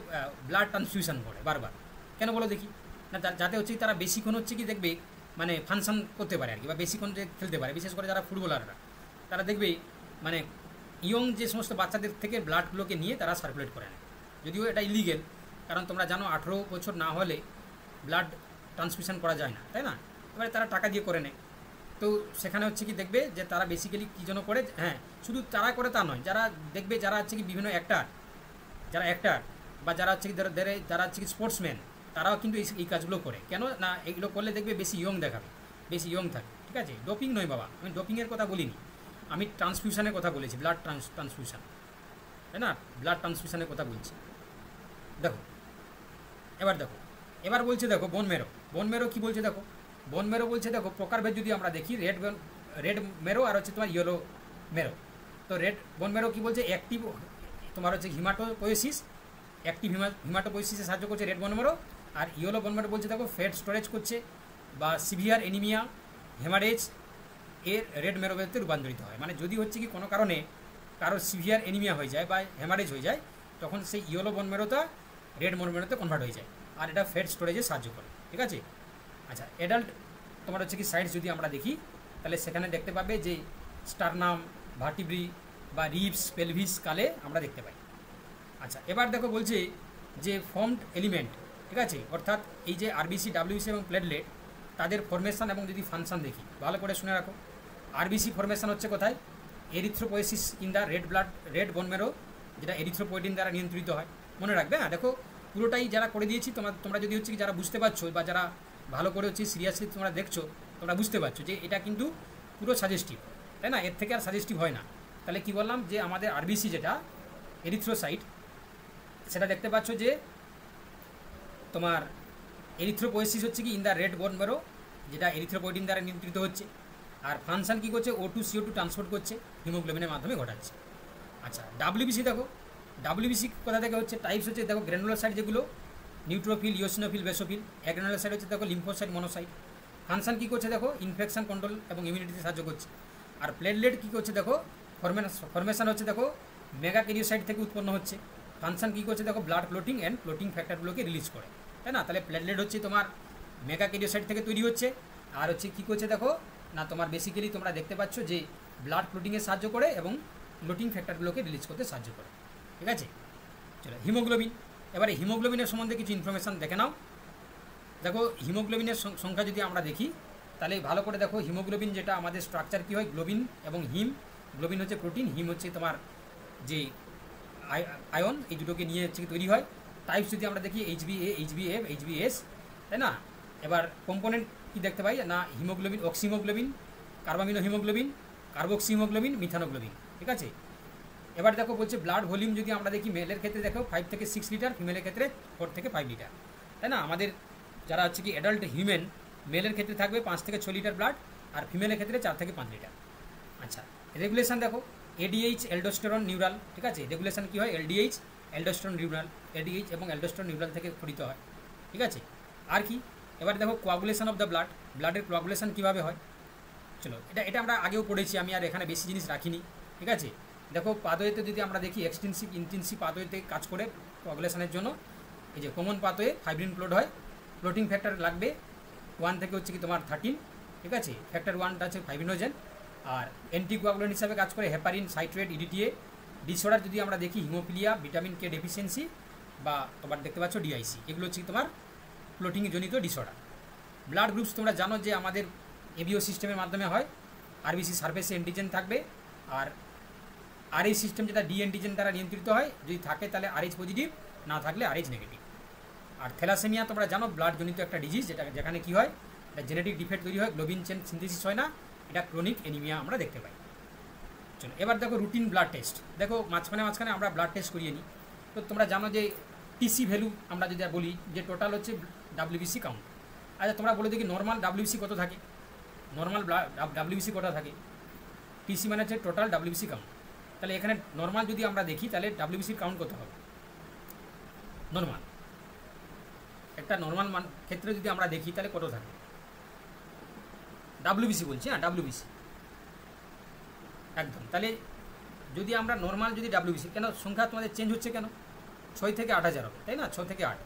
ব্লাড ট্রান্সফিউশন করে বারবার। কেন বলো দেখি না, যাতে হচ্ছে তারা বেশিক্ষণ হচ্ছে কি দেখবে মানে ফাংশন করতে পারে আর কি, বা বেশিক্ষণ খেলতে পারে। বিশেষ করে যারা ফুটবলাররা, তারা দেখবে মানে ইয়ং যে সমস্ত বাচ্চাদের থেকে ব্লাডগুলোকে নিয়ে তারা সার্কুলেট করে নেয়, যদিও এটা ইলিগেল, কারণ তোমরা জানো 18 বছর না হলে ব্লাড ট্রান্সফিউশন করা যায় না, তাই না। এবারে তারা টাকা দিয়ে করে নেয়, তো সেখানে হচ্ছে কি দেখবে যে তারা বেসিক্যালি কী জন্য করে, হ্যাঁ শুধু তারা করে তা নয়, যারা দেখবে যারা হচ্ছে কি বিভিন্ন অ্যাক্টার বা যারা হচ্ছে কি যারা হচ্ছে কি স্পোর্টসম্যান, তারাও কিন্তু এই কাজগুলো করে। কেন না, এগুলো করলে দেখবে বেশি ইয়ং দেখাবে, বেশি ইয়ং থাকে, ঠিক আছে। ডোপিং নয় বাবা, আমি ডোপিংয়ের কথা বলিনি, আমি ট্রান্সফিউশনের কথা বলেছি, ব্লাড ট্রান্সফিউশন, তাই না, ব্লাড ট্রান্সফিউশনের কথা বলছি। দেখো এবার বলছে দেখো বোন মেরো কী বলছে, দেখো বোন মেরো বলছে, দেখো প্রকারভেদ যদি আমরা দেখি, রেড মেরো আর হচ্ছে তোমার ইয়েলো মেরো। তো রেড বোন মেরো কী বলছে, অ্যাক্টিভ তোমার হচ্ছে হিমাটোপোয়েসিস, অ্যাক্টিভ হিমাটোপোয়েসিসে সাহায্য করছে রেড বোন মেরো। আর ইয়েলো বোন মেরো বলছে দেখো ফ্যাট স্টোরেজ করছে, বা সিভিয়ার এনিমিয়া, হেমারেজ এর রেড মেরোতে রূপান্তরিত হয়। মানে যদি হচ্ছে কি কোনো কারণে কারো সিভিয়ার এনিমিয়া হয়ে যায় বা হেমারেজ হয়ে যায়, তখন সেই ইয়েলো বোন মেরোটা রেড বোন মেরোতে কনভার্ট হয়ে যায়, আর এটা ফ্যাট স্টোরেজে সাহায্য করে, ঠিক আছে। আচ্ছা, অ্যাডাল্ট তোমার হচ্ছে কি সাইডস যদি আমরা দেখি তাহলে সেখানে দেখতে পাবে যে স্টারনাম, ভার্টিব্রি বা রিবস, পেলভিস কালে আমরা দেখতে পাই। আচ্ছা, এবার দেখো বলছে যে ফর্মড এলিমেন্ট, ঠিক আছে, অর্থাৎ এই যে আরবিসি, ডাব্লিউবিসি এবং প্লেটলেট তাদের ফরমেশন এবং যদি ফাংশন দেখি, ভালো করে শুনে রাখো। আরবিসি ফরমেশন হচ্ছে কোথায়? Erythropoiesis in the red bone marrow, যেটা এরিথ্রোপয়েটিন দ্বারা নিয়ন্ত্রিত হয়। মনে রাখবে, হ্যাঁ, দেখো পুরোটাই যারা করে দিয়েছি, তোমরা যদি হচ্ছে কি যারা বুঝতে পারছো বা যারা ভালো করে হচ্ছে সিরিয়াসলি তোমরা দেখছো, তোমরা বুঝতে পারছো যে এটা কিন্তু পুরো সাজেস্টিভ, তাই না? এর থেকে আর সাজেস্টিভ হয় না। তাহলে কি বললাম যে আমাদের আরবিসি যেটা এরিথ্রোসাইট, সেটা দেখতে পাচ্ছ যে তোমার এরিথ্রোপোয়েসিস হচ্ছে কি in the red bone marrow, যেটা এরিথ্রোপয়েটিন দ্বারা নিয়ন্ত্রিত হচ্ছে। আর ফাংশন কী করছে? O2 CO2 ট্রান্সপোর্ট করছে, হিমোগ্লোবিনের মাধ্যমে ঘটাচ্ছে। আচ্ছা, ডাব্লিউবিসি দেখো, ডাব্লিউবিসি কোথা থেকে হচ্ছে? টাইপস হচ্ছে দেখো গ্র্যানুলোসাইট যেগুলো, নিউট্রোফিল, ইওসিনোফিল, বেসোফিল। অ্যাগ্রানুলোসাইট হচ্ছে দেখো লিম্ফোসাইট, মনোসাইট। ফাংশন কী করছে দেখো? ইনফেকশন কন্ট্রোল এবং ইমিউনিটিতে সাহায্য করছে। আর প্লেটলেট কী করছে দেখো? ফরমেশন হচ্ছে দেখো মেগা ক্যারিওসাইট থেকে উৎপন্ন হচ্ছে। ফাংশন কী করছে দেখো? ব্লাড ক্লটিং অ্যান্ড ক্লটিং ফ্যাক্টরগুলোকে রিলিজ করে, তাই না? তাহলে প্লেটলেট হচ্ছে তোমার মেগা ক্যারিওসাইট থেকে তৈরি হচ্ছে। আর হচ্ছে কী করছে দেখো না, তোমার বেসিক্যালি তোমরা দেখতে পাচ্ছ যে ব্লাড ক্লটিংয়ে সাহায্য করে এবং ক্লটিং ফ্যাক্টরগুলোকে রিলিজ করতে সাহায্য করে, ঠিক আছে? চলো, হিমোগ্লোবিন। এবারে হিমোগ্লোবিনের সম্বন্ধে কিছু ইনফরমেশান দেখে নাও। দেখো হিমোগ্লোবিনের সংখ্যা যদি আমরা দেখি তাহলে ভালো করে দেখো, হিমোগ্লোবিন যেটা আমাদের স্ট্রাকচার কী হয়? গ্লোবিন এবং হিম। গ্লোবিন হচ্ছে প্রোটিন, হিম হচ্ছে তোমার যে আয়ন, এই দুটোকে নিয়ে হচ্ছে তৈরি হয়। টাইপস যদি আমরা দেখি HbA, HbF, HbS, তাই না? এবার কম্পোনেন্ট কি দেখতে পাই না? Haemoglobin, oxyhaemoglobin, carbamino haemoglobin, carboxy haemoglobin, methaemoglobin, ঠিক আছে? এবার দেখো বলছে ব্লাড ভলিউম যদি আমরা দেখি, মেলের ক্ষেত্রে দেখো 5 থেকে 6 লিটার, ফিমেলের ক্ষেত্রে 4 থেকে 5 লিটার, তাই না? আমাদের যারা হচ্ছে কি অ্যাডাল্ট হিউম্যান, মেলের ক্ষেত্রে থাকবে 5 থেকে 6 লিটার ব্লাড, আর ফিমেলের ক্ষেত্রে 4 থেকে 5 লিটার। আচ্ছা, রেগুলেশন দেখো ADH, অ্যালডোস্টেরন, নিউরাল, ঠিক আছে? রেগুলেশন কী হয়? LDH, অ্যালডোস্টেরন, নিউরাল, ADH এবং অ্যালডোস্টেরন নিউরাল থেকে খরিত হয়, ঠিক আছে? আর কি? এবার দেখো কোয়াগুলেশন অফ দ্য ব্লাড, ব্লাডের কোয়াগুলেশন কীভাবে হয়? চলো, এটা আমরা আগেও পড়েছি, আমি আর এখানে বেশি জিনিস রাখিনি, ঠিক আছে? দেখো পাথওয়েতে যদি আমরা দেখি, এক্সটেন্সিভ, ইনটেন্সিভ পাথওয়েতে কাজ করে কোয়াগুলেশনের জন্য। এই যে কমন পাথওয়ে ফাইব্রিন ক্লোড হয়, ক্লোটিং ফ্যাক্টর লাগবে 1 থেকে হচ্ছে কি তোমার 13, ঠিক আছে? ফ্যাক্টর 1টা হচ্ছে ফাইব্রিনোজেন। আর অ্যান্টিকোয়াগুলেন্ট হিসাবে কাজ করে হেপারিন, সাইট্রেট, EDTA। ডিসঅর্ডার যদি আমরা দেখি, হিমোফিলিয়া, ভিটামিন K ডেফিসিয়েন্সি বা তোমার দেখতে পাচ্ছ DIC, এগুলো হচ্ছে তোমার ক্লোটিং জনিত ডিসঅর্ডার। ব্লাড গ্রুপস তোমরা জানো যে আমাদের ABO সিস্টেমের মাধ্যমে হয়। আরবিসি সার্ফেসে অ্যান্টিজেন থাকবে, আর RH সিস্টেম যেটা ডি অ্যান্টিজেন দ্বারা নিয়ন্ত্রিত হয়, যদি থাকে তাহলে RH পজিটিভ, না থাকলে RH নেগেটিভ। আর থ্যালাসেমিয়া তোমরা জানো ব্লাড জনিত একটা ডিজিজ, যেখানে কী হয়? এটা জেনেটিক ডিফেক্ট তৈরি হয়, গ্লোবিন চেন সিনথেসিস হয় না, এটা ক্রনিক অ্যানিমিয়া আমরা দেখতে পাই। চলো, এবার দেখো রুটিন ব্লাড টেস্ট। দেখো মাঝখানে আমরা ব্লাড টেস্ট করিয়ে নিই। তো তোমরা জানো যে TC ভ্যালু আমরা যদি বলি যে টোটাল হচ্ছে WBC কাউন্ট। আচ্ছা, তোমরা বলে দেখি নর্মাল WBC কত থাকে? নর্মাল WBC কত থাকে? TC মানে হচ্ছে টোটাল WBC কাউন্ট। তাহলে এখানে নর্মাল যদি আমরা দেখি তাহলে WBCর কাউন্ট কত হবে? নর্মাল একটা নর্মাল ক্ষেত্রে যদি আমরা দেখি তাহলে কত থাকে? WBC বলছি, হ্যাঁ WBC একদম। তাহলে যদি আমরা নর্মাল যদি WBC, কেন সংখ্যা তোমাদের চেঞ্জ হচ্ছে কেন? 6 থেকে 8,000 হবে, তাই না? 6 থেকে 8।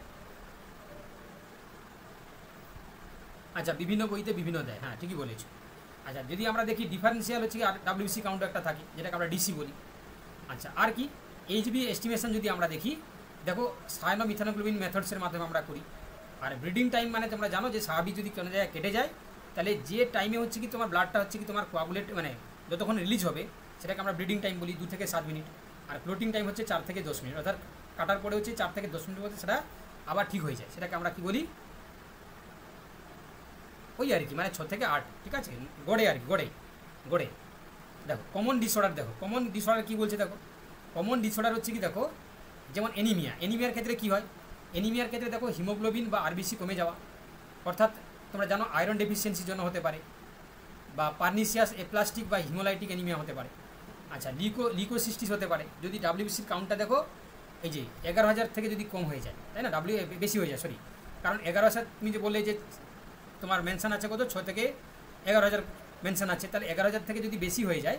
আচ্ছা, বিভিন্ন বইতে বিভিন্ন দেয়, হ্যাঁ ঠিকই বলেছো। আচ্ছা, যদি আমরা দেখি ডিফারেন্সিয়াল হচ্ছে কি WBC কাউন্ট একটা থাকে, যেটাকে আমরা DC বলি। আচ্ছা, আর কি? HB এস্টিমেশন যদি আমরা দেখি, দেখো সায়ানোমিথানোগ্লোবিন মেথডসের মাধ্যমে আমরা করি। আর ব্রিডিং টাইম মানে তোমরা জানো যে স্বাভাবিক যদি কোনো জায়গায় কেটে যায়, তাহলে যে টাইমে হচ্ছে কি তোমার ব্লাডটা হচ্ছে কি তোমার কোয়াগুলেট মানে যতক্ষণ রিলিজ হবে, সেটাকে আমরা ব্রিডিং টাইম বলি 2 থেকে 7 মিনিট। আর ক্লোটিং টাইম হচ্ছে 4 থেকে 10 মিনিট, অর্থাৎ কাটার পরে হচ্ছে 4 থেকে 10 মিনিটের মধ্যে সেটা আবার ঠিক হয়ে যায়, সেটাকে আমরা কি বলি? ওই আর কি, মানে 6 থেকে 8, ঠিক আছে? গড়ে আর কি, গড়ে। দেখো কমন ডিসঅর্ডার, দেখো কমন ডিসঅর্ডার কী বলছে দেখো। কমন ডিসঅর্ডার হচ্ছে কি দেখো, যেমন অ্যানিমিয়ার ক্ষেত্রে কী হয়? অ্যানিমিয়ার ক্ষেত্রে দেখো হিমোগ্লোবিন বা RBC কমে যাওয়া, অর্থাৎ তোমরা জানো আয়রন ডেফিসিয়েন্সির জন্য হতে পারে, বা পার্নিসিয়াস এপ্লাস্টিক বা হিমোলাইটিক অ্যানিমিয়া হতে পারে। আচ্ছা, লিকোসিস্টিস হতে পারে যদি WBCর কাউন্টটা দেখো এই যে 11,000 থেকে যদি কম হয়ে যায়, তাই না? বেশি হয়ে যায়, সরি, কারণ 11,000 তুমি যে বললে যে তোমার মেনশন আছে কত? 6 থেকে 11,000 মেনশন আছে, তাহলে 11,000 থেকে যদি বেশি হয়ে যায়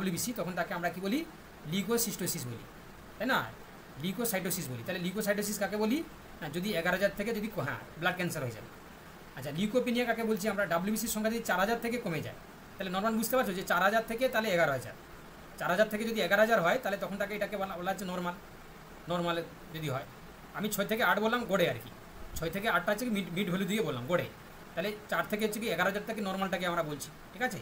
WBC, তখন তাকে আমরা কি বলি? লিকোসিস্টোসিস বলি, তাই না? লিকোসাইটোসিস বলি। তাহলে লিকোসাইটোসিস কাকে বলি? না, যদি 11,000 থেকে যদি, হ্যাঁ, ব্লাড ক্যান্সার হয়ে যাবে। আচ্ছা, লিউকোপিনিয়া কাকে বলছি আমরা? ডাব্লিউবিসির সংখ্যা যদি 4000 থেকে কমে যায়, তাহলে নর্মাল বুঝতে পারছো যে 4000 থেকে তাহলে 11000, 4000 থেকে যদি 11000 হয় তাহলে তখন তাকে এটাকে বলা হচ্ছে নর্মাল। নর্মাল যদি হয়, আমি 6 থেকে 8 বললাম গড়ে আর কি, 6 থেকে 8টা হচ্ছে কি মিড ভ্যালু দিয়ে বললাম গড়ে, তাহলে 4 থেকে হচ্ছে কি 11000 থেকে নর্মালটাকে আমরা বলছি, ঠিক আছে?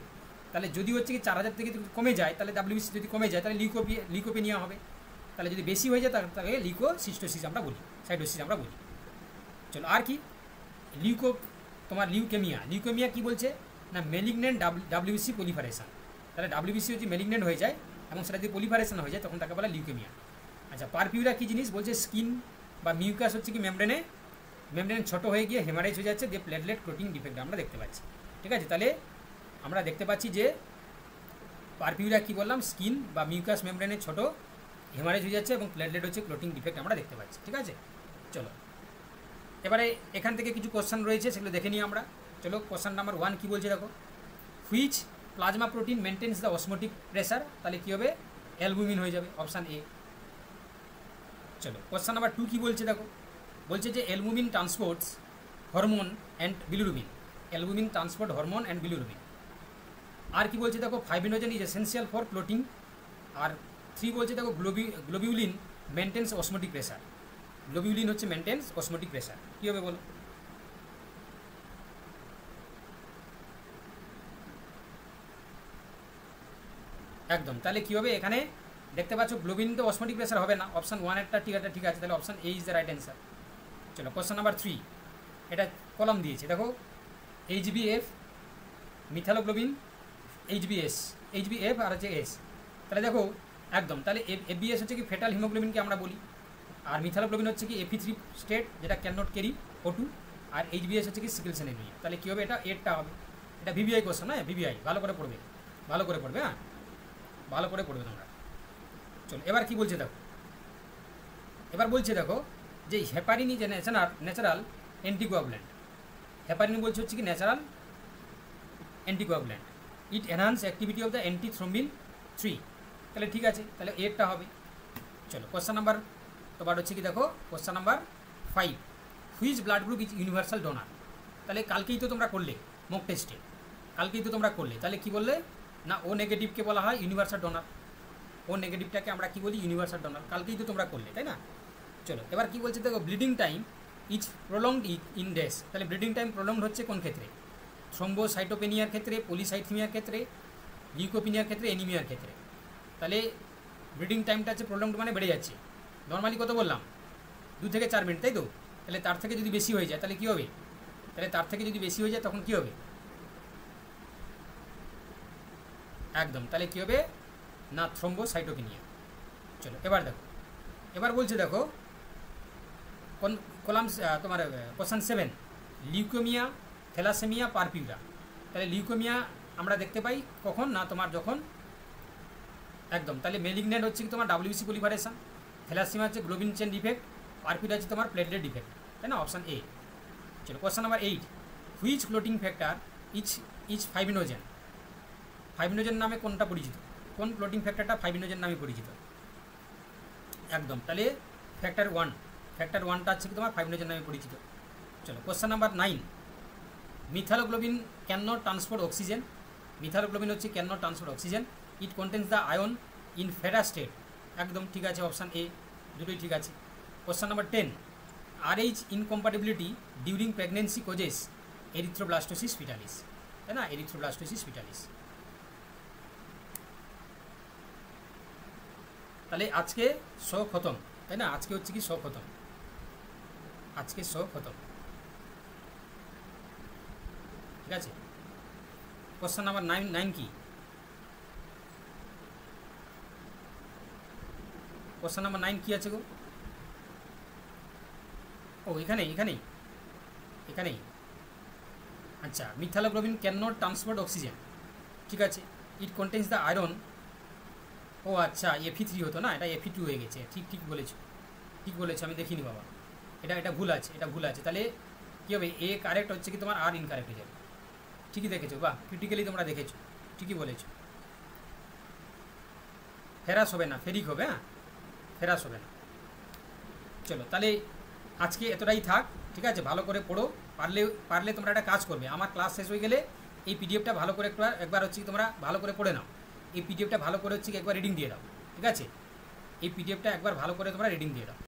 তাহলে যদি হচ্ছে কি 4000 থেকে যদি কমে যায়, তাহলে ডাব্লিউবিসি যদি কমে যায় তাহলে লিউকোপিনিয়া হবে। তাহলে যদি বেশি হয়ে যায় তাকে লিউকোসিস্টোসিস আমরা বলি, সাইটোসিস আমরা বলি। চলো আর কি, তোমার লিউকেমিয়া কি বলছে না, মেলিগনেন্ট ডাব্লিউবিসি পলিফারেশন। তাহলে ডাব্লিউবিসি হচ্ছে মেলিগনেন্ট হয়ে যায় এবং সেটা যদি পলিফারেশন হয়ে যায় তখন তাকে বলা লিউকেমিয়া। আচ্ছা, পারপিউরা কী জিনিস বলছে? স্কিন বা মিউকাস হচ্ছে কি মেমব্রেন ছোটো হয়ে গিয়ে হেমারেজ হয়ে যাচ্ছে, দিয়ে প্লেটলেট ক্লোটিং ডিফেক্ট আমরা দেখতে পাচ্ছি, ঠিক আছে? তাহলে আমরা দেখতে পাচ্ছি যে পারপিউরা কী বললাম, স্কিন বা মিউকাস মেমব্রেনে ছোটো হেমারেজ হয়ে যাচ্ছে এবং প্লেটলেট হচ্ছে ক্লোটিং ডিফেক্ট আমরা দেখতে পাচ্ছি, ঠিক আছে? চলো এবারে এখান থেকে কিছু কোশ্চেন রয়েছে, সেগুলো দেখে নিই আমরা। চলো কোশ্চেন নাম্বার 1 কী বলছে দেখো, which plasma protein maintains the osmotic pressure? তাহলে কী হবে? অ্যালবুমিন হয়ে যাবে, অপশান এ। চলো কোশ্চেন নাম্বার 2 কী বলছে দেখো, বলছে যে albumin transports hormone and bilirubin, albumin transport hormone and bilirubin. আর কি বলছে দেখো, fibrinogen is essential for clotting. আর 3 বলছে দেখো, globulin maintains osmotic pressure, globulin হচ্ছে মেনটেন্স অসমোটিক প্রেসার। কী হবে বলো? একদম, তাহলে কী হবে? এখানে দেখতে পাচ্ছ গ্লোবিন তো অসমোটিক প্রেসার হবে না, অপশান 1 একটা ঠিক আছে, তাহলে option A is the right answer. চলো কোশ্চেন নাম্বার 3, এটা কলম দিয়েছে দেখো, এইচবিএফ, মিথালোগ্লোবিন, এইচবিএফ আর হচ্ছে এস। তাহলে দেখো একদম, তাহলে এফবিএস হচ্ছে কি ফেটাল হিমোগ্লোবিনকে আমরা বলি, আর মিথালোগ্লোবিন হচ্ছে কি Fe3 স্টেট যেটা ক্যান নট ক্যারি O2, আর এইচবিএস হচ্ছে কি সিকেল সেল অ্যানিমিয়া। তাহলে কী হবে? এটা এরটা হবে। এটা ভিভিআই কোশ্চেন, হ্যাঁ ভিভিআই, ভালো করে পড়বে, ভালো করে পড়বে, হ্যাঁ ভালো করে পড়বে তোমরা। চলো এবার কি বলছে দেখো, এবার বলছে দেখো যে heparin is natural anticoagulant. Heparin বলছে হচ্ছে কি natural anticoagulant, it enhance activity of the antithrombin 3। তাহলে ঠিক আছে, তাহলে এরটা হবে। চলো কোশ্চেন নাম্বার তোমার হচ্ছে কি দেখো, question number 5, which blood group is universal donor? তাহলে কালকেই তো তোমরা করলে মক টেস্টে, কালকেই তো তোমরা করলে, তাহলে কী বললে না ও নেগেটিভকে বলা হয় ইউনিভার্সাল ডোনার, ও নেগেটিভটাকে আমরা কী বলি? Universal donor. কালকেই তো তোমরা করলে, তাই না? চলো এবার কী বলছে দেখো, bleeding time is prolonged in days. তাহলে ব্লিডিং টাইম প্রলংড হচ্ছে কোন ক্ষেত্রে? থ্রোম্বোসাইটোপেনিয়ার ক্ষেত্রে, পলিসাইথেমিয়ার ক্ষেত্রে, লিউকোপিনিয়ার ক্ষেত্রে, অ্যানিমিয়ার ক্ষেত্রে। তাহলে ব্লিডিং টাইমটা হচ্ছে প্রলংড মানে বেড়ে যাচ্ছে। নর্মালি কত বললাম? 2 থেকে 4 মিনিট, তাই তো? তাহলে তার থেকে যদি বেশি হয়ে যায় তাহলে কী হবে? তাহলে তার থেকে যদি বেশি হয়ে যায় তখন কী হবে? একদম, তাহলে কী হবে না থ্রোম্বোসাইটোপেনিয়া। চলো এবার দেখো, এবার বলছে দেখো কলাম তোমার কোশ্চেন 7, লিউকেমিয়া, থ্যালাসেমিয়া, পারপিউরা। তাহলে লিউকেমিয়া আমরা দেখতে পাই কখন না তোমার যখন একদম, তাহলে মেলিগনেন্ট হচ্ছে কি তোমার ডাব্লিউবিসি পলিফারেশন, থ্যালাসেমিয়া হচ্ছে গ্লোবিন চেন ডিফেক্ট, পারপিউরা হচ্ছে তোমার প্লেটলেট ডিফেক্ট, তাই না? Option A. চলো question number 8, which clotting factor is fibrinogen? Fibrinogen নামে কোনটা পরিচিত? কোন ক্লোটিং ফ্যাক্টরটা ফাইব্রিনোজেন নামে পরিচিত? একদম, তাহলে ফ্যাক্টর 1টা হচ্ছে কি তোমার ফাইব্রিনোজেন নামে পরিচিত। চলো question number 9, methaemoglobin can not transport oxygen. Methaemoglobin হচ্ছে can not transport oxygen, it contains the iron in ferrous state. একদম ঠিক আছে, অপশান এ, দুটোই ঠিক আছে। Question number 10, RH incompatibility during pregnancy causes erythroblastosis fetalis, তাই না? Erythroblastosis fetalis. তাহলে আজকে খতম, তাই না? আজকে হচ্ছে কি খতম, আজকে খতম, ঠিক আছে। কোশ্চেন নাম্বার 9 কি? কোশ্চেন নাম্বার 9 কী আছে গো? ও এখানেই। আচ্ছা, মিথালোগ্লোবিন ক্যান নট ট্রান্সপোর্ট অক্সিজেন, ঠিক আছে, ইট কন্টেন্স দ্য আয়রন। ও আচ্ছা, Fe3 হতো না, এটা Fe2 হয়ে গেছে। ঠিক বলেছো, আমি দেখিনি বাবা, এটা ভুল আছে। তাহলে কী হবে? এ কারেক্ট হচ্ছে কি তোমার, আর ইনকারেক্ট হয়ে যাবে। ঠিকই দেখেছো, বাহ, ক্রিটিক্যালি তোমরা দেখেছো, ঠিকই বলেছো। ফেরাস হবে না, ফেরিক হবে, হ্যাঁ ফেরাস হবে না। চলো তাহলে আজকে এতটাই থাক, ঠিক আছে? ভালো করে পড়ো, পারলে পারলে তোমরা একটা কাজ করবে, আমার ক্লাস শেষ হয়ে গেলে এই পিডিএফটা ভালো করে একবার হচ্ছে তোমরা ভালো করে পড়ে নাও, এই পিডিএফটা ভালো করে হচ্ছে একবার রিডিং দিয়ে দাও, ঠিক আছে? এই পিডিএফটা একবার ভালো করে তোমরা রিডিং দিয়ে দাও।